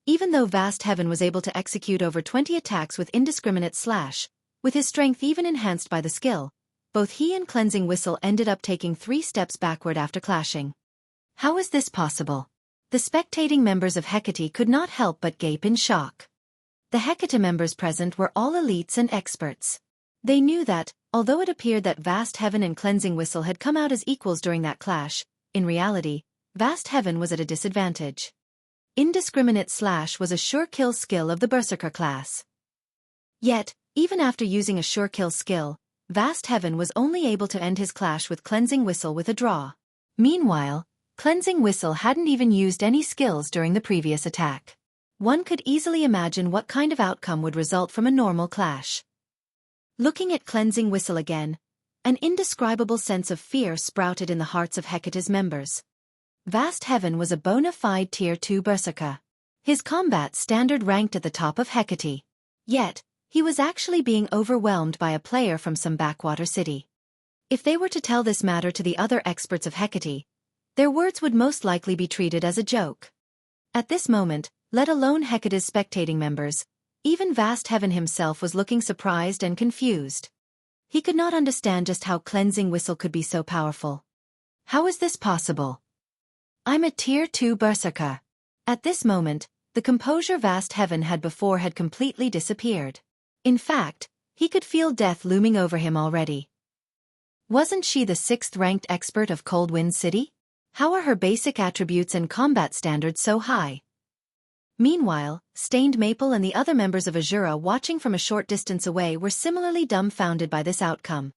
Even though Vast Heaven was able to execute over 20 attacks with indiscriminate slash, with his strength even enhanced by the skill, both he and Cleansing Whistle ended up taking 3 steps backward after clashing. How is this possible? The spectating members of Hecate could not help but gape in shock. The Hecate members present were all elites and experts. They knew that, although it appeared that Vast Heaven and Cleansing Whistle had come out as equals during that clash, in reality, Vast Heaven was at a disadvantage. Indiscriminate slash was a sure kill skill of the Berserker class. Yet, even after using a sure kill skill, Vast Heaven was only able to end his clash with Cleansing Whistle with a draw. Meanwhile, Cleansing Whistle hadn't even used any skills during the previous attack. One could easily imagine what kind of outcome would result from a normal clash. Looking at Cleansing Whistle again, an indescribable sense of fear sprouted in the hearts of Hecate's members. Vast Heaven was a bona fide Tier 2 Berserker. His combat standard ranked at the top of Hecate. Yet, he was actually being overwhelmed by a player from some backwater city. If they were to tell this matter to the other experts of Hecate, their words would most likely be treated as a joke. At this moment, let alone Hecate's spectating members, even Vast Heaven himself was looking surprised and confused. He could not understand just how Cleansing Whistle could be so powerful. How is this possible? I'm a Tier 2 Berserker. At this moment, the composure Vast Heaven had before had completely disappeared. In fact, he could feel death looming over him already. Wasn't she the 6th-ranked expert of Coldwind City? How are her basic attributes and combat standards so high? Meanwhile, Stained Maple and the other members of Asura watching from a short distance away were similarly dumbfounded by this outcome.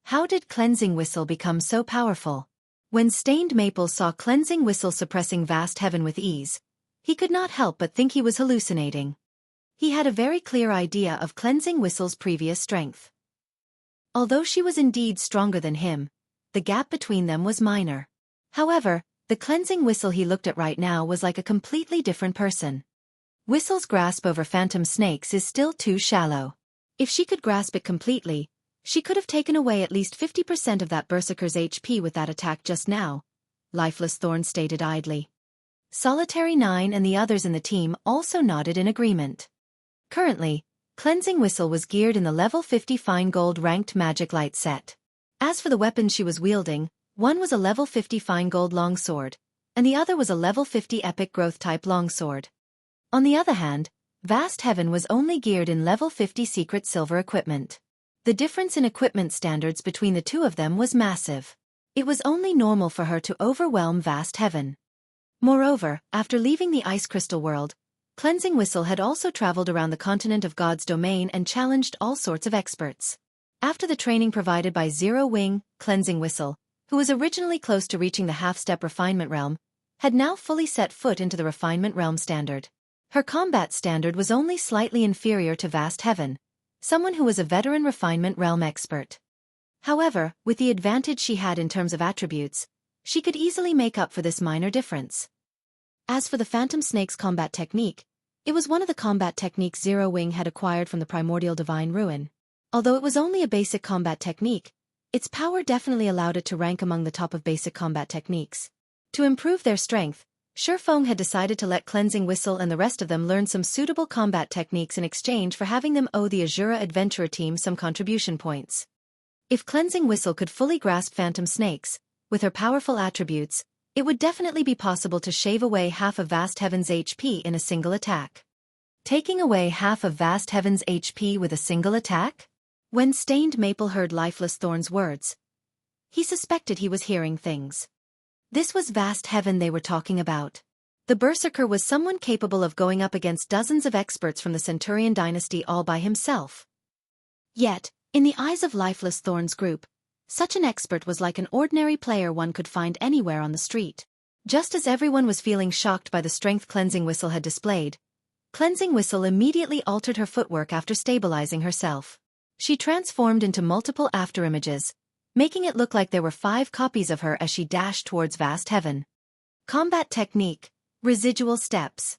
How did Cleansing Whistle become so powerful? When Stained Maple saw Cleansing Whistle suppressing Vast Heaven with ease, he could not help but think he was hallucinating. He had a very clear idea of Cleansing Whistle's previous strength. Although she was indeed stronger than him, the gap between them was minor. However, the Cleansing Whistle he looked at right now was like a completely different person. Whistle's grasp over phantom snakes is still too shallow. If she could grasp it completely, she could have taken away at least 50% of that Berserker's HP with that attack just now, Lifeless Thorn stated idly. Solitary 9 and the others in the team also nodded in agreement. Currently, Cleansing Whistle was geared in the level 50 Fine Gold ranked magic light set. As for the weapons she was wielding, one was a level 50 Fine Gold longsword, and the other was a level 50 Epic Growth type longsword. On the other hand, Vast Heaven was only geared in level 50 Secret Silver equipment. The difference in equipment standards between the two of them was massive. It was only normal for her to overwhelm Vast Heaven. Moreover, after leaving the Ice Crystal world, Cleansing Whistle had also traveled around the continent of God's domain and challenged all sorts of experts. After the training provided by Zero Wing, Cleansing Whistle, who was originally close to reaching the half-step refinement realm, had now fully set foot into the refinement realm standard. Her combat standard was only slightly inferior to Vast Heaven, someone who was a veteran refinement realm expert. However, with the advantage she had in terms of attributes, she could easily make up for this minor difference. As for the Phantom Snake's combat technique, it was one of the combat techniques Zero Wing had acquired from the primordial divine ruin. Although it was only a basic combat technique, its power definitely allowed it to rank among the top of basic combat techniques. To improve their strength, Xueqi had decided to let Cleansing Whistle and the rest of them learn some suitable combat techniques in exchange for having them owe the Asura adventurer team some contribution points. If Cleansing Whistle could fully grasp Phantom Snakes, with her powerful attributes, it would definitely be possible to shave away half of Vast Heaven's HP in a single attack. Taking away half of Vast Heaven's HP with a single attack? When Stained Maple heard Lifeless Thorn's words, he suspected he was hearing things. This was Vast Heaven they were talking about. The Berserker was someone capable of going up against dozens of experts from the Centurion dynasty all by himself. Yet, in the eyes of Lifeless Thorn's group, such an expert was like an ordinary player one could find anywhere on the street. Just as everyone was feeling shocked by the strength Cleansing Whistle had displayed, Cleansing Whistle immediately altered her footwork after stabilizing herself. She transformed into multiple afterimages, making it look like there were 5 copies of her as she dashed towards Vast Heaven. Combat technique, Residual Steps.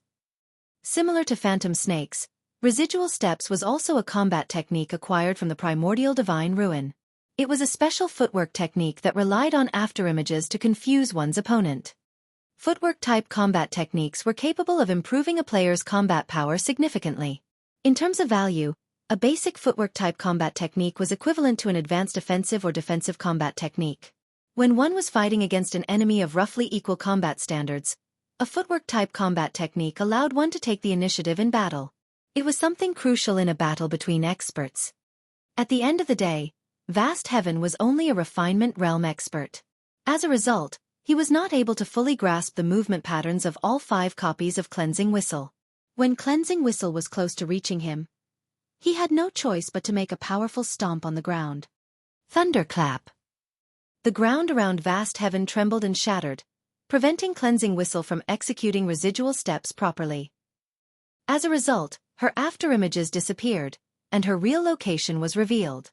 Similar to Phantom Snakes, Residual Steps was also a combat technique acquired from the primordial divine ruin. It was a special footwork technique that relied on afterimages to confuse one's opponent. Footwork-type combat techniques were capable of improving a player's combat power significantly. In terms of value, a basic footwork-type combat technique was equivalent to an advanced offensive or defensive combat technique. When one was fighting against an enemy of roughly equal combat standards, a footwork-type combat technique allowed one to take the initiative in battle. It was something crucial in a battle between experts. At the end of the day, Vast Heaven was only a refinement realm expert. As a result, he was not able to fully grasp the movement patterns of all 5 copies of Cleansing Whistle. When Cleansing Whistle was close to reaching him, he had no choice but to make a powerful stomp on the ground. Thunderclap. The ground around Vast Heaven trembled and shattered, preventing Cleansing Whistle from executing residual steps properly. As a result, her afterimages disappeared, and her real location was revealed.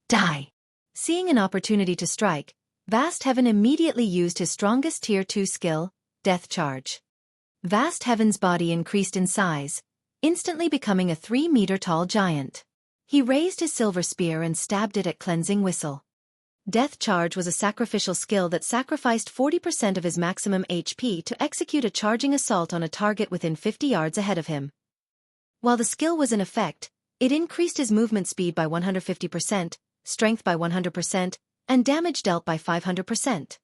Die! Seeing an opportunity to strike, Vast Heaven immediately used his strongest Tier 2 skill, Death Charge. Vast Heaven's body increased in size, instantly becoming a 3-meter-tall giant. He raised his silver spear and stabbed it at Cleansing Whistle. Death Charge was a sacrificial skill that sacrificed 40% of his maximum HP to execute a charging assault on a target within 50 yards ahead of him. While the skill was in effect, it increased his movement speed by 150%, strength by 100%, and damage dealt by 500%.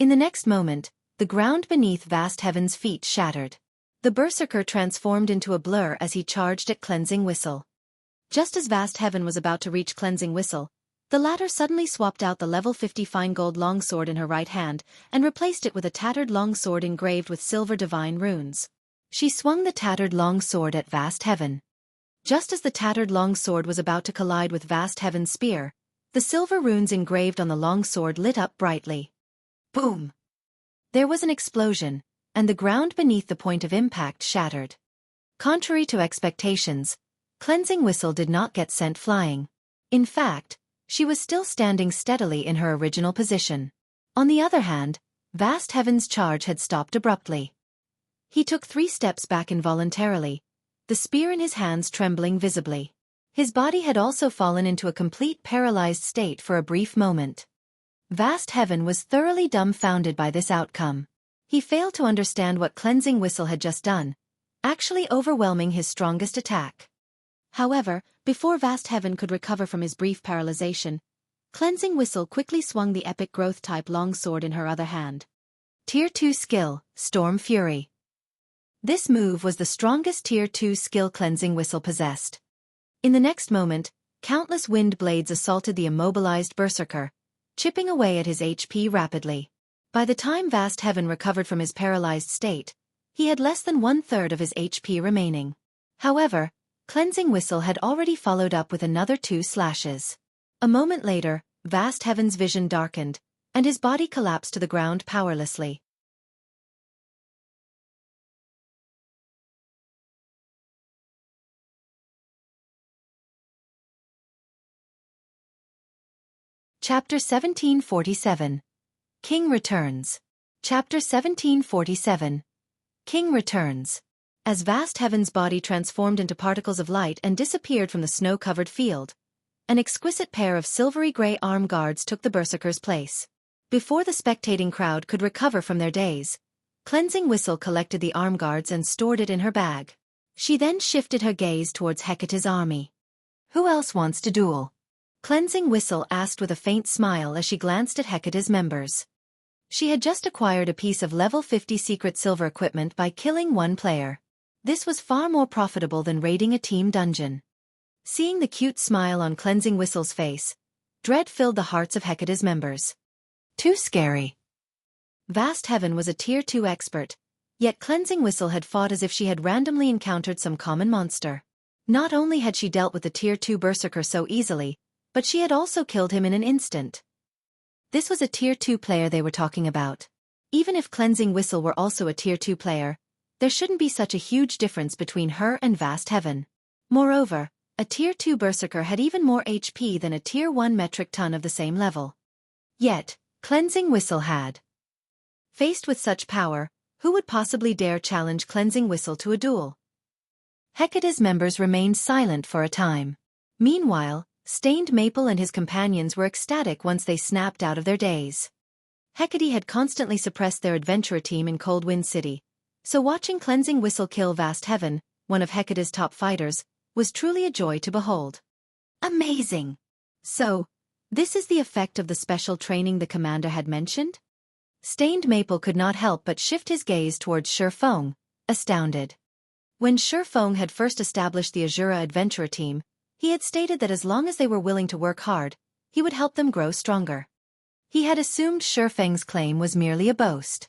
In the next moment, the ground beneath Vast Heaven's feet shattered. The Berserker transformed into a blur as he charged at Cleansing Whistle. Just as Vast Heaven was about to reach Cleansing Whistle, the latter suddenly swapped out the level 50 fine gold longsword in her right hand and replaced it with a tattered longsword engraved with silver divine runes. She swung the tattered longsword at Vast Heaven. Just as the tattered longsword was about to collide with Vast Heaven's spear, the silver runes engraved on the longsword lit up brightly. Boom! There was an explosion, and the ground beneath the point of impact shattered. Contrary to expectations, Cleansing Whistle did not get sent flying. In fact, she was still standing steadily in her original position. On the other hand, Vast Heaven's charge had stopped abruptly. He took 3 steps back involuntarily, the spear in his hands trembling visibly. His body had also fallen into a complete paralyzed state for a brief moment. Vast Heaven was thoroughly dumbfounded by this outcome. He failed to understand what Cleansing Whistle had just done, actually overwhelming his strongest attack. However, before Vast Heaven could recover from his brief paralyzation, Cleansing Whistle quickly swung the epic growth-type longsword in her other hand. Tier 2 skill, Storm Fury. This move was the strongest Tier 2 skill Cleansing Whistle possessed. In the next moment, countless wind blades assaulted the immobilized berserker, chipping away at his HP rapidly. By the time Vast Heaven recovered from his paralyzed state, he had less than 1/3 of his HP remaining. However, Cleansing Whistle had already followed up with another 2 slashes. A moment later, Vast Heaven's vision darkened, and his body collapsed to the ground powerlessly. Chapter 1747. King Returns. Chapter 1747. King Returns. As Vast Heaven's body transformed into particles of light and disappeared from the snow-covered field, an exquisite pair of silvery gray arm guards took the berserker's place. Before the spectating crowd could recover from their daze, Cleansing Whistle collected the arm guards and stored it in her bag. She then shifted her gaze towards Hecate's army. "Who else wants to duel?" Cleansing Whistle asked with a faint smile as she glanced at Hecate's members. She had just acquired a piece of level 50 secret silver equipment by killing one player. This was far more profitable than raiding a team dungeon. Seeing the cute smile on Cleansing Whistle's face, dread filled the hearts of Hecate's members. Too scary. Vast Heaven was a Tier 2 expert, yet Cleansing Whistle had fought as if she had randomly encountered some common monster. Not only had she dealt with the Tier 2 berserker so easily, but she had also killed him in an instant. This was a Tier 2 player they were talking about. Even if Cleansing Whistle were also a Tier 2 player, there shouldn't be such a huge difference between her and Vast Heaven. Moreover, a Tier 2 berserker had even more HP than a Tier 1 metric ton of the same level. Yet, Cleansing Whistle had. Faced with such power, who would possibly dare challenge Cleansing Whistle to a duel? Hecate's members remained silent for a time. Meanwhile, Stained Maple and his companions were ecstatic once they snapped out of their daze. Hecate had constantly suppressed their adventurer team in Coldwind City, so watching Cleansing Whistle kill Vast Heaven, one of Hecate's top fighters, was truly a joy to behold. Amazing! So, this is the effect of the special training the commander had mentioned? Stained Maple could not help but shift his gaze towards Xueqi, astounded. When Xueqi had first established the Asura adventurer team, he had stated that as long as they were willing to work hard, he would help them grow stronger. He had assumed Xueqi's claim was merely a boast.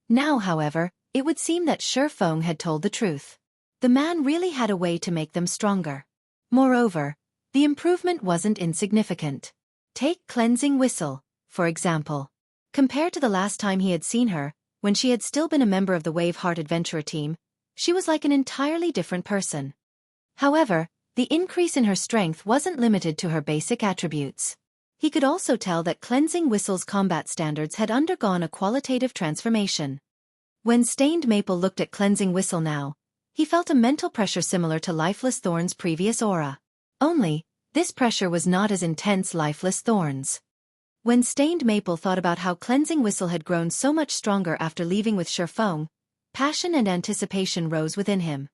Now, however, it would seem that Xueqi had told the truth. The man really had a way to make them stronger. Moreover, the improvement wasn't insignificant. Take Cleansing Whistle, for example. Compared to the last time he had seen her, when she had still been a member of the Waveheart adventurer team, she was like an entirely different person. However, the increase in her strength wasn't limited to her basic attributes. He could also tell that Cleansing Whistle's combat standards had undergone a qualitative transformation. When Stained Maple looked at Cleansing Whistle now, he felt a mental pressure similar to Lifeless Thorn's previous aura. Only, this pressure was not as intense Lifeless Thorn's. When Stained Maple thought about how Cleansing Whistle had grown so much stronger after leaving with Xueqi, passion and anticipation rose within him.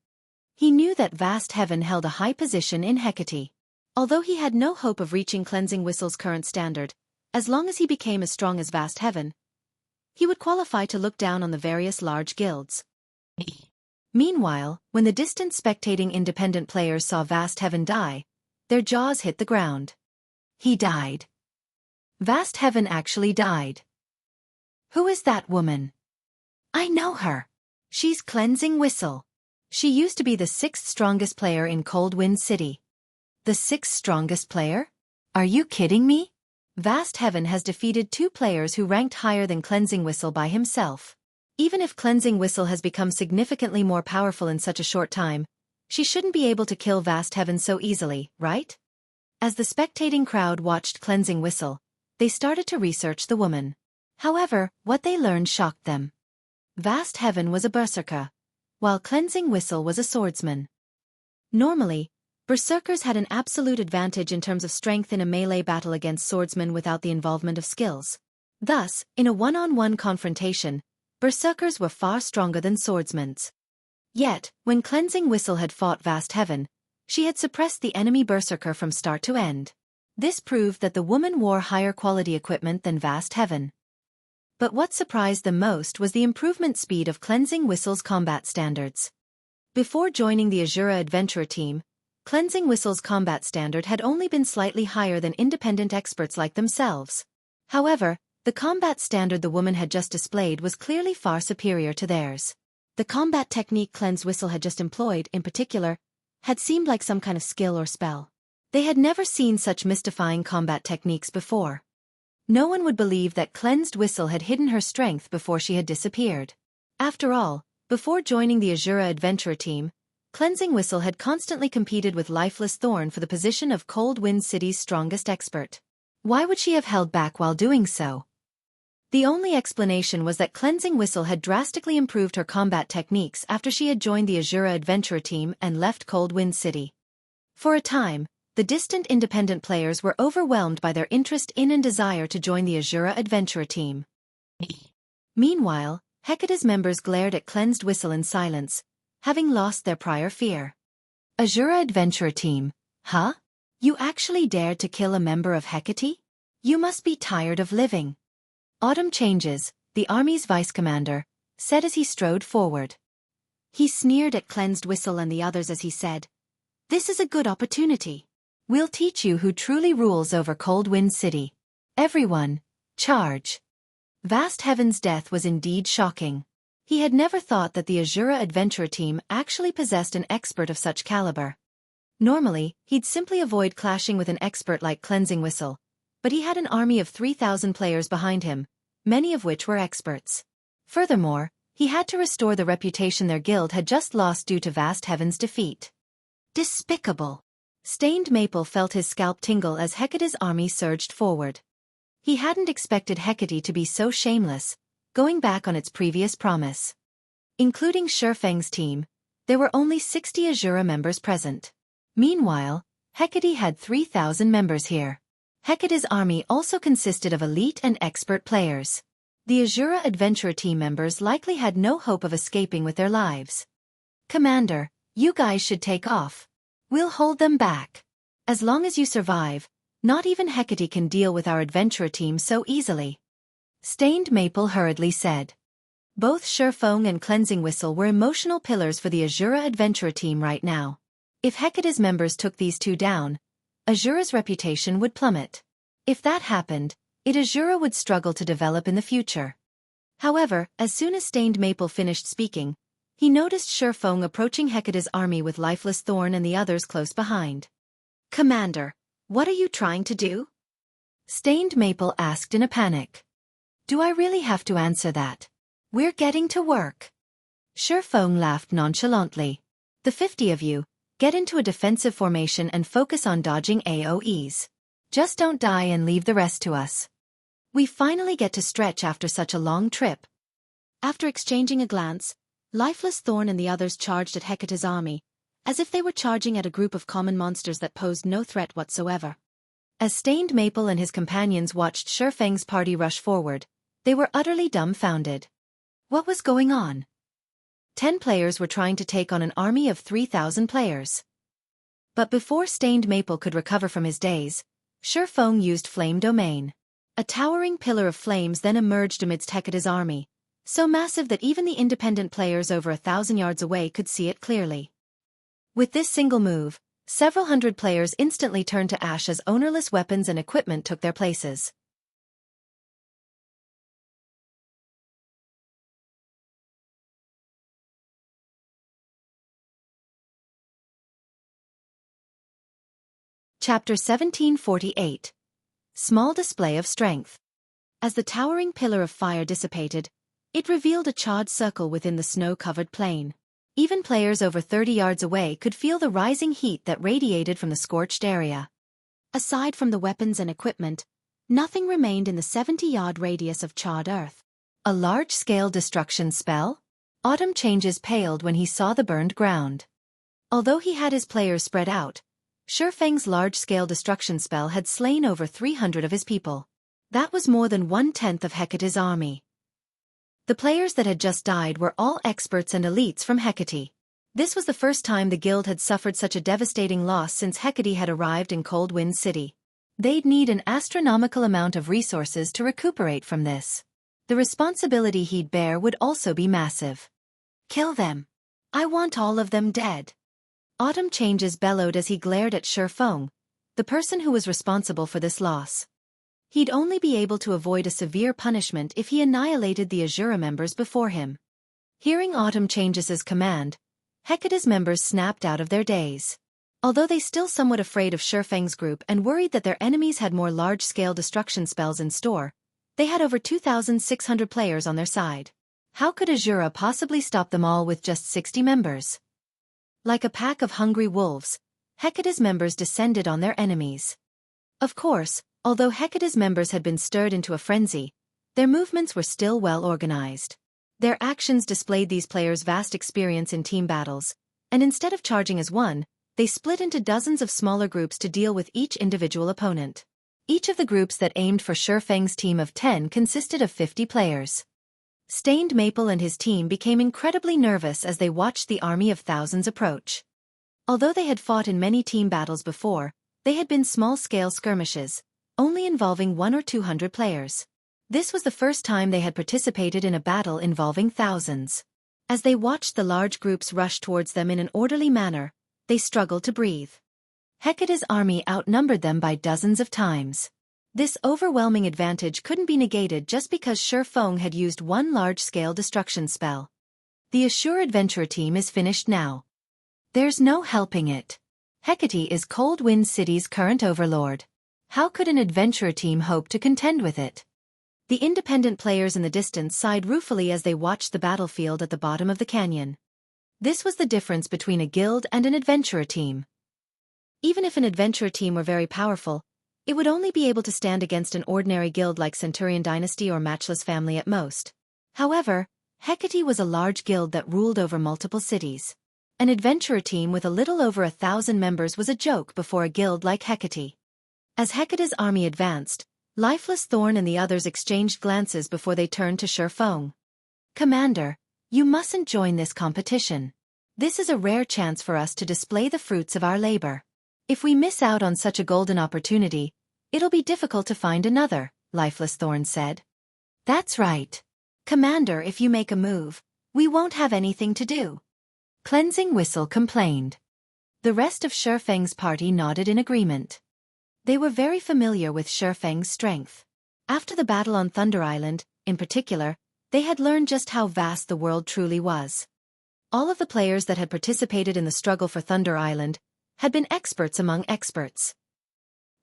He knew that Vast Heaven held a high position in Hecate. Although he had no hope of reaching Cleansing Whistle's current standard, as long as he became as strong as Vast Heaven, he would qualify to look down on the various large guilds. Meanwhile, when the distant spectating independent players saw Vast Heaven die, their jaws hit the ground. He died. Vast Heaven actually died. Who is that woman? I know her. She's Cleansing Whistle. She used to be the 6th strongest player in Coldwind City. The 6th strongest player? Are you kidding me? Vast Heaven has defeated 2 players who ranked higher than Cleansing Whistle by himself. Even if Cleansing Whistle has become significantly more powerful in such a short time, she shouldn't be able to kill Vast Heaven so easily, right? As the spectating crowd watched Cleansing Whistle, they started to research the woman. However, what they learned shocked them. Vast Heaven was a berserker, while Cleansing Whistle was a swordsman. Normally, berserkers had an absolute advantage in terms of strength in a melee battle against swordsmen without the involvement of skills. Thus, in a one-on-one confrontation, berserkers were far stronger than swordsmen. Yet, when Cleansing Whistle had fought Vast Heaven, she had suppressed the enemy berserker from start to end. This proved that the woman wore higher quality equipment than Vast Heaven. But what surprised them most was the improvement speed of Cleansing Whistle's combat standards. Before joining the Asura Adventurer team, Cleansing Whistle's combat standard had only been slightly higher than independent experts like themselves. However, the combat standard the woman had just displayed was clearly far superior to theirs. The combat technique Cleansed Whistle had just employed, in particular, had seemed like some kind of skill or spell. They had never seen such mystifying combat techniques before. No one would believe that Cleansed Whistle had hidden her strength before she had disappeared. After all, before joining the Asura Adventurer team, Cleansing Whistle had constantly competed with Lifeless Thorn for the position of Cold Wind City's strongest expert. Why would she have held back while doing so? The only explanation was that Cleansing Whistle had drastically improved her combat techniques after she had joined the Asura Adventurer team and left Cold Wind City. For a time, the distant independent players were overwhelmed by their interest in and desire to join the Asura Adventurer team. Meanwhile, Hecate's members glared at Cleansed Whistle in silence, having lost their prior fear. Asura Adventurer team, huh? You actually dared to kill a member of Hecate? You must be tired of living. Autumn Changes, the army's vice-commander, said as he strode forward. He sneered at Cleansed Whistle and the others as he said, "This is a good opportunity. We'll teach you who truly rules over Cold Wind City. Everyone, charge." Vast Heaven's death was indeed shocking. He had never thought that the Asura Adventurer team actually possessed an expert of such caliber. Normally, he'd simply avoid clashing with an expert like Cleansing Whistle, but he had an army of 3,000 players behind him, many of which were experts. Furthermore, he had to restore the reputation their guild had just lost due to Vast Heaven's defeat. Despicable. Stained Maple felt his scalp tingle as Hecate's army surged forward. He hadn't expected Hecate to be so shameless, going back on its previous promise. Including Xueqi's team, there were only 60 Asura members present. Meanwhile, Hecate had 3,000 members here. Hecate's army also consisted of elite and expert players. The Asura Adventurer team members likely had no hope of escaping with their lives. "Commander, you guys should take off. We'll hold them back. As long as you survive, not even Hecate can deal with our adventurer team so easily." Stained Maple hurriedly said. Both Xueqi and Cleansing Whistle were emotional pillars for the Asura Adventurer team right now. If Hecate's members took these two down, Asura's reputation would plummet. If that happened, Asura would struggle to develop in the future. However, as soon as Stained Maple finished speaking, he noticed Xueqi approaching Hecate's army with Lifeless Thorn and the others close behind. "Commander, what are you trying to do?" Stained Maple asked in a panic. "Do I really have to answer that? We're getting to work." Xueqi laughed nonchalantly. "The 50 of you, get into a defensive formation and focus on dodging AoEs. Just don't die and leave the rest to us. We finally get to stretch after such a long trip." After exchanging a glance, Lifeless Thorn and the others charged at Hecate's army, as if they were charging at a group of common monsters that posed no threat whatsoever. As Stained Maple and his companions watched Xueqi's party rush forward, they were utterly dumbfounded. What was going on? 10 players were trying to take on an army of 3,000 players. But before Stained Maple could recover from his daze, Xueqi used Flame Domain. A towering pillar of flames then emerged amidst Hecate's army, so massive that even the independent players over 1,000 yards away could see it clearly. With this single move, several hundred players instantly turned to ash as ownerless weapons and equipment took their places. Chapter 1748. Small Display of Strength. As the towering pillar of fire dissipated, it revealed a charred circle within the snow-covered plain. Even players over 30 yards away could feel the rising heat that radiated from the scorched area. Aside from the weapons and equipment, nothing remained in the 70-yard radius of charred earth. A large-scale destruction spell? Autumn Changes paled when he saw the burned ground. Although he had his players spread out, Xueqi's large-scale destruction spell had slain over 300 of his people. That was more than 1/10 of Hecate's army. The players that had just died were all experts and elites from Hecate. This was the first time the guild had suffered such a devastating loss since Hecate had arrived in Cold Wind City. They'd need an astronomical amount of resources to recuperate from this. The responsibility he'd bear would also be massive. Kill them. I want all of them dead. Autumn Changes bellowed as he glared at Xueqi, the person who was responsible for this loss. He'd only be able to avoid a severe punishment if he annihilated the Asura members before him. Hearing Autumn Changes' command, Hecate's members snapped out of their daze. Although they still somewhat afraid of Xueqi's group and worried that their enemies had more large-scale destruction spells in store, they had over 2,600 players on their side. How could Asura possibly stop them all with just 60 members? Like a pack of hungry wolves, Hecate's members descended on their enemies. Of course, although Hecate's members had been stirred into a frenzy, their movements were still well organized. Their actions displayed these players' vast experience in team battles, and instead of charging as one, they split into dozens of smaller groups to deal with each individual opponent. Each of the groups that aimed for Xueqi's team of 10 consisted of 50 players. Stained Maple and his team became incredibly nervous as they watched the army of thousands approach. Although they had fought in many team battles before, they had been small-scale skirmishes, only involving 100 or 200 players. This was the first time they had participated in a battle involving thousands. As they watched the large groups rush towards them in an orderly manner, they struggled to breathe. Hecate's army outnumbered them by dozens of times. This overwhelming advantage couldn't be negated just because Xueqi had used one large-scale destruction spell. The Asura adventurer team is finished now. There's no helping it. Hecate is Cold Wind City's current overlord. How could an adventurer team hope to contend with it? The independent players in the distance sighed ruefully as they watched the battlefield at the bottom of the canyon. This was the difference between a guild and an adventurer team. Even if an adventurer team were very powerful, it would only be able to stand against an ordinary guild like Centurion Dynasty or Matchless Family at most. However, Hecate was a large guild that ruled over multiple cities. An adventurer team with a little over 1,000 members was a joke before a guild like Hecate. As Hecate's army advanced, Lifeless Thorn and the others exchanged glances before they turned to Xueqi. Commander, you mustn't join this competition. This is a rare chance for us to display the fruits of our labor. If we miss out on such a golden opportunity, it'll be difficult to find another, Lifeless Thorn said. That's right. Commander, if you make a move, we won't have anything to do. Cleansing Whistle complained. The rest of Xueqi's party nodded in agreement. They were very familiar with Xueqi's strength. After the battle on Thunder Island, in particular, they had learned just how vast the world truly was. All of the players that had participated in the struggle for Thunder Island had been experts among experts.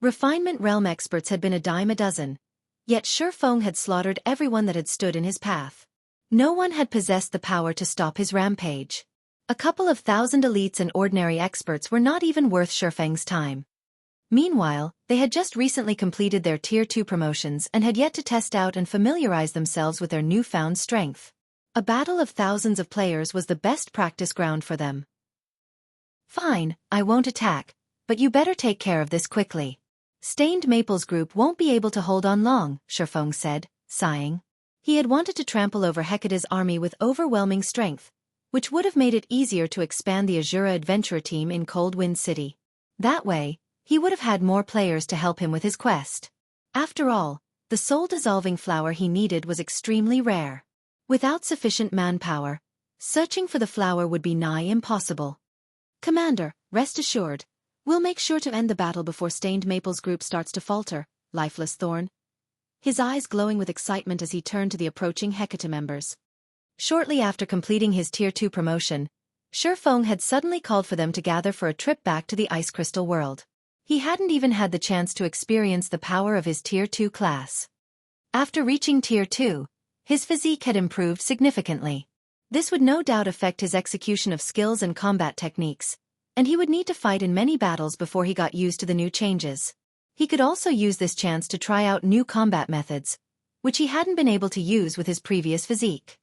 Refinement Realm experts had been a dime a dozen, yet Xueqi had slaughtered everyone that had stood in his path. No one had possessed the power to stop his rampage. A couple of thousand elites and ordinary experts were not even worth Xueqi's time. Meanwhile, they had just recently completed their Tier 2 promotions and had yet to test out and familiarize themselves with their newfound strength. A battle of thousands of players was the best practice ground for them. Fine, I won't attack, but you better take care of this quickly. Stained Maple's group won't be able to hold on long, Xueqi said, sighing. He had wanted to trample over Hecate's army with overwhelming strength, which would have made it easier to expand the Asura adventurer team in Cold Wind City. That way, he would have had more players to help him with his quest. After all, the soul-dissolving flower he needed was extremely rare. Without sufficient manpower, searching for the flower would be nigh impossible. Commander, rest assured, we'll make sure to end the battle before Stained Maple's group starts to falter, Lifeless Thorn. His eyes glowing with excitement as he turned to the approaching Hecate members. Shortly after completing his Tier 2 promotion, Xueqi had suddenly called for them to gather for a trip back to the Ice Crystal world. He hadn't even had the chance to experience the power of his Tier 2 class. After reaching Tier 2, his physique had improved significantly. This would no doubt affect his execution of skills and combat techniques, and he would need to fight in many battles before he got used to the new changes. He could also use this chance to try out new combat methods, which he hadn't been able to use with his previous physique.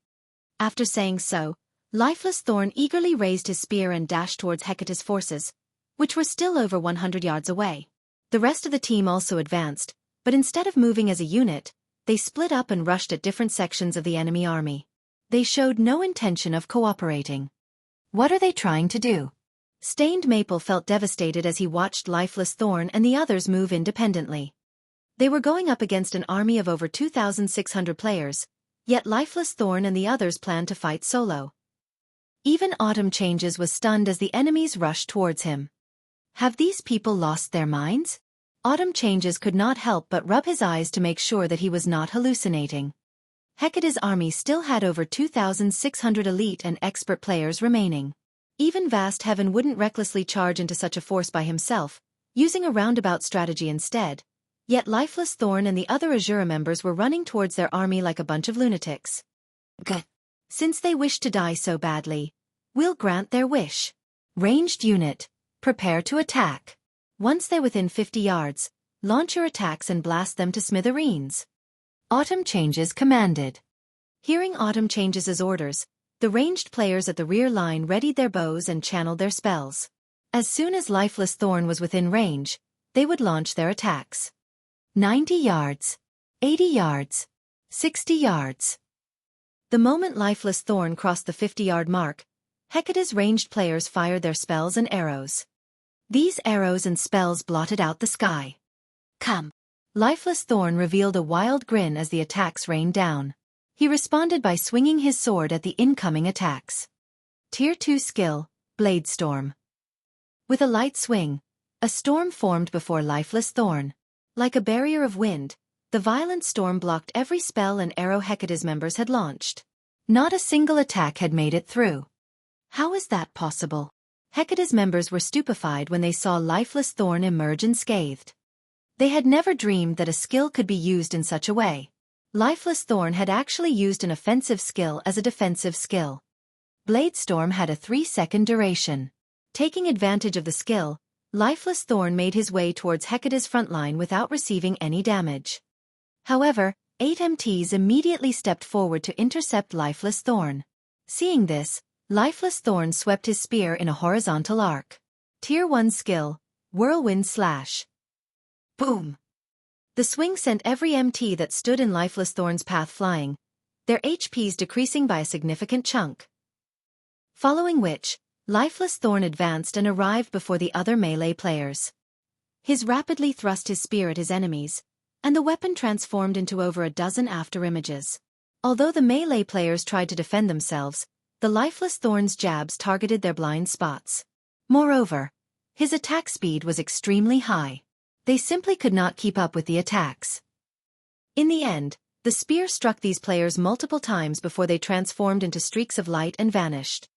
After saying so, Lifeless Thorn eagerly raised his spear and dashed towards Hecate's forces, which were still over 100 yards away. The rest of the team also advanced, but instead of moving as a unit, they split up and rushed at different sections of the enemy army. They showed no intention of cooperating. What are they trying to do? Stained Maple felt devastated as he watched Lifeless Thorn and the others move independently. They were going up against an army of over 2,600 players, yet Lifeless Thorn and the others planned to fight solo. Even Autumn Changes was stunned as the enemies rushed towards him. Have these people lost their minds? Autumn Changes could not help but rub his eyes to make sure that he was not hallucinating. Hecate's army still had over 2,600 elite and expert players remaining. Even Vast Heaven wouldn't recklessly charge into such a force by himself, using a roundabout strategy instead, yet Lifeless Thorn and the other Asura members were running towards their army like a bunch of lunatics. Good. Since they wish to die so badly, we'll grant their wish. Ranged unit, prepare to attack. Once they're within 50 yards, launch your attacks and blast them to smithereens. Autumn Changes commanded. Hearing Autumn Changes' orders, the ranged players at the rear line readied their bows and channeled their spells. As soon as Lifeless Thorn was within range, they would launch their attacks. 90 yards, 80 yards, 60 yards. The moment Lifeless Thorn crossed the 50-yard mark, Hecate's ranged players fired their spells and arrows. These arrows and spells blotted out the sky. Come. Lifeless Thorn revealed a wild grin as the attacks rained down. He responded by swinging his sword at the incoming attacks. Tier 2 skill, Blade Storm. With a light swing, a storm formed before Lifeless Thorn. Like a barrier of wind, the violent storm blocked every spell and arrow Hecate's members had launched. Not a single attack had made it through. How is that possible? Hecate's members were stupefied when they saw Lifeless Thorn emerge unscathed. They had never dreamed that a skill could be used in such a way. Lifeless Thorn had actually used an offensive skill as a defensive skill. Blade Storm had a 3-second duration. Taking advantage of the skill, Lifeless Thorn made his way towards Hecate's front line without receiving any damage. However, 8 MTs immediately stepped forward to intercept Lifeless Thorn. Seeing this, Lifeless Thorn swept his spear in a horizontal arc. Tier 1 skill, Whirlwind Slash. Boom! The swing sent every MT that stood in Lifeless Thorn's path flying, their HPs decreasing by a significant chunk. Following which, Lifeless Thorn advanced and arrived before the other melee players. He rapidly thrust his spear at his enemies, and the weapon transformed into over a dozen afterimages. Although the melee players tried to defend themselves, the Lifeless Thorn's jabs targeted their blind spots. Moreover, his attack speed was extremely high. They simply could not keep up with the attacks. In the end, the spear struck these players multiple times before they transformed into streaks of light and vanished.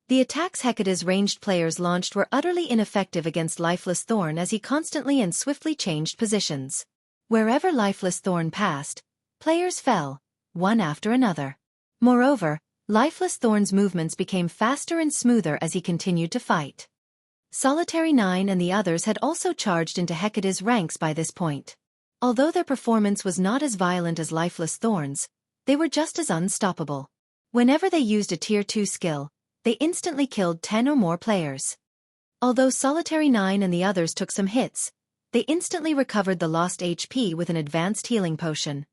The attacks Hecate's ranged players launched were utterly ineffective against Lifeless Thorn as he constantly and swiftly changed positions. Wherever Lifeless Thorn passed, players fell, one after another. Moreover, Lifeless Thorn's movements became faster and smoother as he continued to fight. Solitary 9 and the others had also charged into Hecate's ranks by this point. Although their performance was not as violent as Lifeless Thorn's, they were just as unstoppable. Whenever they used a Tier 2 skill, they instantly killed 10 or more players. Although Solitary 9 and the others took some hits, they instantly recovered the lost HP with an advanced healing potion.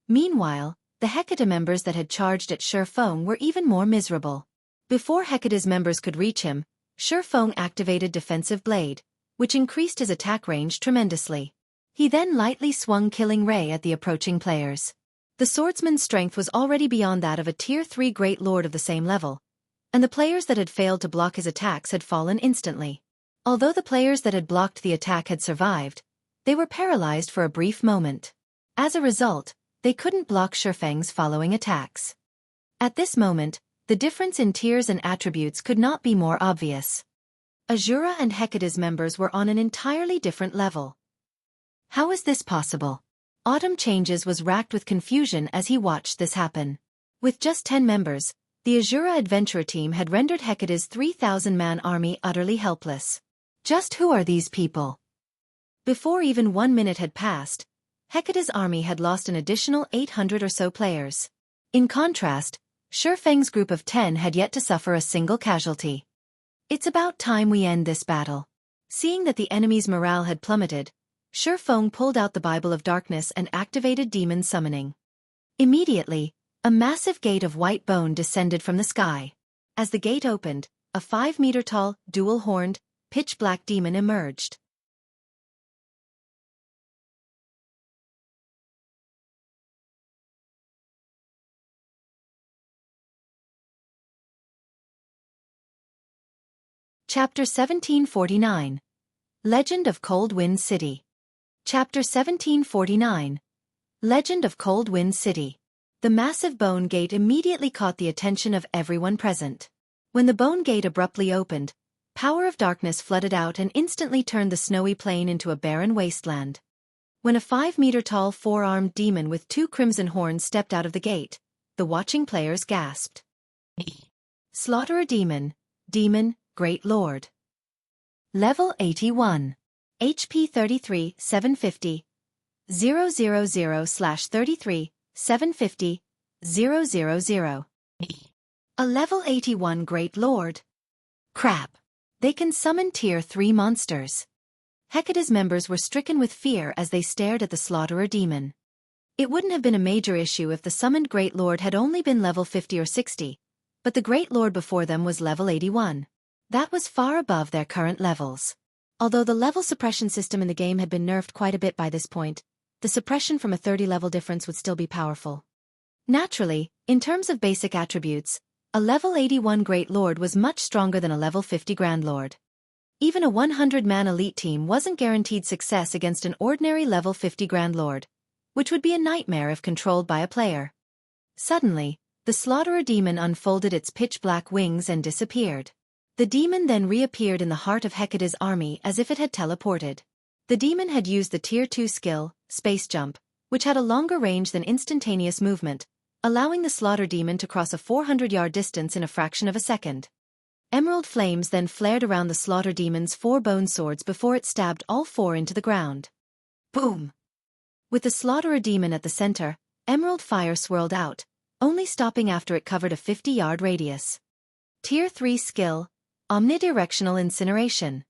Meanwhile, the Hecate members that had charged at Xueqi were even more miserable. Before Hecate's members could reach him, Xueqi activated Defensive Blade, which increased his attack range tremendously. He then lightly swung Killing Ray at the approaching players. The swordsman's strength was already beyond that of a Tier 3 Great Lord of the same level, and the players that had failed to block his attacks had fallen instantly. Although the players that had blocked the attack had survived, they were paralyzed for a brief moment. As a result, they couldn't block Xueqi's following attacks. At this moment, the difference in tiers and attributes could not be more obvious. Asura and Hecate's members were on an entirely different level. How is this possible? Autumn Changes was racked with confusion as he watched this happen. With just 10 members, the Asura adventurer team had rendered Hecate's 3,000-man army utterly helpless. Just who are these people? Before even 1 minute had passed, Hecate's army had lost an additional 800 or so players. In contrast, Xueqi's group of 10 had yet to suffer a single casualty. It's about time we end this battle. Seeing that the enemy's morale had plummeted, Xueqi pulled out the Bible of Darkness and activated demon summoning. Immediately, A massive gate of white bone descended from the sky. As the gate opened, a 5-meter-tall, dual-horned, pitch-black demon emerged. Chapter 1749. Legend of Cold Wind City. Chapter 1749. Legend of Cold Wind City. The massive bone gate immediately caught the attention of everyone present. When the bone gate abruptly opened, power of darkness flooded out and instantly turned the snowy plain into a barren wasteland. When a 5-meter-tall 4-armed demon with 2 crimson horns stepped out of the gate, the watching players gasped. Slaughterer Demon, Demon, Great Lord. Level 81. HP 33, 750. 000/33, 750, 000. A level 81 Great Lord. Crap. They can summon Tier 3 monsters. Hecate's members were stricken with fear as they stared at the Slaughterer Demon. It wouldn't have been a major issue if the summoned Great Lord had only been level 50 or 60, but the Great Lord before them was level 81. That was far above their current levels. Although the level suppression system in the game had been nerfed quite a bit by this point, the suppression from a 30-level difference would still be powerful. Naturally, in terms of basic attributes, a level 81 Great Lord was much stronger than a level 50 Grand Lord. Even a 100-man elite team wasn't guaranteed success against an ordinary level 50 Grand Lord, which would be a nightmare if controlled by a player. Suddenly, the Slaughterer Demon unfolded its pitch-black wings and disappeared. The demon then reappeared in the heart of Hecate's army as if it had teleported. The demon had used the Tier 2 skill, Space Jump, which had a longer range than instantaneous movement, allowing the Slaughter Demon to cross a 400-yard distance in a fraction of a second. Emerald flames then flared around the Slaughter Demon's 4 bone swords before it stabbed all 4 into the ground. Boom! With the Slaughterer Demon at the center, emerald fire swirled out, only stopping after it covered a 50-yard radius. Tier 3 skill, Omnidirectional Incineration.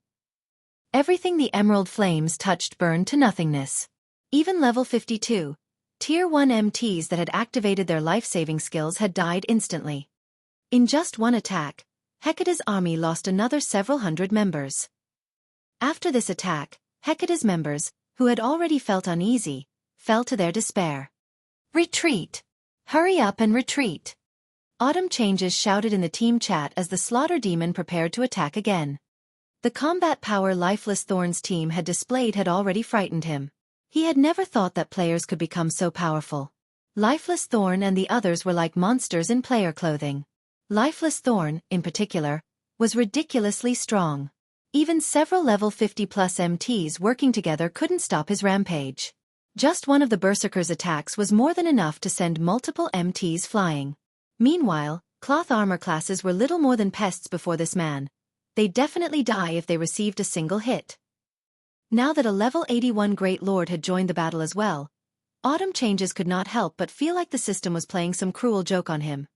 Everything the emerald flames touched burned to nothingness. Even level 52, Tier 1 MTs that had activated their life-saving skills had died instantly. In just one attack, Hecate's army lost another several hundred members. After this attack, Hecate's members, who had already felt uneasy, fell to their despair. Retreat! Hurry up and retreat! Autumn Changes shouted in the team chat as the Slaughter Demon prepared to attack again. The combat power Lifeless Thorn's team had displayed had already frightened him. He had never thought that players could become so powerful. Lifeless Thorn and the others were like monsters in player clothing. Lifeless Thorn, in particular, was ridiculously strong. Even several level 50-plus MTs working together couldn't stop his rampage. Just one of the Berserker's attacks was more than enough to send multiple MTs flying. Meanwhile, cloth armor classes were little more than pests before this man. They'd definitely die if they received a single hit. Now that a level 81 Great Lord had joined the battle as well, Autumn Changes could not help but feel like the system was playing some cruel joke on him.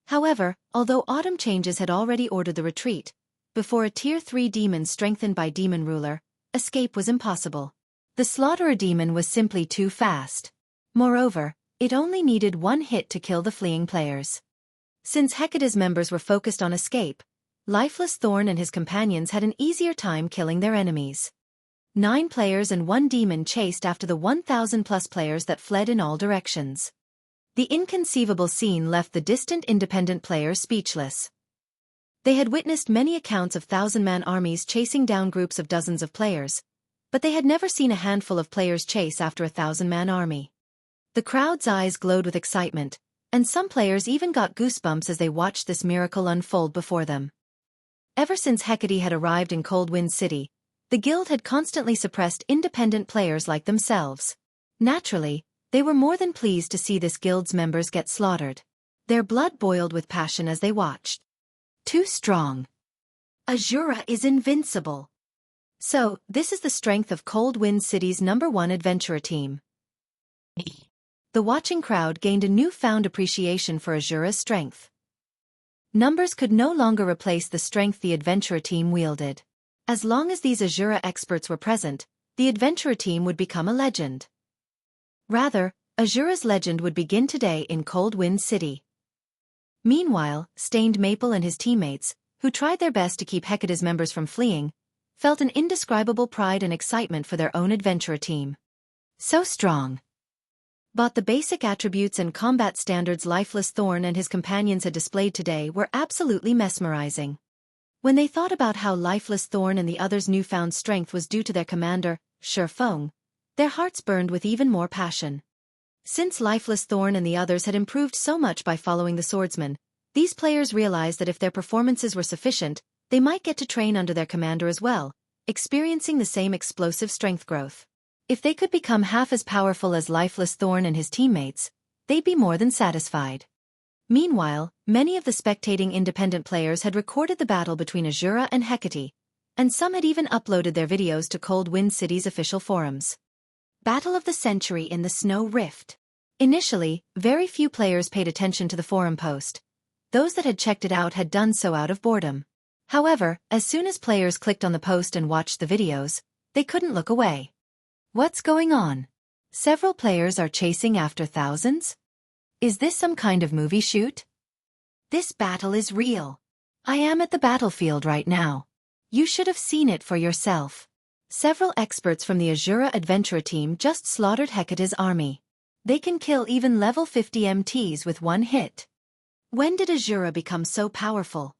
However, although Autumn Changes had already ordered the retreat, before a Tier 3 demon strengthened by Demon Ruler, escape was impossible. The Slaughterer Demon was simply too fast. Moreover, it only needed one hit to kill the fleeing players. Since Hecate's members were focused on escape, Lifeless Thorn and his companions had an easier time killing their enemies. 9 players and 1 demon chased after the 1,000-plus players that fled in all directions. The inconceivable scene left the distant independent players speechless. They had witnessed many accounts of 1,000-man armies chasing down groups of dozens of players, but they had never seen a handful of players chase after a 1,000-man army. The crowd's eyes glowed with excitement, and some players even got goosebumps as they watched this miracle unfold before them. Ever since Hecate had arrived in Cold Wind City, the guild had constantly suppressed independent players like themselves. Naturally, they were more than pleased to see this guild's members get slaughtered. Their blood boiled with passion as they watched. Too strong. Asura is invincible. So, this is the strength of Cold Wind City's #1 adventurer team. The watching crowd gained a newfound appreciation for Asura's strength. Numbers could no longer replace the strength the adventurer team wielded. As long as these Asura experts were present, the adventurer team would become a legend. Rather, Asura's legend would begin today in Cold Wind City. Meanwhile, Stained Maple and his teammates, who tried their best to keep Hecate's members from fleeing, felt an indescribable pride and excitement for their own adventurer team. So strong. But the basic attributes and combat standards Lifeless Thorn and his companions had displayed today were absolutely mesmerizing. When they thought about how Lifeless Thorn and the others' newfound strength was due to their commander, Xueqi, their hearts burned with even more passion. Since Lifeless Thorn and the others had improved so much by following the swordsman, these players realized that if their performances were sufficient, they might get to train under their commander as well, experiencing the same explosive strength growth. If they could become half as powerful as Lifeless Thorn and his teammates, they'd be more than satisfied. Meanwhile, many of the spectating independent players had recorded the battle between Asura and Hecate, and some had even uploaded their videos to Cold Wind City's official forums. Battle of the Century in the Snow Rift. Initially, very few players paid attention to the forum post. Those that had checked it out had done so out of boredom. However, as soon as players clicked on the post and watched the videos, they couldn't look away. What's going on? Several players are chasing after thousands? Is this some kind of movie shoot? This battle is real. I am at the battlefield right now. You should have seen it for yourself. Several experts from the Asura adventurer team just slaughtered Hecate's army. They can kill even level 50 MTs with one hit. When did Asura become so powerful?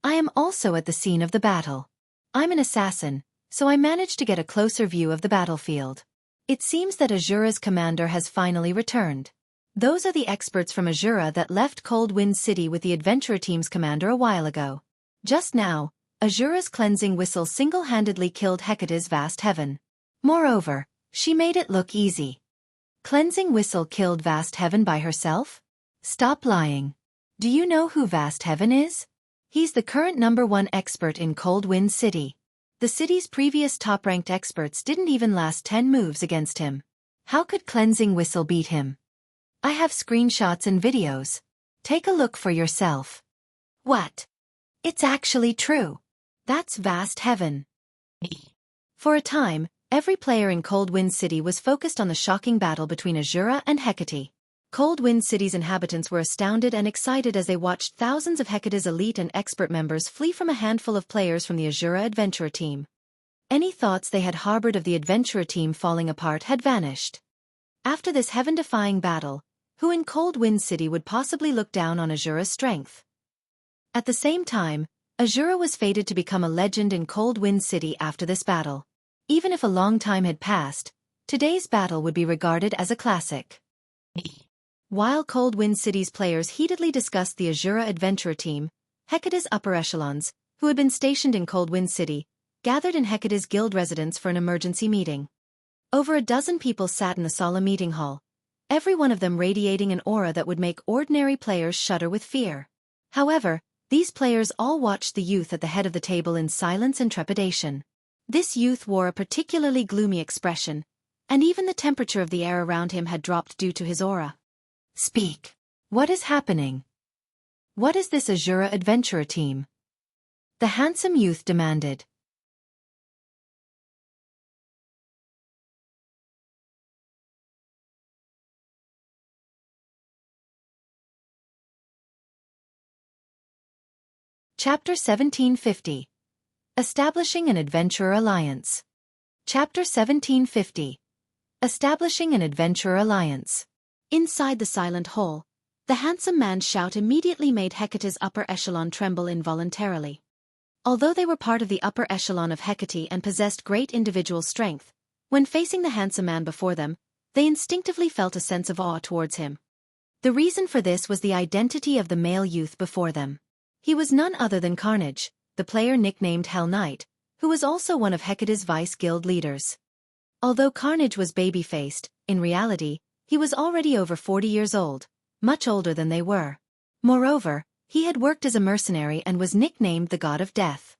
I am also at the scene of the battle. I'm an assassin, so I managed to get a closer view of the battlefield. It seems that Asura's commander has finally returned. Those are the experts from Asura that left Cold Wind City with the adventurer team's commander a while ago. Just now, Asura's cleansing whistle single-handedly killed Hecate's vast heaven. Moreover, she made it look easy. Cleansing whistle killed vast heaven by herself? Stop lying. Do you know who Vast Heaven is? He's the current #1 expert in Cold Wind City. The city's previous top-ranked experts didn't even last 10 moves against him. How could Cleansing Whistle beat him? I have screenshots and videos. Take a look for yourself. What? It's actually true. That's Vast Heaven. For a time, every player in Cold Wind City was focused on the shocking battle between Asura and Hecate. Cold Wind City's inhabitants were astounded and excited as they watched thousands of Hecate's elite and expert members flee from a handful of players from the Asura adventurer team. Any thoughts they had harbored of the adventurer team falling apart had vanished. After this heaven-defying battle, who in Cold Wind City would possibly look down on Asura's strength? At the same time, Asura was fated to become a legend in Cold Wind City after this battle. Even if a long time had passed, today's battle would be regarded as a classic. While Cold Wind City's players heatedly discussed the Asura adventurer team, Hecate's upper echelons, who had been stationed in Cold Wind City, gathered in Hecate's guild residence for an emergency meeting. Over a dozen people sat in the solemn meeting hall, every one of them radiating an aura that would make ordinary players shudder with fear. However, these players all watched the youth at the head of the table in silence and trepidation. This youth wore a particularly gloomy expression, and even the temperature of the air around him had dropped due to his aura. Speak. What is happening? What is this Asura adventurer team? The handsome youth demanded. Chapter 1750. Establishing an Adventurer Alliance. Chapter 1750. Establishing an Adventurer Alliance. Inside the silent hall, the handsome man's shout immediately made Hecate's upper echelon tremble involuntarily. Although they were part of the upper echelon of Hecate and possessed great individual strength, when facing the handsome man before them, they instinctively felt a sense of awe towards him. The reason for this was the identity of the male youth before them. He was none other than Carnage, the player nicknamed Hell Knight, who was also one of Hecate's vice guild leaders. Although Carnage was baby-faced, in reality, he was already over 40 years old, much older than they were. Moreover, he had worked as a mercenary and was nicknamed the God of Death.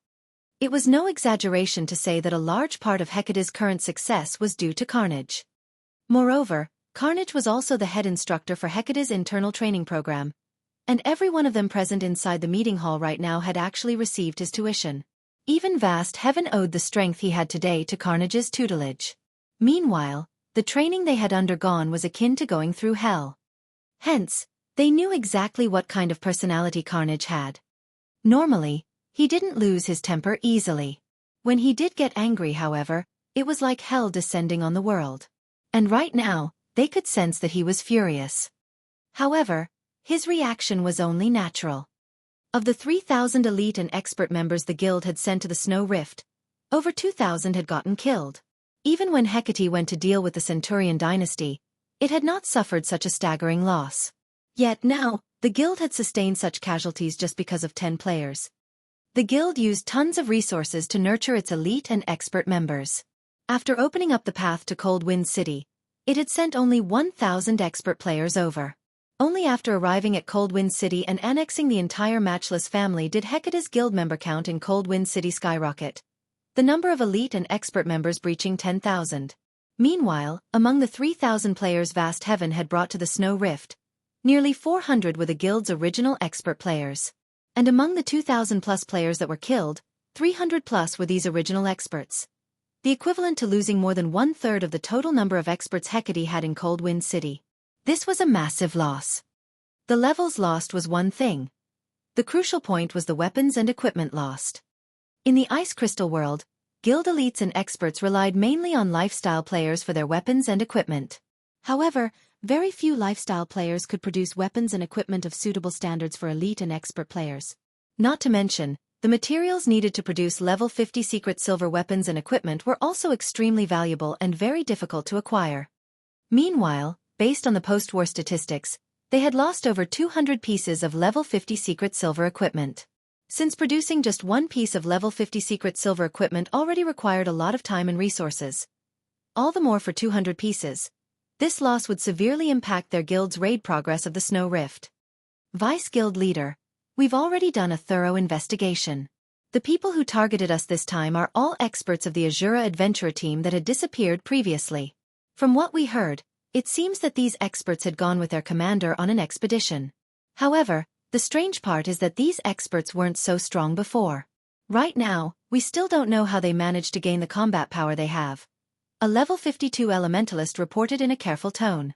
It was no exaggeration to say that a large part of Hecate's current success was due to Carnage. Moreover, Carnage was also the head instructor for Hecate's internal training program, and every one of them present inside the meeting hall right now had actually received his tuition. Even Vast Heaven owed the strength he had today to Carnage's tutelage. Meanwhile, the training they had undergone was akin to going through hell. Hence, they knew exactly what kind of personality Carnage had. Normally, he didn't lose his temper easily. When he did get angry, however, it was like hell descending on the world. And right now, they could sense that he was furious. However, his reaction was only natural. Of the 3,000 elite and expert members the guild had sent to the Snow Rift, over 2,000 had gotten killed. Even when Hecate went to deal with the Centurion dynasty, it had not suffered such a staggering loss. Yet now, the guild had sustained such casualties just because of 10 players. The guild used tons of resources to nurture its elite and expert members. After opening up the path to Cold Wind City, it had sent only 1,000 expert players over. Only after arriving at Cold Wind City and annexing the entire Matchless family did Hecate's guild member count in Cold Wind City skyrocket, the number of elite and expert members breaching 10,000. Meanwhile, among the 3,000 players Vast Heaven had brought to the Snow Rift, nearly 400 were the guild's original expert players. And among the 2,000-plus players that were killed, 300-plus were these original experts. The equivalent to losing more than one-third of the total number of experts Hecate had in Cold Wind City. This was a massive loss. The levels lost was one thing. The crucial point was the weapons and equipment lost. In the Ice Crystal world, guild elites and experts relied mainly on lifestyle players for their weapons and equipment. However, very few lifestyle players could produce weapons and equipment of suitable standards for elite and expert players. Not to mention, the materials needed to produce level 50 secret silver weapons and equipment were also extremely valuable and very difficult to acquire. Meanwhile, based on the post-war statistics, they had lost over 200 pieces of level 50 secret silver equipment. Since producing just one piece of level 50 secret silver equipment already required a lot of time and resources, all the more for 200 pieces, this loss would severely impact their guild's raid progress of the Snow Rift. Vice Guild Leader, we've already done a thorough investigation. The people who targeted us this time are all experts of the Asura adventurer team that had disappeared previously. From what we heard, it seems that these experts had gone with their commander on an expedition. However, the strange part is that these experts weren't so strong before. Right now, we still don't know how they managed to gain the combat power they have. A level 52 elementalist reported in a careful tone.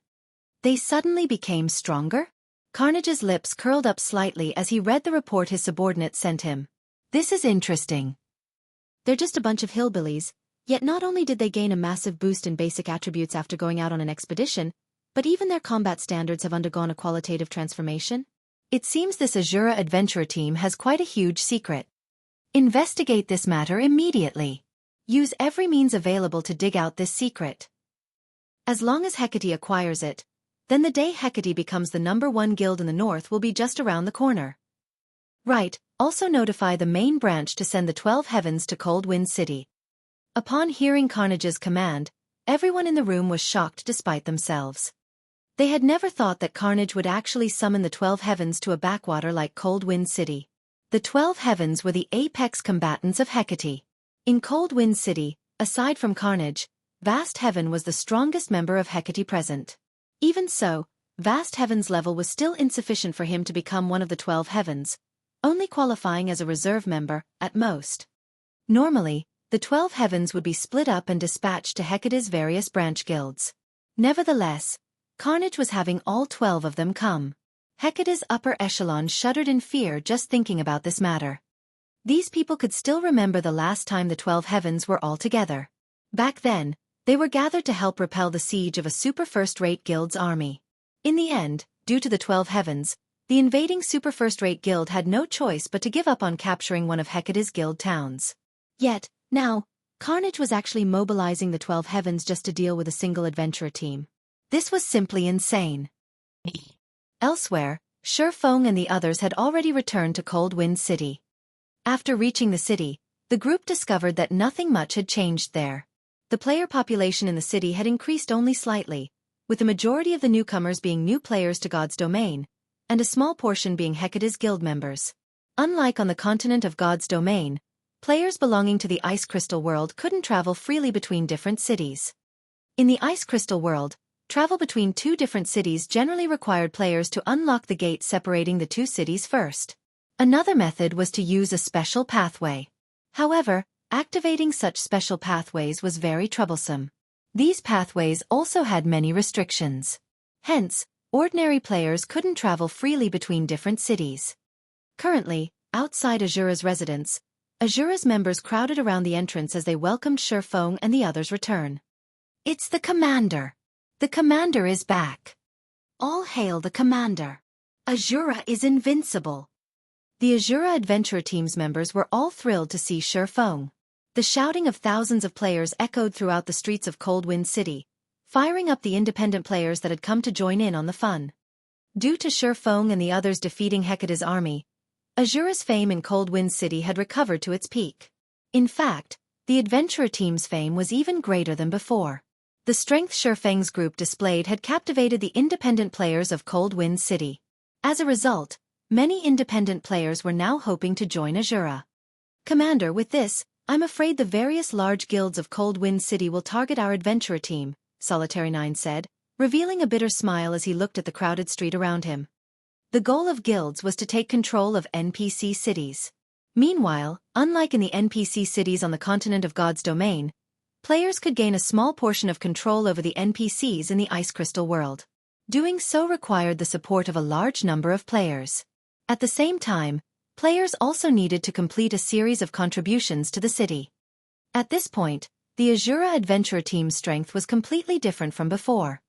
They suddenly became stronger? Carnage's lips curled up slightly as he read the report his subordinate sent him. This is interesting. They're just a bunch of hillbillies, yet not only did they gain a massive boost in basic attributes after going out on an expedition, but even their combat standards have undergone a qualitative transformation. It seems this Asura adventurer team has quite a huge secret. Investigate this matter immediately. Use every means available to dig out this secret. As long as Hecate acquires it, then the day Hecate becomes the #1 guild in the north will be just around the corner. Right, also notify the main branch to send the 12 heavens to Cold Wind City. Upon hearing Carnage's command, everyone in the room was shocked despite themselves. They had never thought that Carnage would actually summon the 12 heavens to a backwater like Cold Wind City. The 12 heavens were the apex combatants of Hecate. In Cold Wind City, aside from Carnage, Vast Heaven was the strongest member of Hecate present. Even so, Vast Heaven's level was still insufficient for him to become one of the 12 heavens, only qualifying as a reserve member, at most. Normally, the 12 heavens would be split up and dispatched to Hecate's various branch guilds. Nevertheless, Carnage was having all 12 of them come. Hecate's upper echelon shuddered in fear just thinking about this matter. These people could still remember the last time the 12 heavens were all together. Back then, they were gathered to help repel the siege of a super first-rate guild's army. In the end, due to the 12 heavens, the invading super first-rate guild had no choice but to give up on capturing one of Hecate's guild towns. Yet, now, Carnage was actually mobilizing the 12 heavens just to deal with a single adventurer team. This was simply insane. Elsewhere, Xueqi and the others had already returned to Cold Wind City. After reaching the city, the group discovered that nothing much had changed there. The player population in the city had increased only slightly, with the majority of the newcomers being new players to God's domain, and a small portion being Hecate's guild members. Unlike on the continent of God's domain, players belonging to the Ice Crystal world couldn't travel freely between different cities. In the Ice Crystal world, travel between two different cities generally required players to unlock the gate separating the two cities first. Another method was to use a special pathway. However, activating such special pathways was very troublesome. These pathways also had many restrictions. Hence, ordinary players couldn't travel freely between different cities. Currently, outside Asura's residence, Asura's members crowded around the entrance as they welcomed Xueqi and the others' return. It's the commander. The commander is back. All hail the commander. Asura is invincible. The Asura Adventure Team's members were all thrilled to see Xueqi. The shouting of thousands of players echoed throughout the streets of Coldwind City, firing up the independent players that had come to join in on the fun. Due to Xueqi and the others defeating Hecate's army, Asura's fame in Coldwind City had recovered to its peak. In fact, the Adventurer Team's fame was even greater than before. The strength Xueqi's group displayed had captivated the independent players of Coldwind City. As a result, many independent players were now hoping to join Asura. Commander, with this, I'm afraid the various large guilds of Coldwind City will target our Adventurer Team, Solitary 9 said, revealing a bitter smile as he looked at the crowded street around him. The goal of guilds was to take control of NPC cities. Meanwhile, unlike in the NPC cities on the continent of God's domain, players could gain a small portion of control over the NPCs in the Ice Crystal world. Doing so required the support of a large number of players. At the same time, players also needed to complete a series of contributions to the city. At this point, the Asura Adventure Team's strength was completely different from before.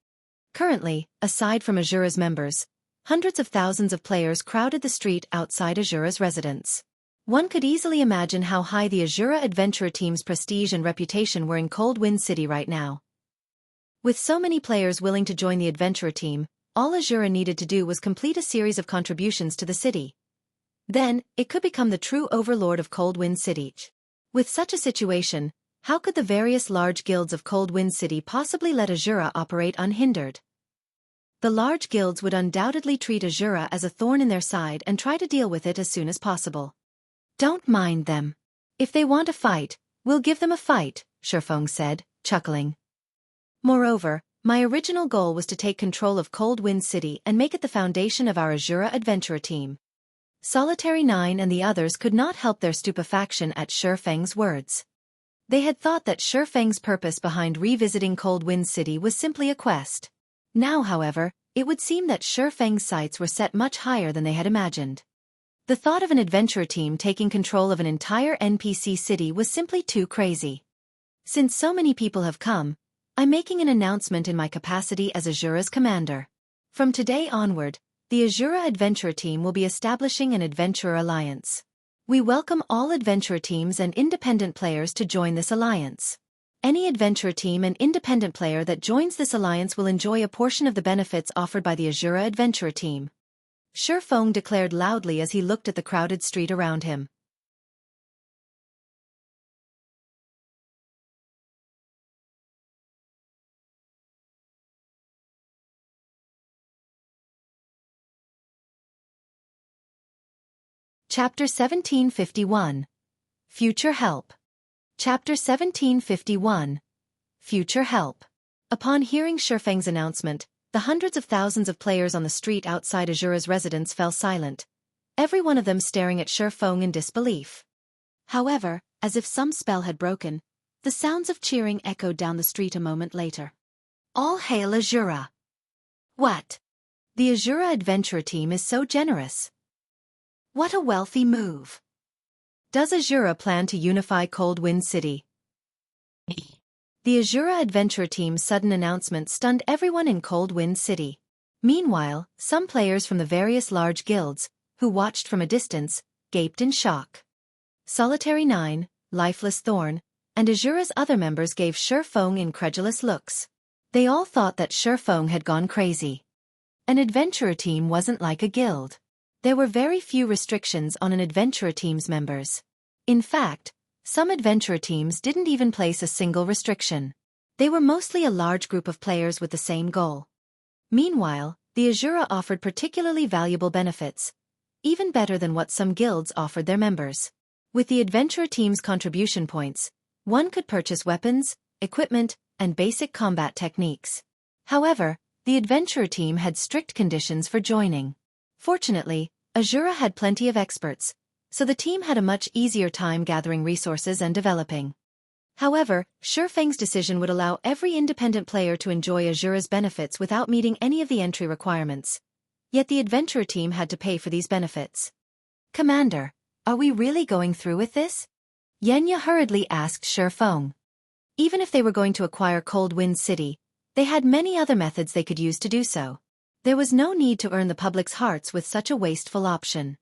Currently, aside from Asura's members, hundreds of thousands of players crowded the street outside Asura's residence. One could easily imagine how high the Asura Adventure Team's prestige and reputation were in Coldwind City right now. With so many players willing to join the Adventurer Team, all Asura needed to do was complete a series of contributions to the city. Then, it could become the true overlord of Coldwind City. With such a situation, how could the various large guilds of Coldwind City possibly let Asura operate unhindered? The large guilds would undoubtedly treat Asura as a thorn in their side and try to deal with it as soon as possible. Don't mind them. If they want a fight, we'll give them a fight, Xueqi said, chuckling. Moreover, my original goal was to take control of Coldwind City and make it the foundation of our Asura Adventurer Team. Solitary 9 and the others could not help their stupefaction at Xueqi's words. They had thought that Xueqi's purpose behind revisiting Coldwind City was simply a quest. Now, however, it would seem that Xueqi's sights were set much higher than they had imagined. The thought of an adventure team taking control of an entire NPC city was simply too crazy. Since so many people have come, I'm making an announcement in my capacity as Asura's commander. From today onward, the Asura Adventure Team will be establishing an Adventurer Alliance. We welcome all Adventurer Teams and independent players to join this alliance. Any Adventurer Team and independent player that joins this alliance will enjoy a portion of the benefits offered by the Asura Adventurer Team. Xueqi declared loudly as he looked at the crowded street around him. Chapter 1751. Future Help. Chapter 1751. Future Help. Upon hearing Xueqi's announcement, the hundreds of thousands of players on the street outside Asura's residence fell silent, every one of them staring at Xueqi in disbelief. However, as if some spell had broken, the sounds of cheering echoed down the street a moment later. All hail Asura! What? The Asura Adventure Team is so generous. What a wealthy move! Does Asura plan to unify Coldwind City? The Asura Adventure Team's sudden announcement stunned everyone in Coldwind City. Meanwhile, some players from the various large guilds, who watched from a distance, gaped in shock. Solitary 9, Lifeless Thorn, and Asura's other members gave Xueqi incredulous looks. They all thought that Xueqi had gone crazy. An adventurer team wasn't like a guild. There were very few restrictions on an adventurer team's members. In fact, some adventurer teams didn't even place a single restriction. They were mostly a large group of players with the same goal. Meanwhile, the Asura offered particularly valuable benefits, even better than what some guilds offered their members. With the adventurer team's contribution points, one could purchase weapons, equipment, and basic combat techniques. However, the adventurer team had strict conditions for joining. Fortunately, Asura had plenty of experts, so the team had a much easier time gathering resources and developing. However, Xueqi's decision would allow every independent player to enjoy Asura's benefits without meeting any of the entry requirements. Yet the adventurer team had to pay for these benefits. "Commander, are we really going through with this?" Yenya hurriedly asked Xueqi. Even if they were going to acquire Cold Wind City, they had many other methods they could use to do so. There was no need to earn the public's hearts with such a wasteful option.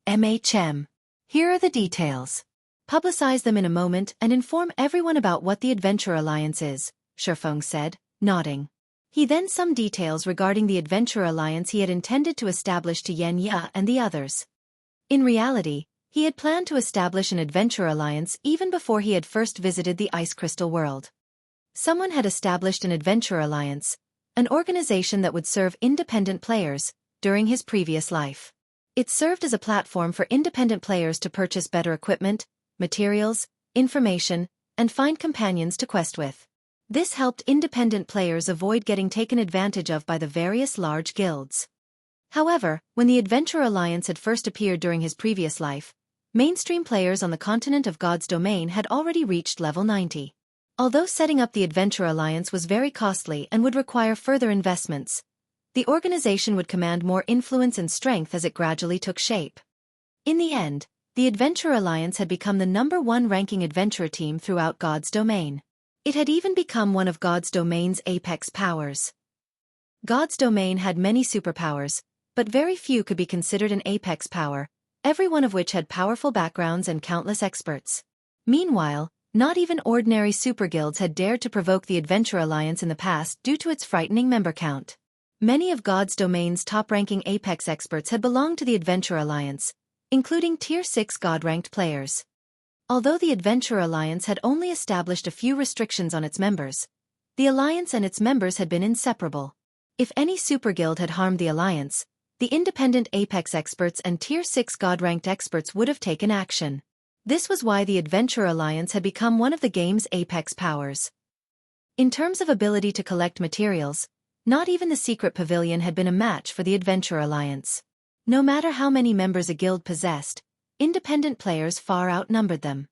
Here are the details. Publicize them in a moment and inform everyone about what the Adventure Alliance is, Xueqi said, nodding. He then some details regarding the Adventure Alliance he had intended to establish to Yenya and the others. In reality, he had planned to establish an Adventure Alliance even before he had first visited the Ice Crystal world. Someone had established an Adventure Alliance, an organization that would serve independent players, during his previous life. It served as a platform for independent players to purchase better equipment, materials, information, and find companions to quest with. This helped independent players avoid getting taken advantage of by the various large guilds. However, when the Adventure Alliance had first appeared during his previous life, mainstream players on the continent of God's Domain had already reached level 90. Although setting up the Adventure Alliance was very costly and would require further investments, the organization would command more influence and strength as it gradually took shape. In the end, the Adventure Alliance had become the #1 ranking adventurer team throughout God's Domain. It had even become one of God's Domain's apex powers. God's Domain had many superpowers, but very few could be considered an apex power, every one of which had powerful backgrounds and countless experts. Meanwhile, not even ordinary superguilds had dared to provoke the Adventure Alliance in the past due to its frightening member count. Many of God's Domain's top-ranking apex experts had belonged to the Adventure Alliance, including Tier 6 God-ranked players. Although the Adventure Alliance had only established a few restrictions on its members, the Alliance and its members had been inseparable. If any superguild had harmed the Alliance, the independent apex experts and Tier 6 God-ranked experts would have taken action. This was why the Adventure Alliance had become one of the game's apex powers. In terms of ability to collect materials, not even the Secret Pavilion had been a match for the Adventure Alliance. No matter how many members a guild possessed, independent players far outnumbered them.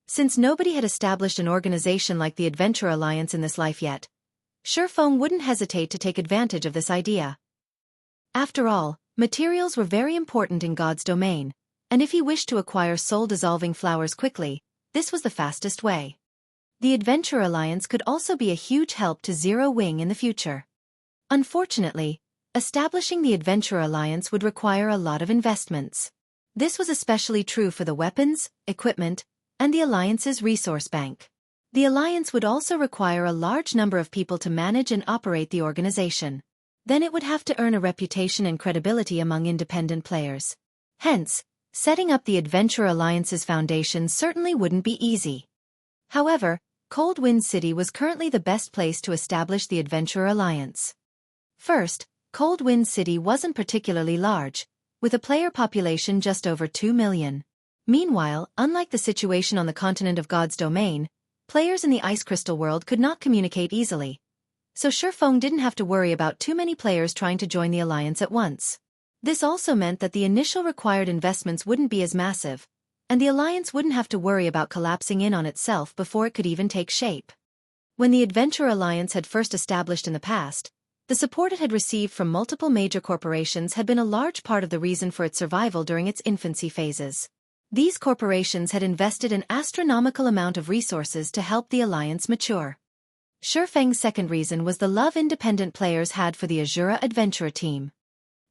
Since nobody had established an organization like the Adventure Alliance in this life yet, Xueqi wouldn't hesitate to take advantage of this idea. After all, materials were very important in God's Domain, and if he wished to acquire soul-dissolving flowers quickly, this was the fastest way. The Adventure Alliance could also be a huge help to Zero Wing in the future. Unfortunately, establishing the Adventure Alliance would require a lot of investments. This was especially true for the weapons, equipment, and the Alliance's resource bank. The Alliance would also require a large number of people to manage and operate the organization. Then it would have to earn a reputation and credibility among independent players. Hence, setting up the Adventure Alliance's foundation certainly wouldn't be easy. However, Cold Wind City was currently the best place to establish the Adventure Alliance. First, Cold Wind City wasn't particularly large, with a player population just over 2 million. Meanwhile, unlike the situation on the continent of God's Domain, players in the Ice Crystal world could not communicate easily. So Xueqi didn't have to worry about too many players trying to join the Alliance at once. This also meant that the initial required investments wouldn't be as massive, and the Alliance wouldn't have to worry about collapsing in on itself before it could even take shape. When the Adventure Alliance had first established in the past, the support it had received from multiple major corporations had been a large part of the reason for its survival during its infancy phases. These corporations had invested an astronomical amount of resources to help the Alliance mature. Xueqi's second reason was the love independent players had for the Asura Adventurer team.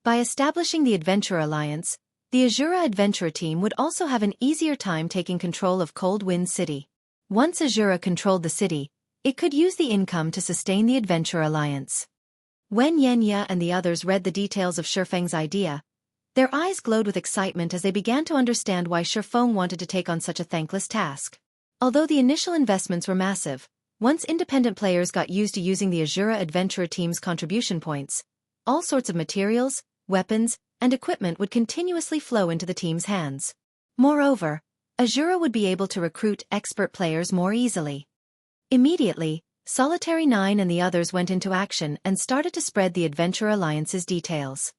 By establishing the Adventure Alliance, the Asura Adventurer team would also have an easier time taking control of Cold Wind City. Once Asura controlled the city, it could use the income to sustain the Adventure Alliance. When Yenya and the others read the details of Xueqi's idea, their eyes glowed with excitement as they began to understand why Xueqi wanted to take on such a thankless task. Although the initial investments were massive, once independent players got used to using the Asura Adventurer team's contribution points, all sorts of materials, weapons, and equipment would continuously flow into the team's hands. Moreover, Asura would be able to recruit expert players more easily. Immediately, Solitary 9 and the others went into action and started to spread the Adventure Alliance's details.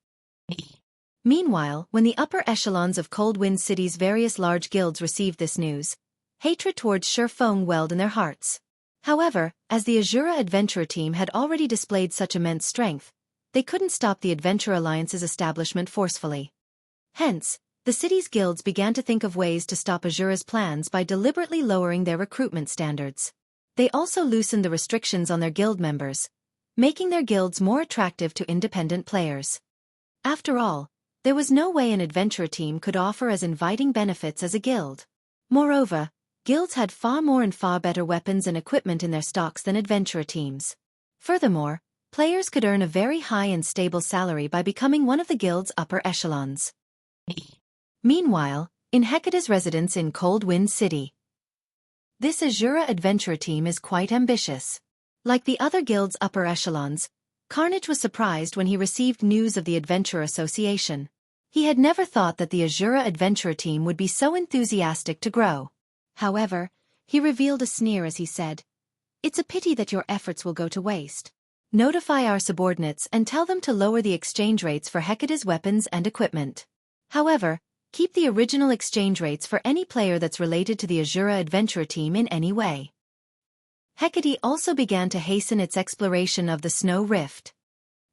Meanwhile, when the upper echelons of Cold Wind City's various large guilds received this news, hatred towards Xueqi welled in their hearts. However, as the Asura Adventurer team had already displayed such immense strength, they couldn't stop the Adventure Alliance's establishment forcefully. Hence, the city's guilds began to think of ways to stop Asura's plans by deliberately lowering their recruitment standards. They also loosened the restrictions on their guild members, making their guilds more attractive to independent players. After all, there was no way an adventurer team could offer as inviting benefits as a guild. Moreover, guilds had far more and far better weapons and equipment in their stocks than adventurer teams. Furthermore, players could earn a very high and stable salary by becoming one of the guild's upper echelons. Meanwhile, in Hecate's residence in Cold Wind City, this Asura adventurer team is quite ambitious. Like the other guild's upper echelons, Carnage was surprised when he received news of the Adventurer Association. He had never thought that the Asura adventurer team would be so enthusiastic to grow. However, he revealed a sneer as he said, "It's a pity that your efforts will go to waste. Notify our subordinates and tell them to lower the exchange rates for Hecate's weapons and equipment. However, keep the original exchange rates for any player that's related to the Asura adventurer team in any way." Hecate also began to hasten its exploration of the Snow Rift.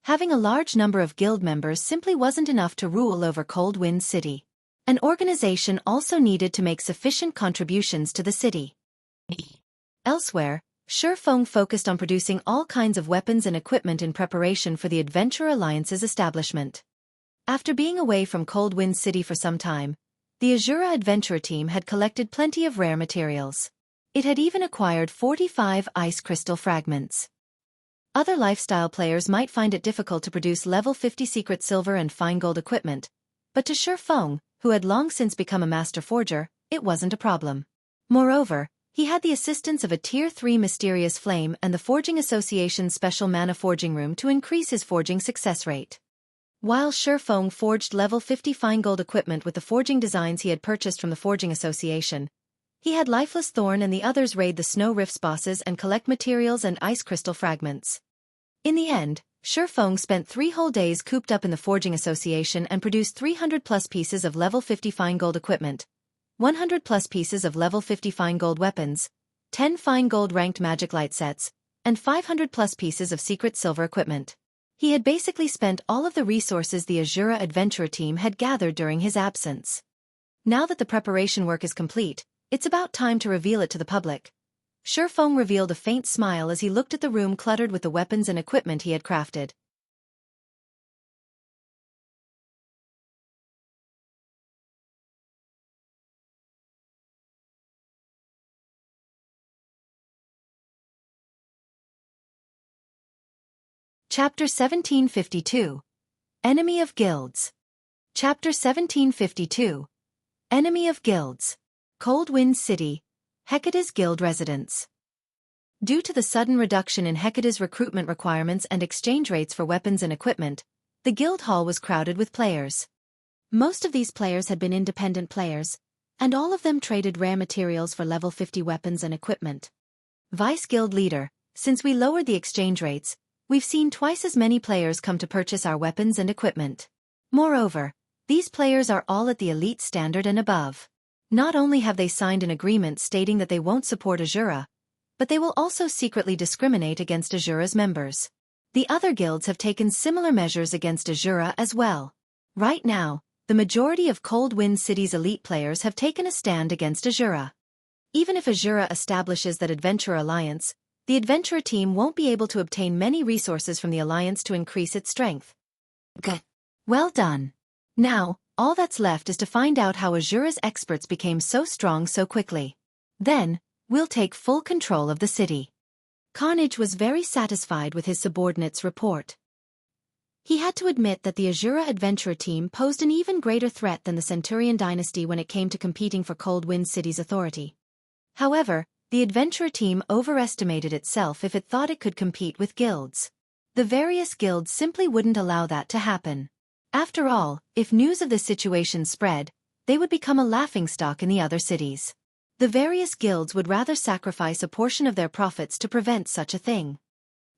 Having a large number of guild members simply wasn't enough to rule over Cold Wind City. An organization also needed to make sufficient contributions to the city. Elsewhere, Xueqi focused on producing all kinds of weapons and equipment in preparation for the Adventure Alliance's establishment. After being away from Cold Wind City for some time, the Asura adventurer team had collected plenty of rare materials. It had even acquired 45 ice crystal fragments. Other lifestyle players might find it difficult to produce level 50 secret silver and fine gold equipment, but to Xueqi, who had long since become a master forger, it wasn't a problem. Moreover, he had the assistance of a Tier 3 mysterious flame and the Forging Association's special mana forging room to increase his forging success rate. While Xueqi forged level 50 fine gold equipment with the forging designs he had purchased from the Forging Association, he had Lifeless Thorn and the others raid the Snow Rift's bosses and collect materials and ice crystal fragments. In the end, Xueqi spent 3 whole days cooped up in the Forging Association and produced 300+ pieces of level 50 fine gold equipment, 100+ pieces of level 50 fine gold weapons, 10 fine gold ranked magic light sets, and 500+ pieces of secret silver equipment. He had basically spent all of the resources the Asura adventurer team had gathered during his absence. Now that the preparation work is complete, it's about time to reveal it to the public. Xueqi revealed a faint smile as he looked at the room cluttered with the weapons and equipment he had crafted. Chapter 1752. Enemy of Guilds. Chapter 1752. Enemy of Guilds. Cold Wind City, Hecate's guild residence. Due to the sudden reduction in Hecate's recruitment requirements and exchange rates for weapons and equipment, the guild hall was crowded with players. Most of these players had been independent players, and all of them traded rare materials for level 50 weapons and equipment. Vice Guild Leader, since we lowered the exchange rates, we've seen twice as many players come to purchase our weapons and equipment. Moreover, these players are all at the elite standard and above. Not only have they signed an agreement stating that they won't support Asura, but they will also secretly discriminate against Asura's members. The other guilds have taken similar measures against Asura as well. Right now, the majority of Cold Wind City's elite players have taken a stand against Asura. Even if Asura establishes that Adventure Alliance, the adventurer team won't be able to obtain many resources from the Alliance to increase its strength. Good. Well done. Now, all that's left is to find out how Asura's experts became so strong so quickly. Then, we'll take full control of the city. Carnage was very satisfied with his subordinate's report. He had to admit that the Asura adventurer team posed an even greater threat than the Centurion dynasty when it came to competing for Cold Wind City's authority. However, the adventurer team overestimated itself if it thought it could compete with guilds. The various guilds simply wouldn't allow that to happen. After all, if news of the situation spread, they would become a laughingstock in the other cities. The various guilds would rather sacrifice a portion of their profits to prevent such a thing.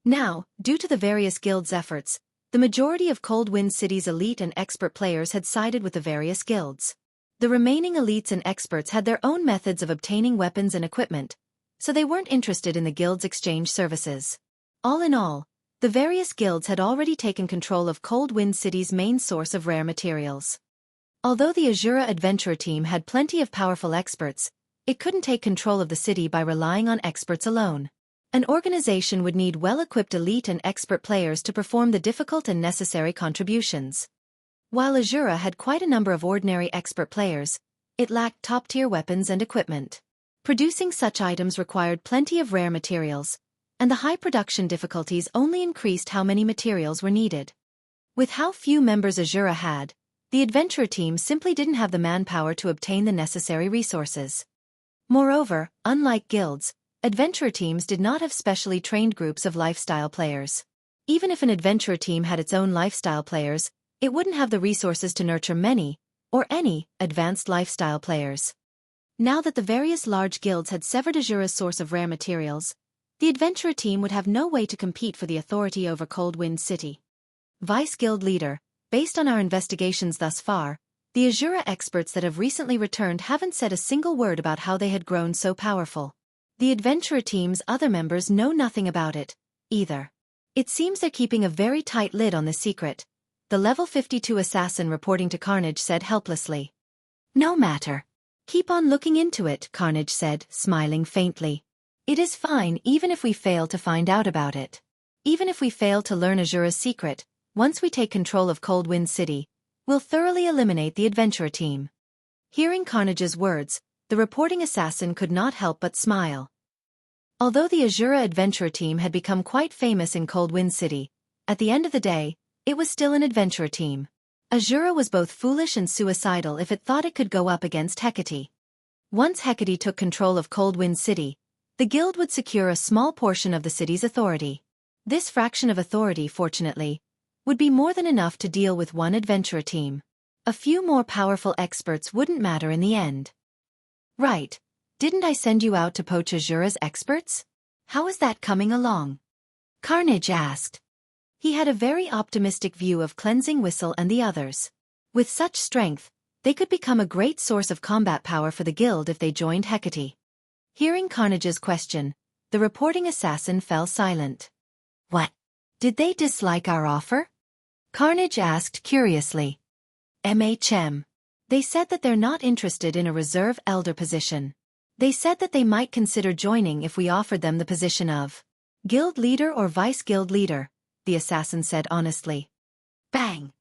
Now, due to the various guilds' efforts, the majority of Cold Wind City's elite and expert players had sided with the various guilds. The remaining elites and experts had their own methods of obtaining weapons and equipment, so they weren't interested in the guild's exchange services. All in all, the various guilds had already taken control of Cold Wind City's main source of rare materials. Although the Asura adventurer team had plenty of powerful experts, it couldn't take control of the city by relying on experts alone. An organization would need well-equipped elite and expert players to perform the difficult and necessary contributions. While Asura had quite a number of ordinary expert players, it lacked top-tier weapons and equipment. Producing such items required plenty of rare materials, and the high production difficulties only increased how many materials were needed. With how few members Asura had, the adventurer team simply didn't have the manpower to obtain the necessary resources. Moreover, unlike guilds, adventurer teams did not have specially trained groups of lifestyle players. Even if an adventurer team had its own lifestyle players, it wouldn't have the resources to nurture many, or any, advanced lifestyle players. Now that the various large guilds had severed Asura's source of rare materials, the adventurer team would have no way to compete for the authority over Cold Wind City. Vice Guild Leader, based on our investigations thus far, the Asura experts that have recently returned haven't said a single word about how they had grown so powerful. The adventurer team's other members know nothing about it, either. It seems they're keeping a very tight lid on this secret, the level 52 assassin reporting to Carnage said helplessly. No matter. Keep on looking into it, Carnage said, smiling faintly. It is fine even if we fail to find out about it. Even if we fail to learn Asura's secret, once we take control of Cold Wind City, we'll thoroughly eliminate the adventurer team. Hearing Carnage's words, the reporting assassin could not help but smile. Although the Asura adventurer team had become quite famous in Cold Wind City, at the end of the day, it was still an adventurer team. Asura was both foolish and suicidal if it thought it could go up against Hecate. Once Hecate took control of Cold Wind City, the guild would secure a small portion of the city's authority. This fraction of authority, fortunately, would be more than enough to deal with one adventurer team. A few more powerful experts wouldn't matter in the end. Right. Didn't I send you out to poach Asura's experts? How is that coming along? Carnage asked. He had a very optimistic view of Cleansing Whistle and the others. With such strength, they could become a great source of combat power for the guild if they joined Hecate. Hearing Carnage's question, the reporting assassin fell silent. What? Did they dislike our offer? Carnage asked curiously. MHM. They said that they're not interested in a reserve elder position. They said that they might consider joining if we offered them the position of guild leader or vice guild leader, the assassin said honestly. Bang!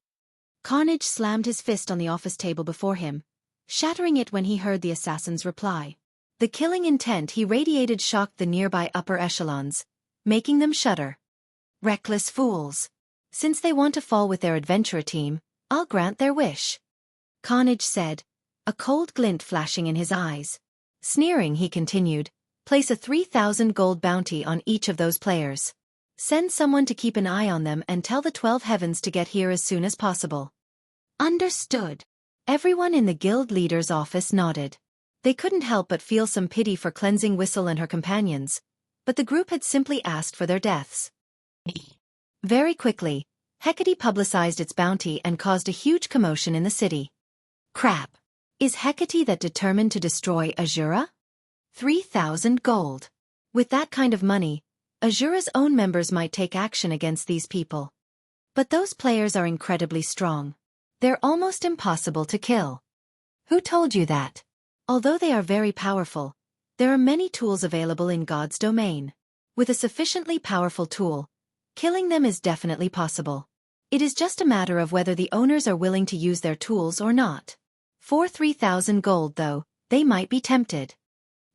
Carnage slammed his fist on the office table before him, shattering it when he heard the assassin's reply. The killing intent he radiated shocked the nearby upper echelons, making them shudder. Reckless fools. Since they want to fall with their adventurer team, I'll grant their wish. Carnage said, a cold glint flashing in his eyes. Sneering, he continued, place a 3,000 gold bounty on each of those players. Send someone to keep an eye on them and tell the 12 heavens to get here as soon as possible. Understood. Everyone in the guild leader's office nodded. They couldn't help but feel some pity for Cleansing Whistle and her companions, but the group had simply asked for their deaths. Very quickly, Hecate publicized its bounty and caused a huge commotion in the city. Crap. Is Hecate that determined to destroy Asura? 3,000 gold. With that kind of money, Asura's own members might take action against these people. But those players are incredibly strong. They're almost impossible to kill. Who told you that? Although they are very powerful, there are many tools available in God's domain. With a sufficiently powerful tool, killing them is definitely possible. It is just a matter of whether the owners are willing to use their tools or not. For 3,000 gold though, they might be tempted.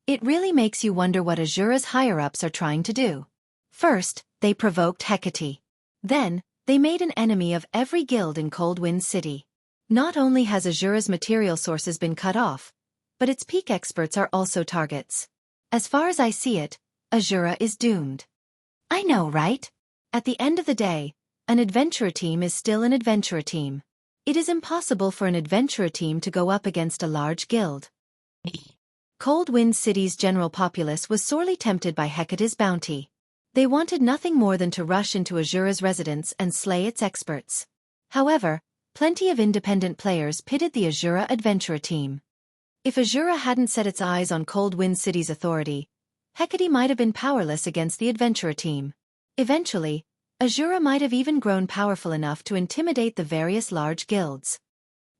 It really makes you wonder what Asura's higher-ups are trying to do. First, they provoked Hecate. Then, they made an enemy of every guild in Cold Wind City. Not only has Asura's material sources been cut off, but its peak experts are also targets. As far as I see it, Asura is doomed. I know, right? At the end of the day, an adventurer team is still an adventurer team. It is impossible for an adventurer team to go up against a large guild. Cold Wind City's general populace was sorely tempted by Hecate's bounty. They wanted nothing more than to rush into Asura's residence and slay its experts. However, plenty of independent players pitted the Asura Adventurer team. If Asura hadn't set its eyes on Cold Wind City's authority, Hecate might have been powerless against the Adventurer team. Eventually, Asura might have even grown powerful enough to intimidate the various large guilds.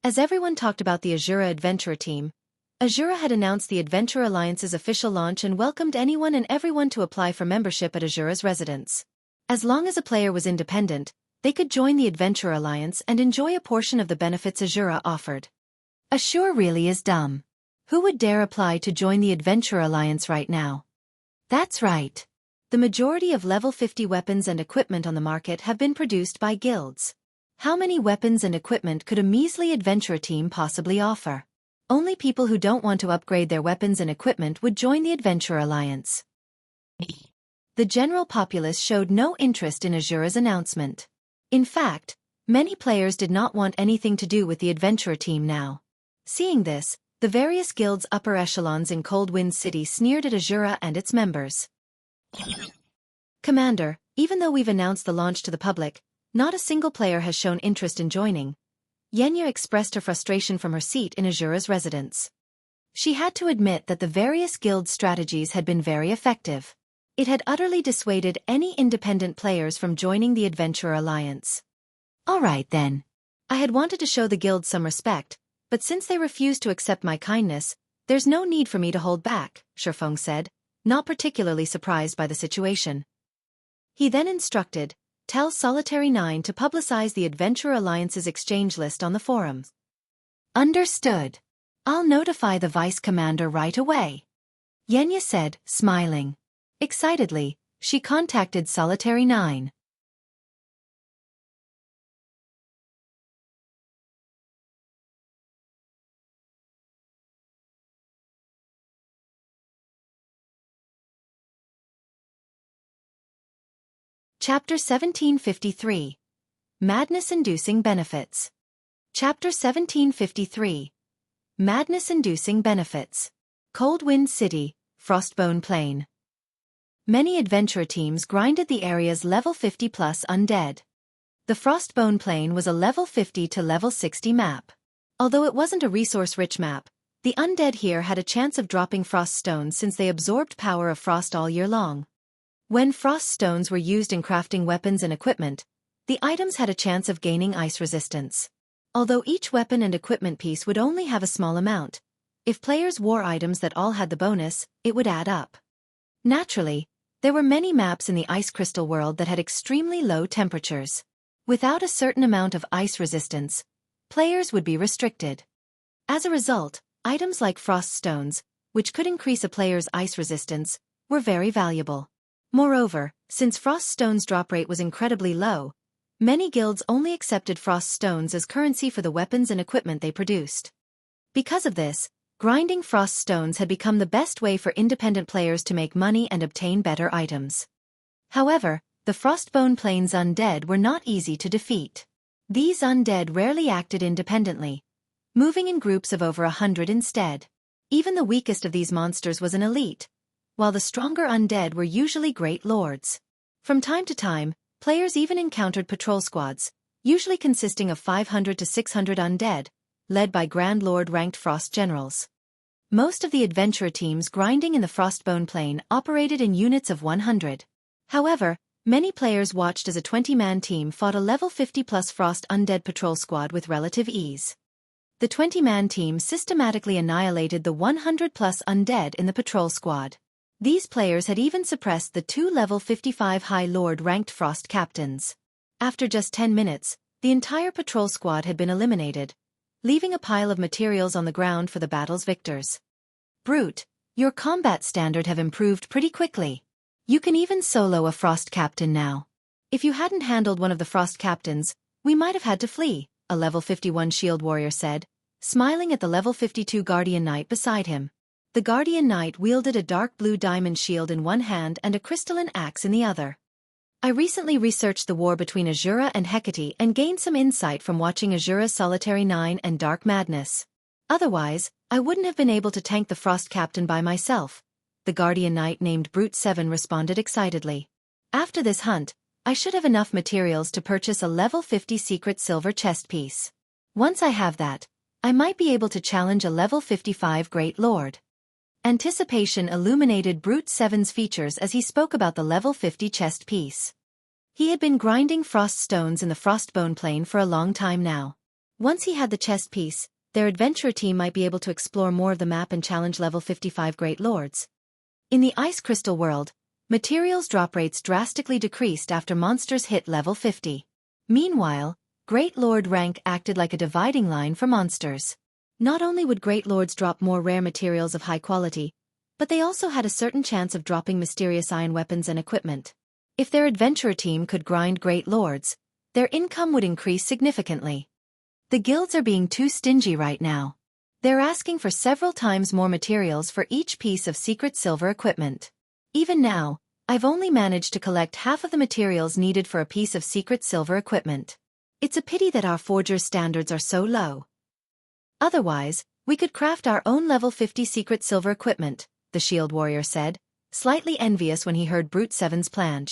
As everyone talked about the Asura Adventurer team, Asura had announced the Adventurer Alliance's official launch and welcomed anyone and everyone to apply for membership at Asura's residence. As long as a player was independent, they could join the Adventurer Alliance and enjoy a portion of the benefits Asura offered. Asura really is dumb. Who would dare apply to join the Adventurer Alliance right now? That's right. The majority of level 50 weapons and equipment on the market have been produced by guilds. How many weapons and equipment could a measly adventurer team possibly offer? Only people who don't want to upgrade their weapons and equipment would join the Adventurer Alliance. The general populace showed no interest in Asura's announcement. In fact, many players did not want anything to do with the adventurer team now. Seeing this, the various guilds' upper echelons in Cold Wind City sneered at Asura and its members. Commander, even though we've announced the launch to the public, not a single player has shown interest in joining. Yenya expressed her frustration from her seat in Asura's residence. She had to admit that the various guild strategies had been very effective. It had utterly dissuaded any independent players from joining the Adventurer Alliance. All right then. I had wanted to show the guild some respect, but since they refused to accept my kindness, there's no need for me to hold back, Xueqi said, not particularly surprised by the situation. He then instructed, tell Solitary 9 to publicize the Adventurer Alliance's exchange list on the forums. Understood. I'll notify the Vice Commander right away. Yenya said, smiling. Excitedly, she contacted Solitary 9. Chapter 1753. Madness-inducing benefits. Chapter 1753. Madness-inducing benefits. Cold Wind City, Frostbone Plain. Many adventurer teams grinded the area's level 50+ undead. The Frostbone Plain was a level 50 to level 60 map. Although it wasn't a resource-rich map, the undead here had a chance of dropping frost stones since they absorbed power of frost all year long. When frost stones were used in crafting weapons and equipment, the items had a chance of gaining ice resistance. Although each weapon and equipment piece would only have a small amount, if players wore items that all had the bonus, it would add up. Naturally, there were many maps in the ice crystal world that had extremely low temperatures. Without a certain amount of ice resistance, players would be restricted. As a result, items like frost stones, which could increase a player's ice resistance, were very valuable. Moreover, since frost stones' drop rate was incredibly low, many guilds only accepted frost stones as currency for the weapons and equipment they produced. Because of this, grinding frost stones had become the best way for independent players to make money and obtain better items. However, the Frostbone Plains undead were not easy to defeat. These undead rarely acted independently, moving in groups of over 100 instead. Even the weakest of these monsters was an elite, while the stronger undead were usually great lords. From time to time, players even encountered patrol squads, usually consisting of 500 to 600 undead, led by Grand Lord-ranked frost generals. Most of the adventurer teams grinding in the Frostbone Plain operated in units of 100. However, many players watched as a 20-man team fought a level 50+ frost undead patrol squad with relative ease. The 20-man team systematically annihilated the 100+ undead in the patrol squad. These players had even suppressed the 2 level 55 High Lord-ranked frost captains. After just 10 minutes, the entire patrol squad had been eliminated, leaving a pile of materials on the ground for the battle's victors. Brute, your combat standard have improved pretty quickly. You can even solo a frost captain now. If you hadn't handled one of the frost captains, we might have had to flee, a level 51 shield warrior said, smiling at the level 52 guardian knight beside him. The guardian knight wielded a dark blue diamond shield in one hand and a crystalline axe in the other. I recently researched the war between Asura and Hecate and gained some insight from watching Asura's Solitary 9 and Dark Madness. Otherwise, I wouldn't have been able to tank the frost captain by myself, the guardian knight named Brute 7 responded excitedly. After this hunt, I should have enough materials to purchase a level 50 secret silver chest piece. Once I have that, I might be able to challenge a level 55 Great Lord. Anticipation illuminated Brute 7's features as he spoke about the level 50 chest piece. He had been grinding frost stones in the Frostbone Plain for a long time now. Once he had the chest piece, their adventurer team might be able to explore more of the map and challenge level 55 Great Lords. In the Ice Crystal world, materials drop rates drastically decreased after monsters hit level 50. Meanwhile, Great Lord rank acted like a dividing line for monsters. Not only would Great Lords drop more rare materials of high quality, but they also had a certain chance of dropping mysterious iron weapons and equipment. If their adventurer team could grind Great Lords, their income would increase significantly. The guilds are being too stingy right now. They're asking for several times more materials for each piece of secret silver equipment. Even now, I've only managed to collect half of the materials needed for a piece of secret silver equipment. It's a pity that our forger's standards are so low. Otherwise, we could craft our own level 50 secret silver equipment, the shield warrior said, slightly envious when he heard Brute 7's plan.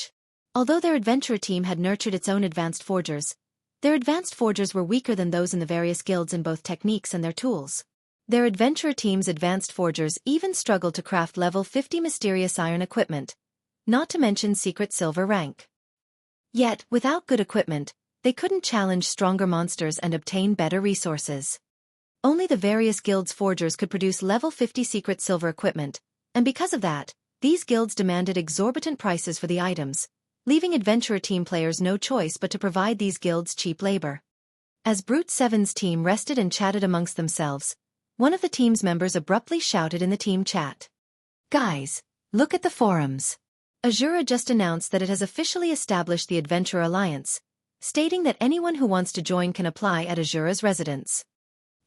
Although their adventurer team had nurtured its own advanced forgers, their advanced forgers were weaker than those in the various guilds in both techniques and their tools. Their adventurer team's advanced forgers even struggled to craft level 50 mysterious iron equipment, not to mention secret silver rank. Yet, without good equipment, they couldn't challenge stronger monsters and obtain better resources. Only the various guilds' forgers could produce level 50 secret silver equipment, and because of that, these guilds demanded exorbitant prices for the items, leaving adventurer team players no choice but to provide these guilds cheap labor. As Brute 7's team rested and chatted amongst themselves, one of the team's members abruptly shouted in the team chat. "Guys, look at the forums. Asura just announced that it has officially established the Adventurer Alliance, stating that anyone who wants to join can apply at Asura's residence."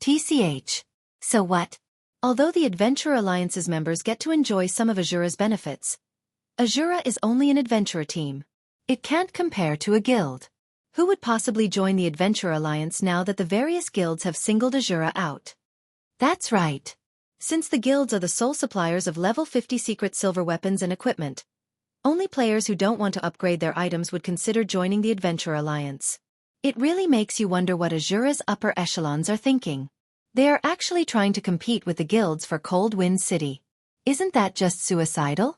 TCH. So what? Although the Adventurer Alliance's members get to enjoy some of Asura's benefits, Asura is only an adventurer team. It can't compare to a guild. Who would possibly join the Adventurer Alliance now that the various guilds have singled Asura out? That's right. Since the guilds are the sole suppliers of level 50 secret silver weapons and equipment, only players who don't want to upgrade their items would consider joining the Adventurer Alliance. It really makes you wonder what Asura's upper echelons are thinking. They are actually trying to compete with the guilds for Cold Wind City. Isn't that just suicidal?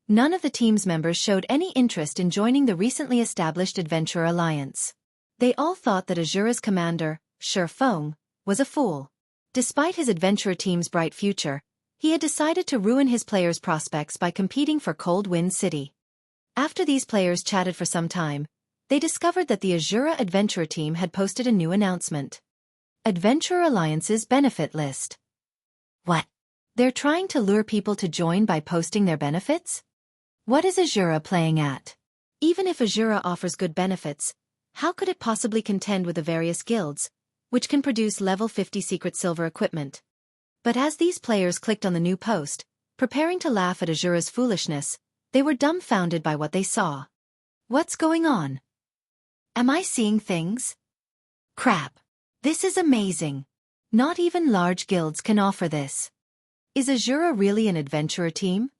None of the team's members showed any interest in joining the recently established Adventurer Alliance. They all thought that Asura's commander, Xueqi, was a fool. Despite his adventurer team's bright future, he had decided to ruin his players' prospects by competing for Cold Wind City. After these players chatted for some time, they discovered that the Asura adventurer team had posted a new announcement. Adventurer Alliance's benefit list. What? They're trying to lure people to join by posting their benefits? What is Asura playing at? Even if Asura offers good benefits, how could it possibly contend with the various guilds, which can produce level 50 secret silver equipment? But as these players clicked on the new post, preparing to laugh at Asura's foolishness, they were dumbfounded by what they saw. What's going on? Am I seeing things? Crap. This is amazing. Not even large guilds can offer this. Is Asura really an adventurer team?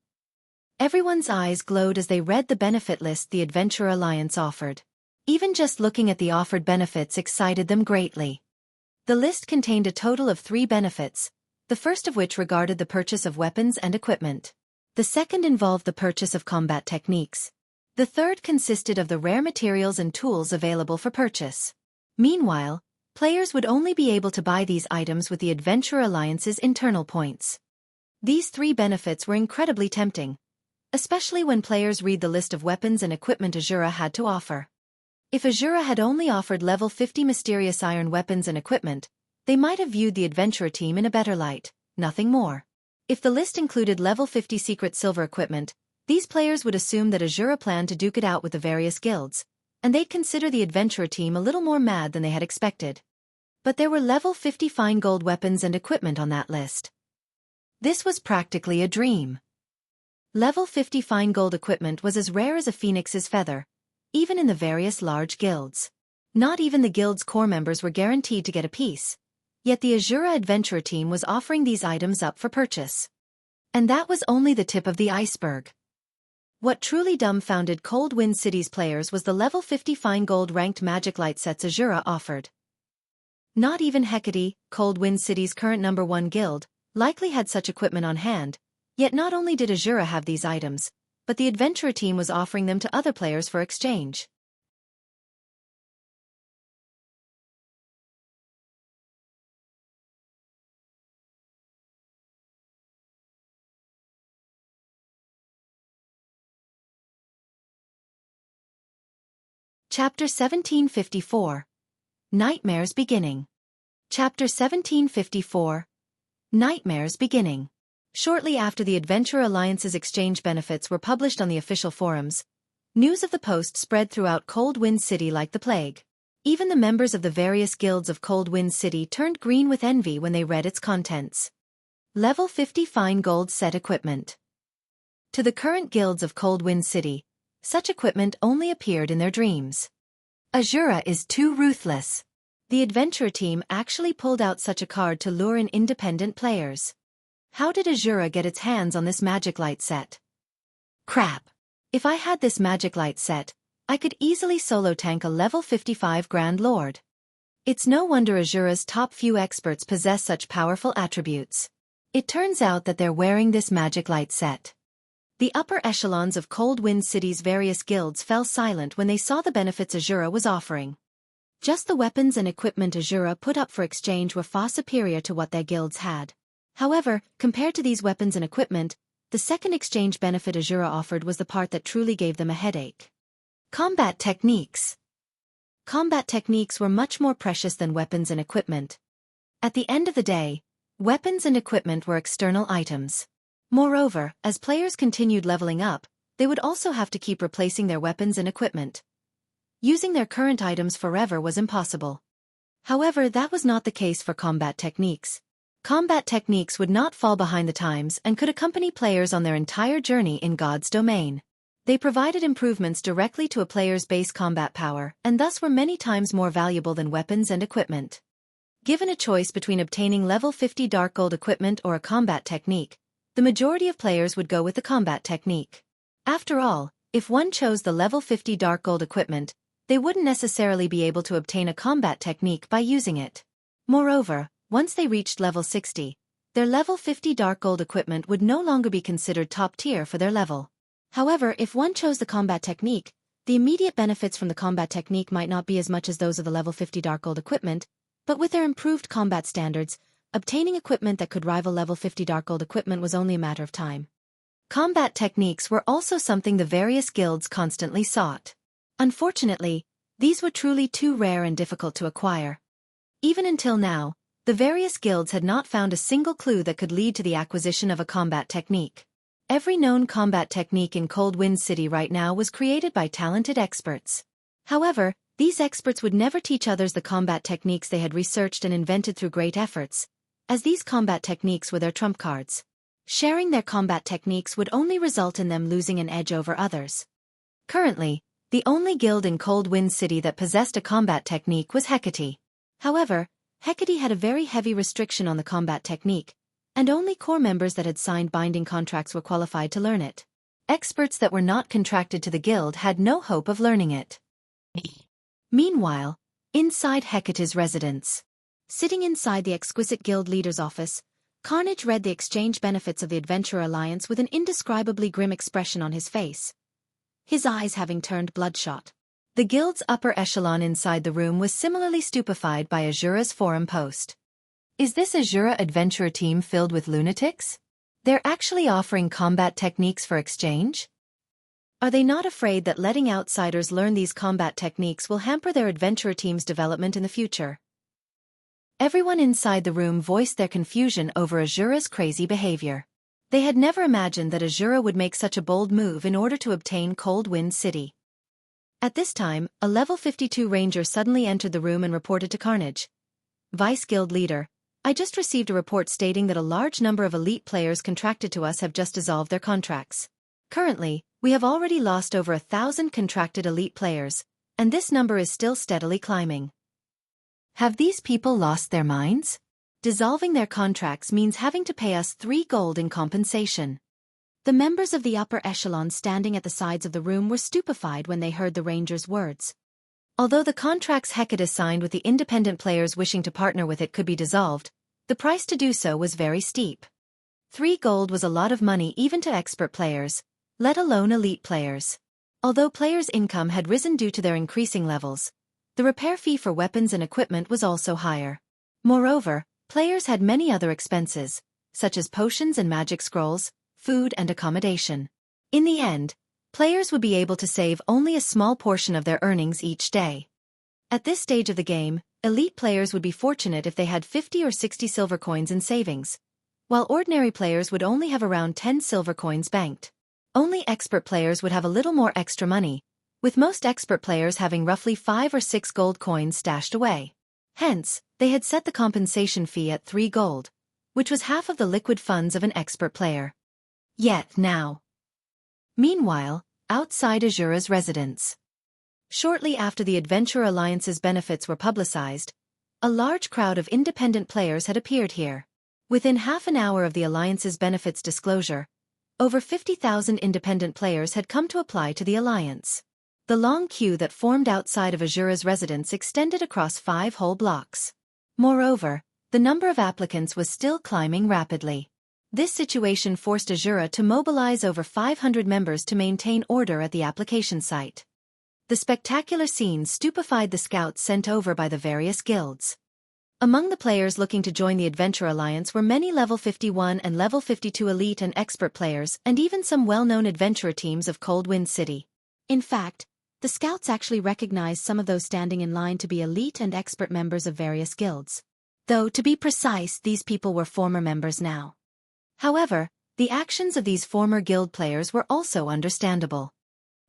Everyone's eyes glowed as they read the benefit list the Adventurer Alliance offered. Even just looking at the offered benefits excited them greatly. The list contained a total of 3 benefits, the first of which regarded the purchase of weapons and equipment. The second involved the purchase of combat techniques. The third consisted of the rare materials and tools available for purchase. Meanwhile, players would only be able to buy these items with the Adventurer Alliance's internal points. These 3 benefits were incredibly tempting, especially when players read the list of weapons and equipment Asura had to offer. If Asura had only offered level 50 mysterious iron weapons and equipment, they might have viewed the adventurer team in a better light, nothing more. If the list included level 50 secret silver equipment, these players would assume that Asura planned to duke it out with the various guilds, and they'd consider the adventurer team a little more mad than they had expected. But there were level 50 fine gold weapons and equipment on that list. This was practically a dream. Level 50 fine gold equipment was as rare as a phoenix's feather, even in the various large guilds. Not even the guild's core members were guaranteed to get a piece, yet the Asura adventurer team was offering these items up for purchase. And that was only the tip of the iceberg. What truly dumbfounded Cold Wind City's players was the level 50 fine gold ranked magic light sets Asura offered. Not even Hecate, Cold Wind City's current #1 guild, likely had such equipment on hand, yet not only did Asura have these items, but the adventurer team was offering them to other players for exchange. Chapter 1754. Nightmares Beginning. Chapter 1754. Nightmares Beginning. Shortly after the Adventurer Alliance's exchange benefits were published on the official forums, news of the post spread throughout Cold Wind City like the plague. Even the members of the various guilds of Cold Wind City turned green with envy when they read its contents. Level 50 Fine Gold Set Equipment. To the current guilds of Cold Wind City, such equipment only appeared in their dreams. Asura is too ruthless. The adventurer team actually pulled out such a card to lure in independent players. How did Asura get its hands on this magic light set? Crap. If I had this magic light set, I could easily solo tank a level 55 Grand Lord. It's no wonder Asura's top few experts possess such powerful attributes. It turns out that they're wearing this magic light set. The upper echelons of Cold Wind City's various guilds fell silent when they saw the benefits Asura was offering. Just the weapons and equipment Asura put up for exchange were far superior to what their guilds had. However, compared to these weapons and equipment, the second exchange benefit Asura offered was the part that truly gave them a headache. Combat techniques. Combat techniques were much more precious than weapons and equipment. At the end of the day, weapons and equipment were external items. Moreover, as players continued leveling up, they would also have to keep replacing their weapons and equipment. Using their current items forever was impossible. However, that was not the case for combat techniques. Combat techniques would not fall behind the times and could accompany players on their entire journey in God's domain. They provided improvements directly to a player's base combat power and thus were many times more valuable than weapons and equipment. Given a choice between obtaining level 50 Dark Gold equipment or a combat technique, the majority of players would go with the combat technique. After all, if one chose the level 50 Dark Gold equipment, they wouldn't necessarily be able to obtain a combat technique by using it. Moreover, once they reached level 60, their level 50 Dark Gold equipment would no longer be considered top tier for their level. However, if one chose the combat technique, the immediate benefits from the combat technique might not be as much as those of the level 50 Dark Gold equipment, but with their improved combat standards, obtaining equipment that could rival level 50 Dark Gold equipment was only a matter of time. Combat techniques were also something the various guilds constantly sought. Unfortunately, these were truly too rare and difficult to acquire. Even until now, the various guilds had not found a single clue that could lead to the acquisition of a combat technique. Every known combat technique in Cold Wind City right now was created by talented experts. However, these experts would never teach others the combat techniques they had researched and invented through great efforts, as these combat techniques were their trump cards. Sharing their combat techniques would only result in them losing an edge over others. Currently, the only guild in Cold Wind City that possessed a combat technique was Hecate. However, Hecate had a very heavy restriction on the combat technique, and only core members that had signed binding contracts were qualified to learn it. Experts that were not contracted to the guild had no hope of learning it. Meanwhile, inside Hecate's residence. Sitting inside the exquisite guild leader's office, Carnage read the exchange benefits of the Adventurer Alliance with an indescribably grim expression on his face, his eyes having turned bloodshot. The guild's upper echelon inside the room was similarly stupefied by Asura's forum post. Is this Asura adventurer team filled with lunatics? They're actually offering combat techniques for exchange? Are they not afraid that letting outsiders learn these combat techniques will hamper their adventurer team's development in the future? Everyone inside the room voiced their confusion over Asura's crazy behavior. They had never imagined that Asura would make such a bold move in order to obtain Cold Wind City. At this time, a level 52 ranger suddenly entered the room and reported to Carnage. Vice Guild Leader, I just received a report stating that a large number of elite players contracted to us have just dissolved their contracts. Currently, we have already lost over 1,000 contracted elite players, and this number is still steadily climbing. Have these people lost their minds? Dissolving their contracts means having to pay us 3 gold in compensation. The members of the upper echelon standing at the sides of the room were stupefied when they heard the ranger's words. Although the contracts Hecate signed with the independent players wishing to partner with it could be dissolved, the price to do so was very steep. 3 gold was a lot of money even to expert players, let alone elite players. Although players' income had risen due to their increasing levels, the repair fee for weapons and equipment was also higher. Moreover, players had many other expenses, such as potions and magic scrolls, food and accommodation. In the end, players would be able to save only a small portion of their earnings each day. At this stage of the game, elite players would be fortunate if they had 50 or 60 silver coins in savings, while ordinary players would only have around 10 silver coins banked. Only expert players would have a little more extra money, with most expert players having roughly 5 or 6 gold coins stashed away. Hence, they had set the compensation fee at 3 gold, which was half of the liquid funds of an expert player. Yet now. Meanwhile, outside Asura's residence. Shortly after the Adventurer Alliance's benefits were publicized, a large crowd of independent players had appeared here. Within half an hour of the Alliance's benefits disclosure, over 50,000 independent players had come to apply to the Alliance. The long queue that formed outside of Asura's residence extended across 5 whole blocks. Moreover, the number of applicants was still climbing rapidly. This situation forced Asura to mobilize over 500 members to maintain order at the application site. The spectacular scenes stupefied the scouts sent over by the various guilds. Among the players looking to join the Adventure Alliance were many level 51 and level 52 elite and expert players and even some well-known adventurer teams of Coldwind City. In fact, the scouts actually recognized some of those standing in line to be elite and expert members of various guilds. Though, to be precise, these people were former members now. However, the actions of these former guild players were also understandable.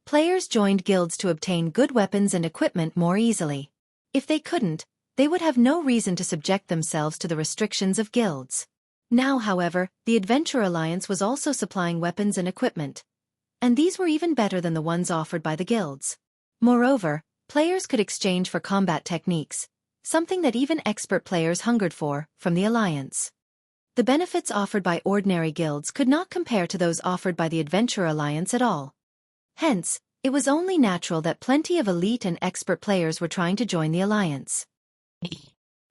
Players joined guilds to obtain good weapons and equipment more easily. If they couldn't, they would have no reason to subject themselves to the restrictions of guilds. Now, however, the Adventure Alliance was also supplying weapons and equipment, and these were even better than the ones offered by the guilds. Moreover, players could exchange for combat techniques, something that even expert players hungered for, from the Alliance. The benefits offered by ordinary guilds could not compare to those offered by the Adventure Alliance at all. Hence, it was only natural that plenty of elite and expert players were trying to join the Alliance.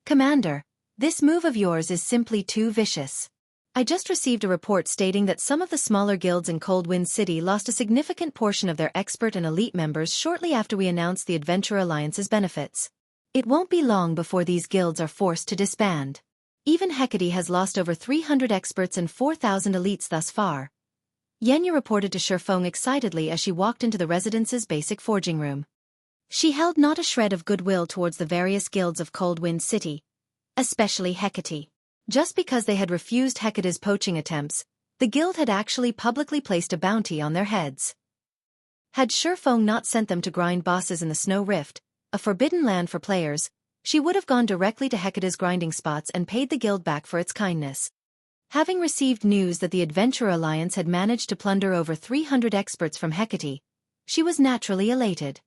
Commander, this move of yours is simply too vicious. I just received a report stating that some of the smaller guilds in Coldwind City lost a significant portion of their expert and elite members shortly after we announced the Adventure Alliance's benefits. It won't be long before these guilds are forced to disband. Even Hecate has lost over 300 experts and 4,000 elites thus far. Yenya reported to Xueqi excitedly as she walked into the residence's basic forging room. She held not a shred of goodwill towards the various guilds of Coldwind City, especially Hecate. Just because they had refused Hecate's poaching attempts, the guild had actually publicly placed a bounty on their heads. Had Xueqi not sent them to grind bosses in the Snow Rift, a forbidden land for players, she would have gone directly to Hecate's grinding spots and paid the guild back for its kindness. Having received news that the Adventure Alliance had managed to plunder over 300 experts from Hecate, she was naturally elated.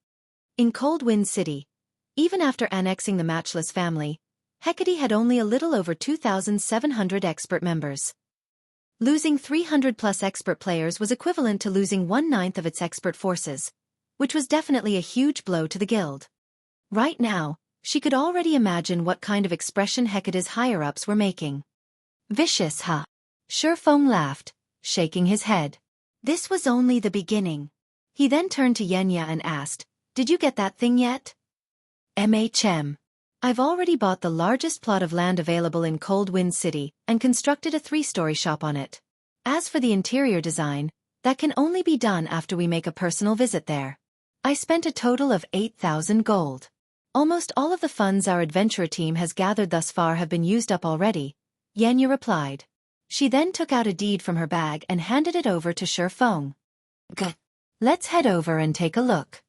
In Coldwind City, even after annexing the Matchless family, Hecate had only a little over 2,700 expert members. Losing 300-plus expert players was equivalent to losing 1/9 of its expert forces, which was definitely a huge blow to the guild. Right now, she could already imagine what kind of expression Hecate's higher-ups were making. Vicious, huh? Xueqi laughed, shaking his head. This was only the beginning. He then turned to Yenya and asked, "Did you get that thing yet?" I've already bought the largest plot of land available in Coldwind City and constructed a 3-story shop on it. As for the interior design, that can only be done after we make a personal visit there. I spent a total of 8,000 gold. Almost all of the funds our adventurer team has gathered thus far have been used up already, Yenya replied. She then took out a deed from her bag and handed it over to Xueqi. Good. Let's head over and take a look.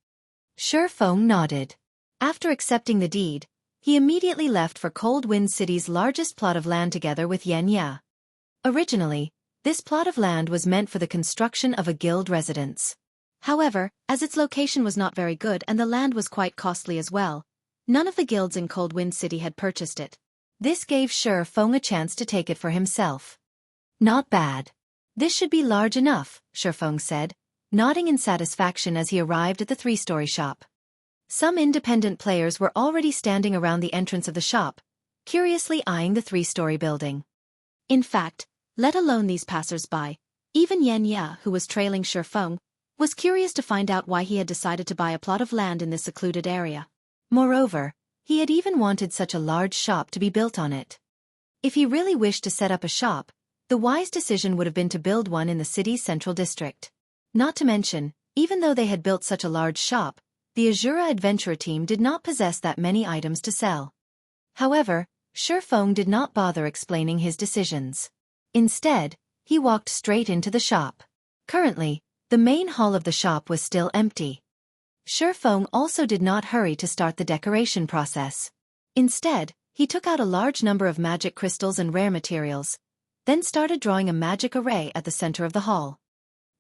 Xueqi nodded. After accepting the deed, he immediately left for Coldwind City's largest plot of land together with Yenya. Originally, this plot of land was meant for the construction of a guild residence. However, as its location was not very good and the land was quite costly as well, none of the guilds in Coldwind City had purchased it. This gave Xueqi a chance to take it for himself. Not bad. This should be large enough, Xueqi said, nodding in satisfaction as he arrived at the 3-story shop. Some independent players were already standing around the entrance of the shop, curiously eyeing the three-story building. In fact, let alone these passers-by, even Yan Ya, who was trailing Xueqi, was curious to find out why he had decided to buy a plot of land in this secluded area. Moreover, he had even wanted such a large shop to be built on it. If he really wished to set up a shop, the wise decision would have been to build one in the city's central district. Not to mention, even though they had built such a large shop, the Asura adventurer team did not possess that many items to sell. However, Xueqi did not bother explaining his decisions. Instead, he walked straight into the shop. Currently, the main hall of the shop was still empty. Xueqi also did not hurry to start the decoration process. Instead, he took out a large number of magic crystals and rare materials, then started drawing a magic array at the center of the hall.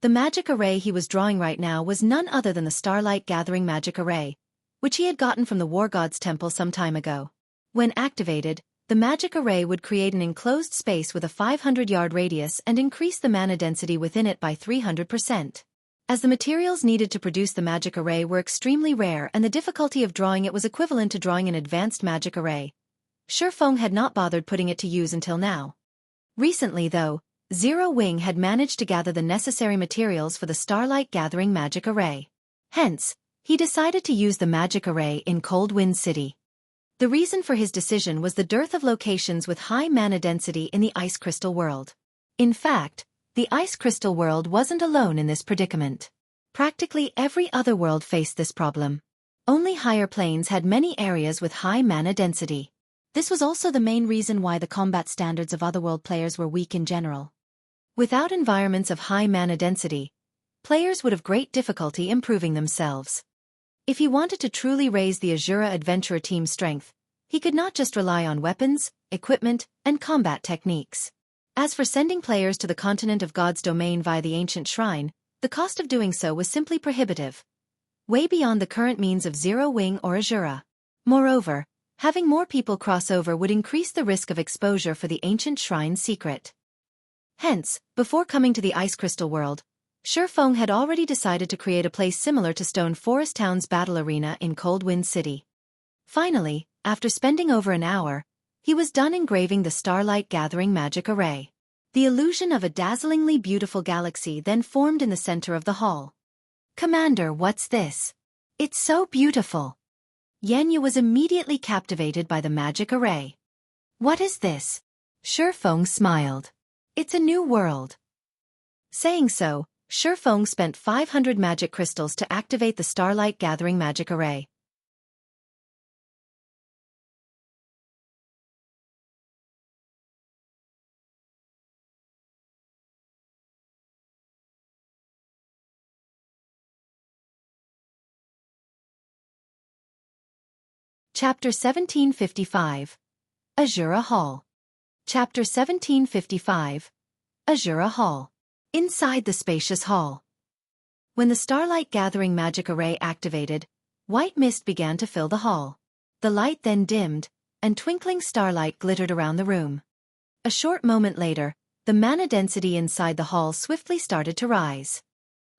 The magic array he was drawing right now was none other than the Starlight Gathering magic array, which he had gotten from the War God's temple some time ago. When activated, the magic array would create an enclosed space with a 500-yard radius and increase the mana density within it by 300%. As the materials needed to produce the magic array were extremely rare and the difficulty of drawing it was equivalent to drawing an advanced magic array, Xueqi had not bothered putting it to use until now. Recently though, Silverwing had managed to gather the necessary materials for the Starlight Gathering magic array. Hence, he decided to use the magic array in Cold Wind City. The reason for his decision was the dearth of locations with high mana density in the Ice Crystal world. In fact, the Ice Crystal world wasn't alone in this predicament. Practically every other world faced this problem. Only higher planes had many areas with high mana density. This was also the main reason why the combat standards of otherworld players were weak in general. Without environments of high mana density, players would have great difficulty improving themselves. If he wanted to truly raise the Asura adventurer team's strength, he could not just rely on weapons, equipment, and combat techniques. As for sending players to the continent of God's domain via the ancient shrine, the cost of doing so was simply prohibitive, way beyond the current means of Silverwing or Asura. Moreover, having more people cross over would increase the risk of exposure for the ancient shrine's secret. Hence, before coming to the Ice Crystal world, Xueqi had already decided to create a place similar to Stone Forest Town's battle arena in Cold Wind City. Finally, after spending over an hour, he was done engraving the Starlight Gathering magic array. The illusion of a dazzlingly beautiful galaxy then formed in the center of the hall. "Commander, what's this? It's so beautiful." Yenya was immediately captivated by the magic array. "What is this?" Xueqi smiled. "It's a new world." Saying so, Xueqi spent 500 magic crystals to activate the Starlight Gathering magic array. Chapter 1755. Asura Hall. Chapter 1755. Asura Hall. Inside the spacious hall. When the Starlight Gathering magic array activated, white mist began to fill the hall. The light then dimmed, and twinkling starlight glittered around the room. A short moment later, the mana density inside the hall swiftly started to rise.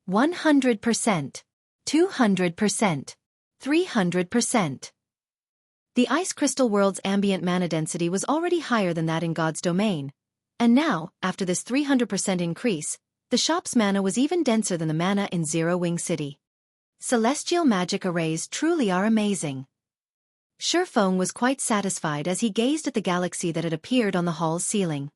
100%, 200%, 300%. The Ice Crystal world's ambient mana density was already higher than that in God's domain, and now, after this 300% increase, the shop's mana was even denser than the mana in Silverwing City. Celestial magic arrays truly are amazing. Xueqi was quite satisfied as he gazed at the galaxy that had appeared on the hall's ceiling.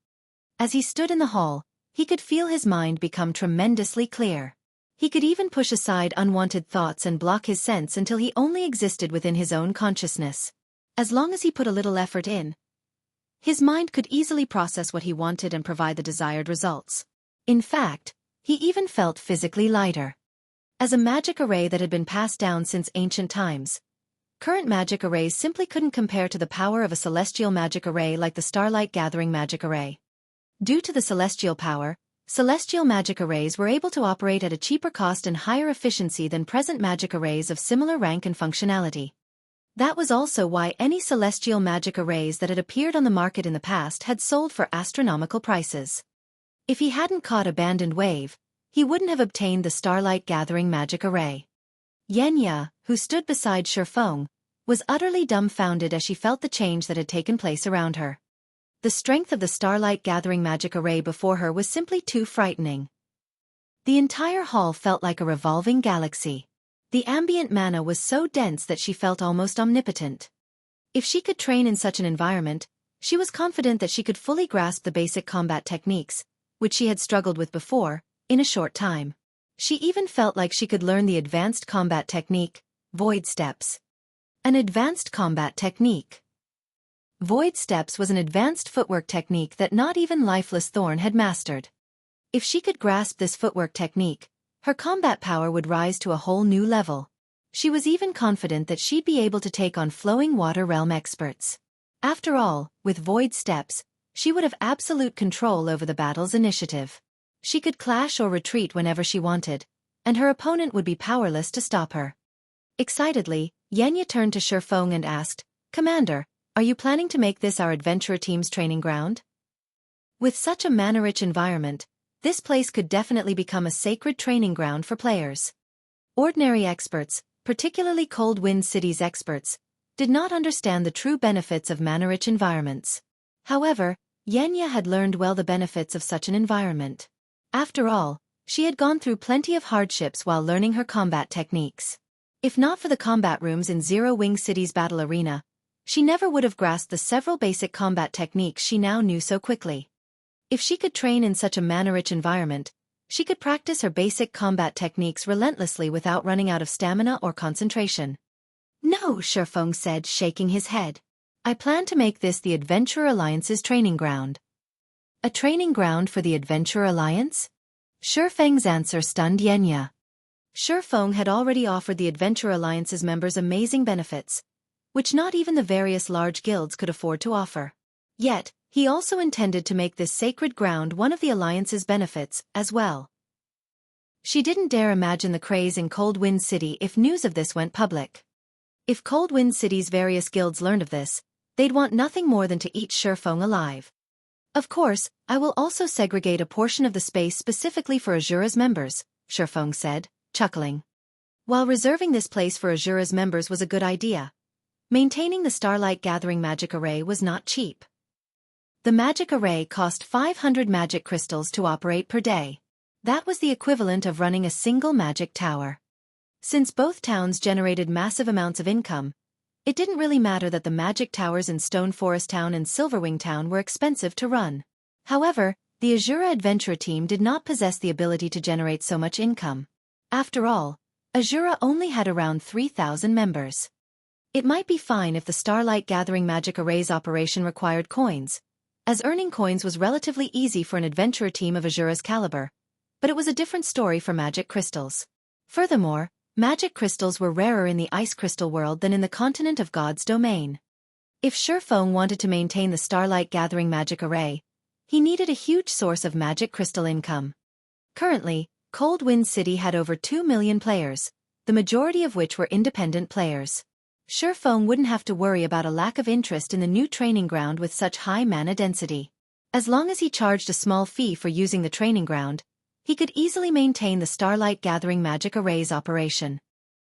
As he stood in the hall, he could feel his mind become tremendously clear. He could even push aside unwanted thoughts and block his sense until he only existed within his own consciousness. As long as he put a little effort in, his mind could easily process what he wanted and provide the desired results. In fact, he even felt physically lighter. As a magic array that had been passed down since ancient times, current magic arrays simply couldn't compare to the power of a celestial magic array like the Starlight Gathering magic array. Due to the celestial power, celestial magic arrays were able to operate at a cheaper cost and higher efficiency than present magic arrays of similar rank and functionality. That was also why any celestial magic arrays that had appeared on the market in the past had sold for astronomical prices. If he hadn't caught Abandoned Wave, he wouldn't have obtained the Starlight Gathering magic array. Yenya, who stood beside Xueqi, was utterly dumbfounded as she felt the change that had taken place around her. The strength of the starlight gathering magic array before her was simply too frightening. The entire hall felt like a revolving galaxy. The ambient mana was so dense that she felt almost omnipotent. If she could train in such an environment, she was confident that she could fully grasp the basic combat techniques, which she had struggled with before, in a short time. She even felt like she could learn the advanced combat technique, Void Steps. An advanced combat technique. Void Steps was an advanced footwork technique that not even Lifeless Thorn had mastered. If she could grasp this footwork technique, her combat power would rise to a whole new level. She was even confident that she'd be able to take on Flowing Water Realm experts. After all, with Void Steps, she would have absolute control over the battle's initiative. She could clash or retreat whenever she wanted, and her opponent would be powerless to stop her. Excitedly, Yenya turned to Xueqi and asked, "Commander, are you planning to make this our adventurer team's training ground?" With such a mana-rich environment, this place could definitely become a sacred training ground for players. Ordinary experts, particularly Cold Wind City's experts, did not understand the true benefits of mana-rich environments. However, Yenya had learned well the benefits of such an environment. After all, she had gone through plenty of hardships while learning her combat techniques. If not for the combat rooms in Zero Wing City's battle arena, she never would have grasped the several basic combat techniques she now knew so quickly. If she could train in such a mana-rich environment, she could practice her basic combat techniques relentlessly without running out of stamina or concentration. "No," Xueqi said, shaking his head. "I plan to make this the Adventurer Alliance's training ground." A training ground for the Adventurer Alliance? Xueqi's answer stunned Yenya. Xueqi had already offered the Adventurer Alliance's members amazing benefits, which not even the various large guilds could afford to offer. Yet, he also intended to make this sacred ground one of the Alliance's benefits, as well. She didn't dare imagine the craze in Cold Wind City if news of this went public. If Cold Wind City's various guilds learned of this, they'd want nothing more than to eat Xueqi alive. "Of course, I will also segregate a portion of the space specifically for Asura's members," Xueqi said, chuckling. While reserving this place for Asura's members was a good idea, maintaining the Starlight Gathering magic array was not cheap. The magic array cost 500 magic crystals to operate per day. That was the equivalent of running a single magic tower. Since both towns generated massive amounts of income, it didn't really matter that the magic towers in Stone Forest Town and Silverwing Town were expensive to run. However, the Asura Adventure Team did not possess the ability to generate so much income. After all, Asura only had around 3,000 members. It might be fine if the Starlight Gathering magic array's operation required coins, as earning coins was relatively easy for an adventurer team of Asura's caliber, but it was a different story for magic crystals. Furthermore, magic crystals were rarer in the ice crystal world than in the continent of God's domain. If Xueqi wanted to maintain the Starlight Gathering magic array, he needed a huge source of magic crystal income. Currently, Cold Wind City had over 2 million players, the majority of which were independent players. Xueqi wouldn't have to worry about a lack of interest in the new training ground with such high mana density. As long as he charged a small fee for using the training ground, he could easily maintain the Starlight Gathering magic array's operation.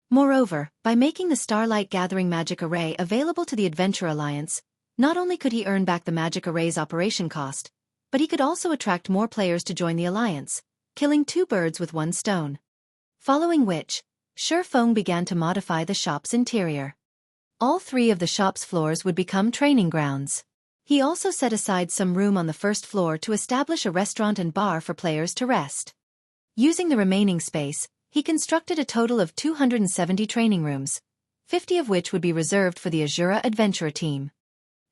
Moreover, by making the Starlight Gathering magic array available to the Adventure Alliance, not only could he earn back the magic array's operation cost, but he could also attract more players to join the Alliance, killing two birds with one stone. Following which, Xueqi began to modify the shop's interior. All three of the shop's floors would become training grounds. He also set aside some room on the first floor to establish a restaurant and bar for players to rest. Using the remaining space, he constructed a total of 270 training rooms, 50 of which would be reserved for the Asura Adventurer Team.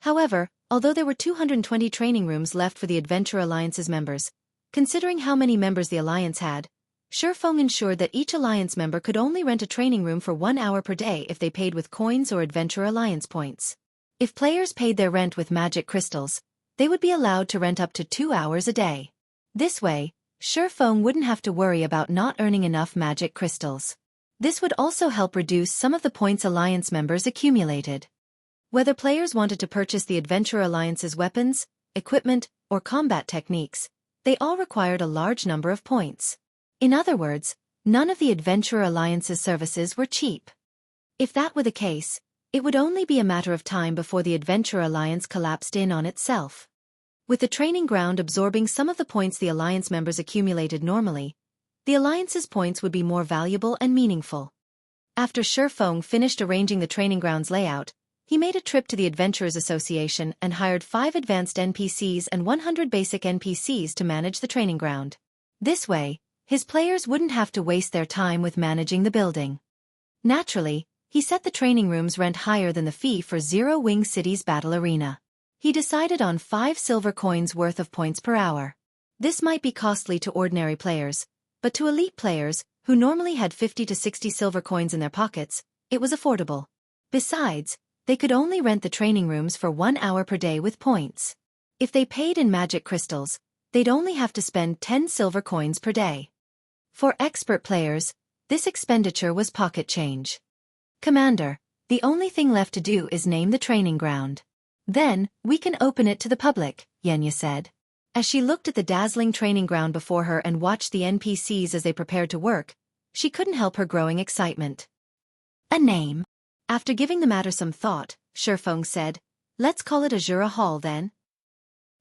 However, although there were 220 training rooms left for the Adventure Alliance's members, considering how many members the Alliance had, Xueqi ensured that each Alliance member could only rent a training room for 1 hour per day if they paid with coins or Adventure Alliance points. If players paid their rent with magic crystals, they would be allowed to rent up to 2 hours a day. This way, Xueqi wouldn't have to worry about not earning enough magic crystals. This would also help reduce some of the points Alliance members accumulated. Whether players wanted to purchase the Adventure Alliance's weapons, equipment, or combat techniques, they all required a large number of points. In other words, none of the Adventurer Alliance's services were cheap. If that were the case, it would only be a matter of time before the Adventure Alliance collapsed in on itself. With the training ground absorbing some of the points the Alliance members accumulated normally, the Alliance's points would be more valuable and meaningful. After Xueqi finished arranging the training ground's layout, he made a trip to the Adventurers Association and hired 5 advanced NPCs and 100 basic NPCs to manage the training ground. This way, his players wouldn't have to waste their time with managing the building. Naturally, he set the training room's rent higher than the fee for Zero Wing City's battle arena. He decided on 5 silver coins worth of points per hour. This might be costly to ordinary players, but to elite players, who normally had 50 to 60 silver coins in their pockets, it was affordable. Besides, they could only rent the training rooms for 1 hour per day with points. If they paid in magic crystals, they'd only have to spend 10 silver coins per day. For expert players, this expenditure was pocket change. Commander, the only thing left to do is name the training ground. Then, we can open it to the public, Yenya said. As she looked at the dazzling training ground before her and watched the NPCs as they prepared to work, she couldn't help her growing excitement. A name? After giving the matter some thought, Xueqi said, "Let's call it Asura Hall then."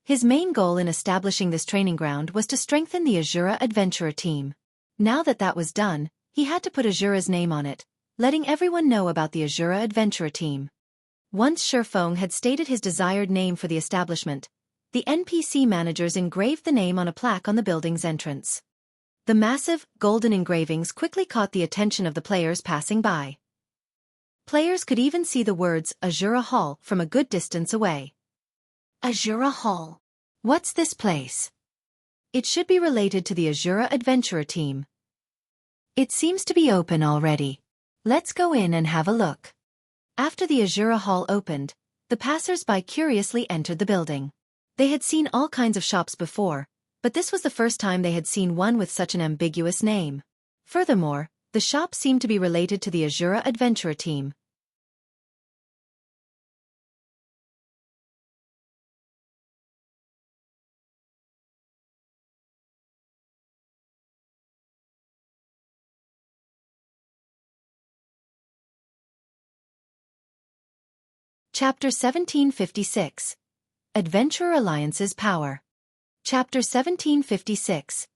His main goal in establishing this training ground was to strengthen the Asura Adventurer team. Now that that was done, he had to put Asura's name on it, letting everyone know about the Asura Adventurer team. Once Xueqi had stated his desired name for the establishment, the NPC managers engraved the name on a plaque on the building's entrance. The massive, golden engravings quickly caught the attention of the players passing by. Players could even see the words Asura Hall from a good distance away. Asura Hall. What's this place? It should be related to the Asura Adventurer team. It seems to be open already. Let's go in and have a look. After the Asura Hall opened, the passers-by curiously entered the building. They had seen all kinds of shops before, but this was the first time they had seen one with such an ambiguous name. Furthermore, the shop seemed to be related to the Asura Adventurer team. Chapter 1756. Adventurer Alliance's Power. Chapter 1756.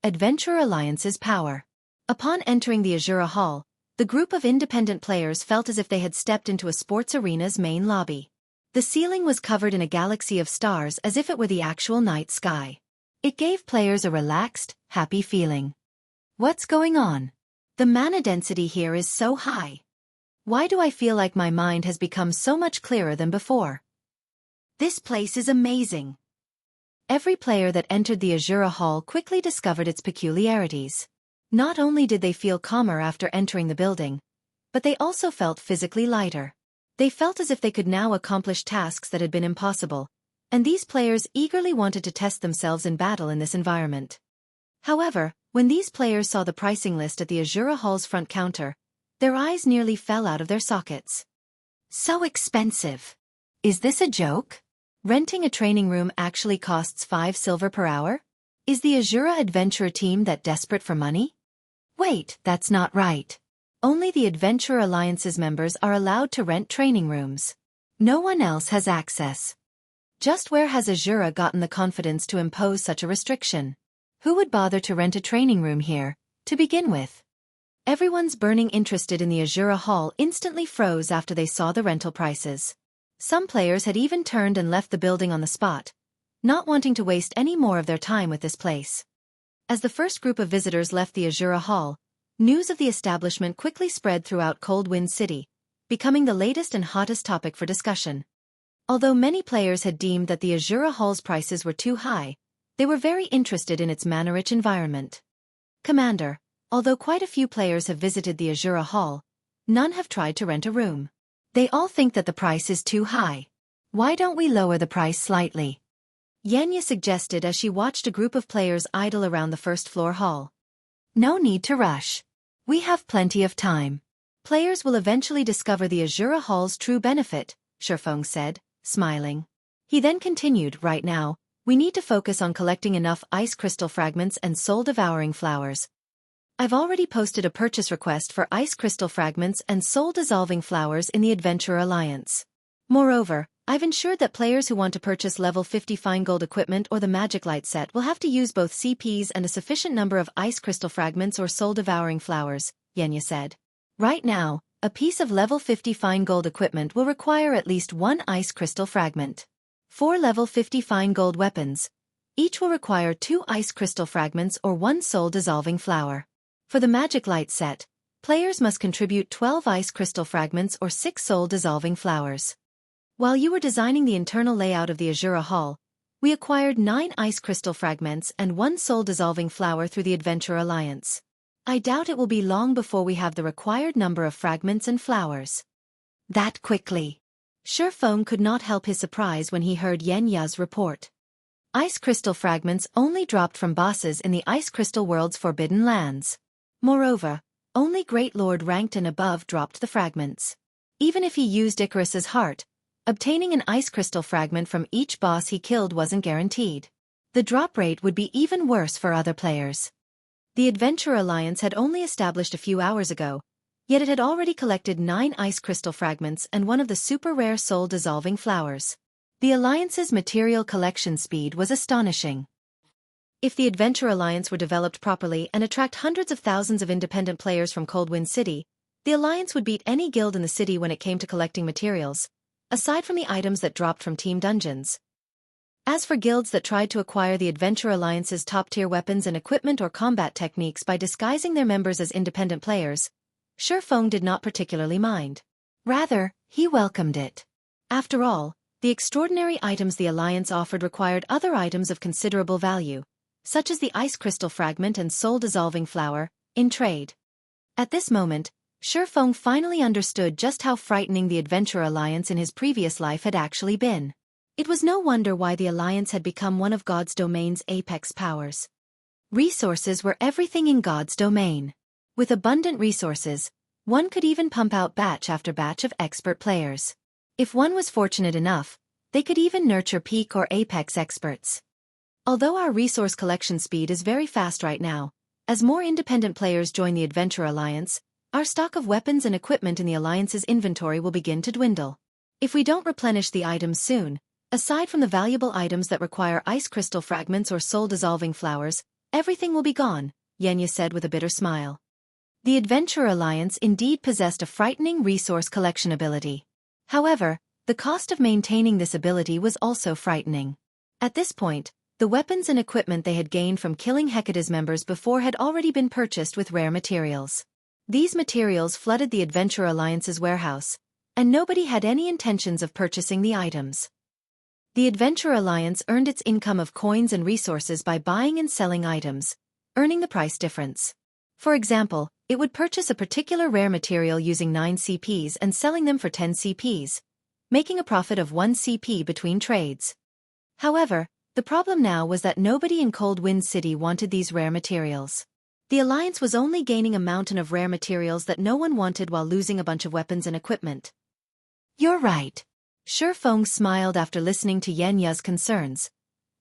Adventurer Alliance's Power. Upon entering the Asura Hall, the group of independent players felt as if they had stepped into a sports arena's main lobby. The ceiling was covered in a galaxy of stars as if it were the actual night sky. It gave players a relaxed, happy feeling. What's going on? The mana density here is so high. Why do I feel like my mind has become so much clearer than before? This place is amazing. Every player that entered the Asura Hall quickly discovered its peculiarities. Not only did they feel calmer after entering the building, but they also felt physically lighter. They felt as if they could now accomplish tasks that had been impossible, and these players eagerly wanted to test themselves in battle in this environment. However, when these players saw the pricing list at the Asura Hall's front counter, their eyes nearly fell out of their sockets. So expensive. Is this a joke? Renting a training room actually costs 5 silver per hour? Is the Asura Adventurer team that desperate for money? Wait, that's not right. Only the Adventurer Alliance's members are allowed to rent training rooms. No one else has access. Just where has Asura gotten the confidence to impose such a restriction? Who would bother to rent a training room here, to begin with? Everyone's burning interested in the Asura Hall instantly froze after they saw the rental prices. Some players had even turned and left the building on the spot, not wanting to waste any more of their time with this place. As the first group of visitors left the Asura Hall, news of the establishment quickly spread throughout Cold Wind City, becoming the latest and hottest topic for discussion. Although many players had deemed that the Asura Hall's prices were too high, they were very interested in its mana-rich environment. Commander, although quite a few players have visited the Asura Hall, none have tried to rent a room. They all think that the price is too high. Why don't we lower the price slightly? Yenya suggested as she watched a group of players idle around the first-floor hall. No need to rush. We have plenty of time. Players will eventually discover the Asura Hall's true benefit, Xueqi said, smiling. He then continued, right now, we need to focus on collecting enough ice crystal fragments and soul-devouring flowers. I've already posted a purchase request for ice crystal fragments and soul-dissolving flowers in the Adventurer Alliance. Moreover, I've ensured that players who want to purchase level 50 fine gold equipment or the magic light set will have to use both CPs and a sufficient number of ice crystal fragments or soul-devouring flowers, Yenya said. Right now, a piece of level 50 fine gold equipment will require at least one ice crystal fragment. 4 level 50 fine gold weapons. Each will require 2 ice crystal fragments or 1 soul-dissolving flower. For the magic light set, players must contribute 12 ice crystal fragments or 6 soul-dissolving flowers. While you were designing the internal layout of the Asura Hall, we acquired 9 ice crystal fragments and 1 soul-dissolving flower through the Adventurer Alliance. I doubt it will be long before we have the required number of fragments and flowers. That quickly. Xueqi could not help his surprise when he heard Yenya's report. Ice crystal fragments only dropped from bosses in the Ice Crystal World's Forbidden Lands. Moreover, only Great Lord ranked and above dropped the fragments. Even if he used Icarus's heart, obtaining an ice crystal fragment from each boss he killed wasn't guaranteed. The drop rate would be even worse for other players. The Adventurer Alliance had only established a few hours ago, yet it had already collected 9 ice crystal fragments and one of the super rare soul-dissolving flowers. The Alliance's material collection speed was astonishing. If the Adventurer Alliance were developed properly and attract hundreds of thousands of independent players from Coldwind City, the Alliance would beat any guild in the city when it came to collecting materials, aside from the items that dropped from team dungeons. As for guilds that tried to acquire the Adventurer Alliance's top-tier weapons and equipment or combat techniques by disguising their members as independent players, Xueqi did not particularly mind. Rather, he welcomed it. After all, the extraordinary items the Alliance offered required other items of considerable value, such as the ice crystal fragment and soul-dissolving flower, in trade. At this moment, Xueqi finally understood just how frightening the Adventurer Alliance in his previous life had actually been. It was no wonder why the Alliance had become one of God's domain's apex powers. Resources were everything in God's domain. With abundant resources, one could even pump out batch after batch of expert players. If one was fortunate enough, they could even nurture peak or apex experts. Although our resource collection speed is very fast right now, as more independent players join the Adventurer Alliance, our stock of weapons and equipment in the Alliance's inventory will begin to dwindle. If we don't replenish the items soon, aside from the valuable items that require ice crystal fragments or soul-dissolving flowers, everything will be gone, Yenya said with a bitter smile. The Adventurer Alliance indeed possessed a frightening resource collection ability. However, the cost of maintaining this ability was also frightening. At this point, the weapons and equipment they had gained from killing Hecate's members before had already been purchased with rare materials. These materials flooded the Adventurer Alliance's warehouse, and nobody had any intentions of purchasing the items. The Adventurer Alliance earned its income of coins and resources by buying and selling items, earning the price difference. For example, it would purchase a particular rare material using 9 CPs and selling them for 10 CPs, making a profit of 1 CP between trades. However, the problem now was that nobody in Coldwind City wanted these rare materials. The Alliance was only gaining a mountain of rare materials that no one wanted while losing a bunch of weapons and equipment. You're right. Xueqi smiled after listening to Yenya's concerns,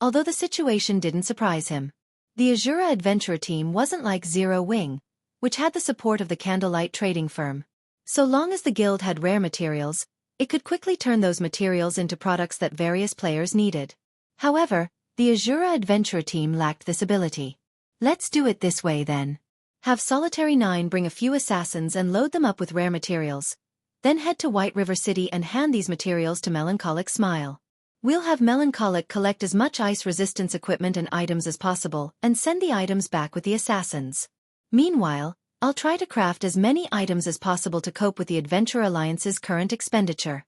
although the situation didn't surprise him. The Asura Adventurer team wasn't like Zero Wing, which had the support of the Candlelight trading firm. So long as the guild had rare materials, it could quickly turn those materials into products that various players needed. However, the Asura Adventurer team lacked this ability. Let's do it this way then. Have Solitary 9 bring a few assassins and load them up with rare materials. Then head to White River City and hand these materials to Melancholic Smile. We'll have Melancholic collect as much ice resistance equipment and items as possible and send the items back with the assassins. Meanwhile, I'll try to craft as many items as possible to cope with the Adventurer Alliance's current expenditure.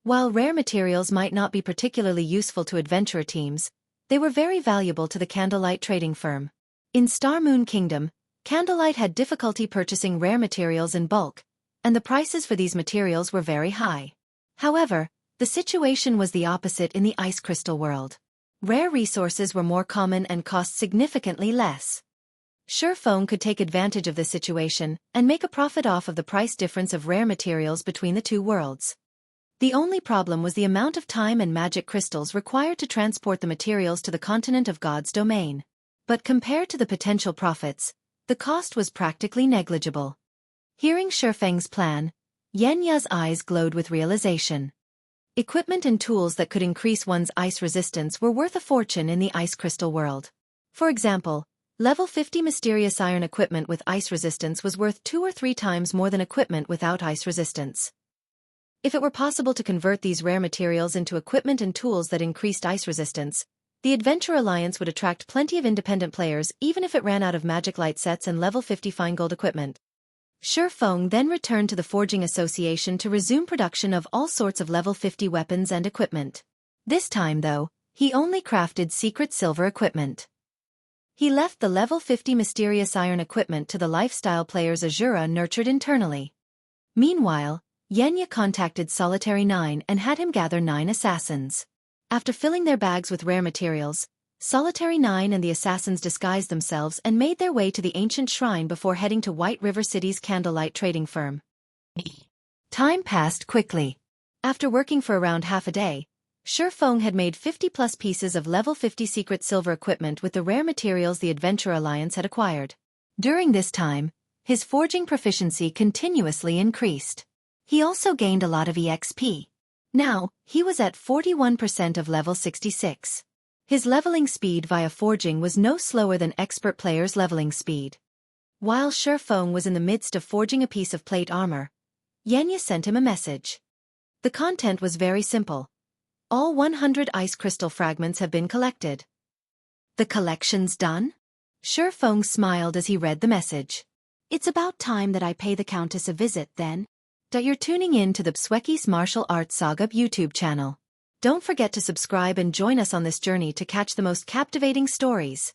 While rare materials might not be particularly useful to adventurer teams, they were very valuable to the Candlelight trading firm. In Star Moon Kingdom, Candlelight had difficulty purchasing rare materials in bulk, and the prices for these materials were very high. However, the situation was the opposite in the Ice Crystal world. Rare resources were more common and cost significantly less. Xueqi could take advantage of this situation and make a profit off of the price difference of rare materials between the two worlds. The only problem was the amount of time and magic crystals required to transport the materials to the continent of God's domain. But compared to the potential profits, The cost was practically negligible. Hearing Shifeng's plan, Yanya's eyes glowed with realization. Equipment and tools that could increase one's ice resistance were worth a fortune in the ice crystal world. For example, level 50 mysterious iron equipment with ice resistance was worth 2 or 3 times more than equipment without ice resistance. If it were possible to convert these rare materials into equipment and tools that increased ice resistance, the Adventure Alliance would attract plenty of independent players even if it ran out of magic light sets and level 50 fine gold equipment. Xueqi then returned to the Forging Association to resume production of all sorts of level 50 weapons and equipment. This time, though, he only crafted secret silver equipment. He left the level 50 mysterious iron equipment to the lifestyle players Asura nurtured internally. Meanwhile, Yenya contacted Solitary 9 and had him gather 9 assassins. After filling their bags with rare materials, Solitary 9 and the assassins disguised themselves and made their way to the ancient shrine before heading to White River City's candlelight trading firm. Time passed quickly. After working for around half a day, Xueqi had made 50-plus pieces of level 50 secret silver equipment with the rare materials the Adventure Alliance had acquired. During this time, his forging proficiency continuously increased. He also gained a lot of EXP. Now, he was at 41% of level 66. His leveling speed via forging was no slower than expert players' leveling speed. While Xueqi was in the midst of forging a piece of plate armor, Yenya sent him a message. The content was very simple. All 100 ice crystal fragments have been collected. The collection's done? Xueqi smiled as he read the message. It's about time that I pay the Countess a visit, then. You're tuning in to the Xueqi's Martial Arts Saga YouTube channel. Don't forget to subscribe and join us on this journey to catch the most captivating stories.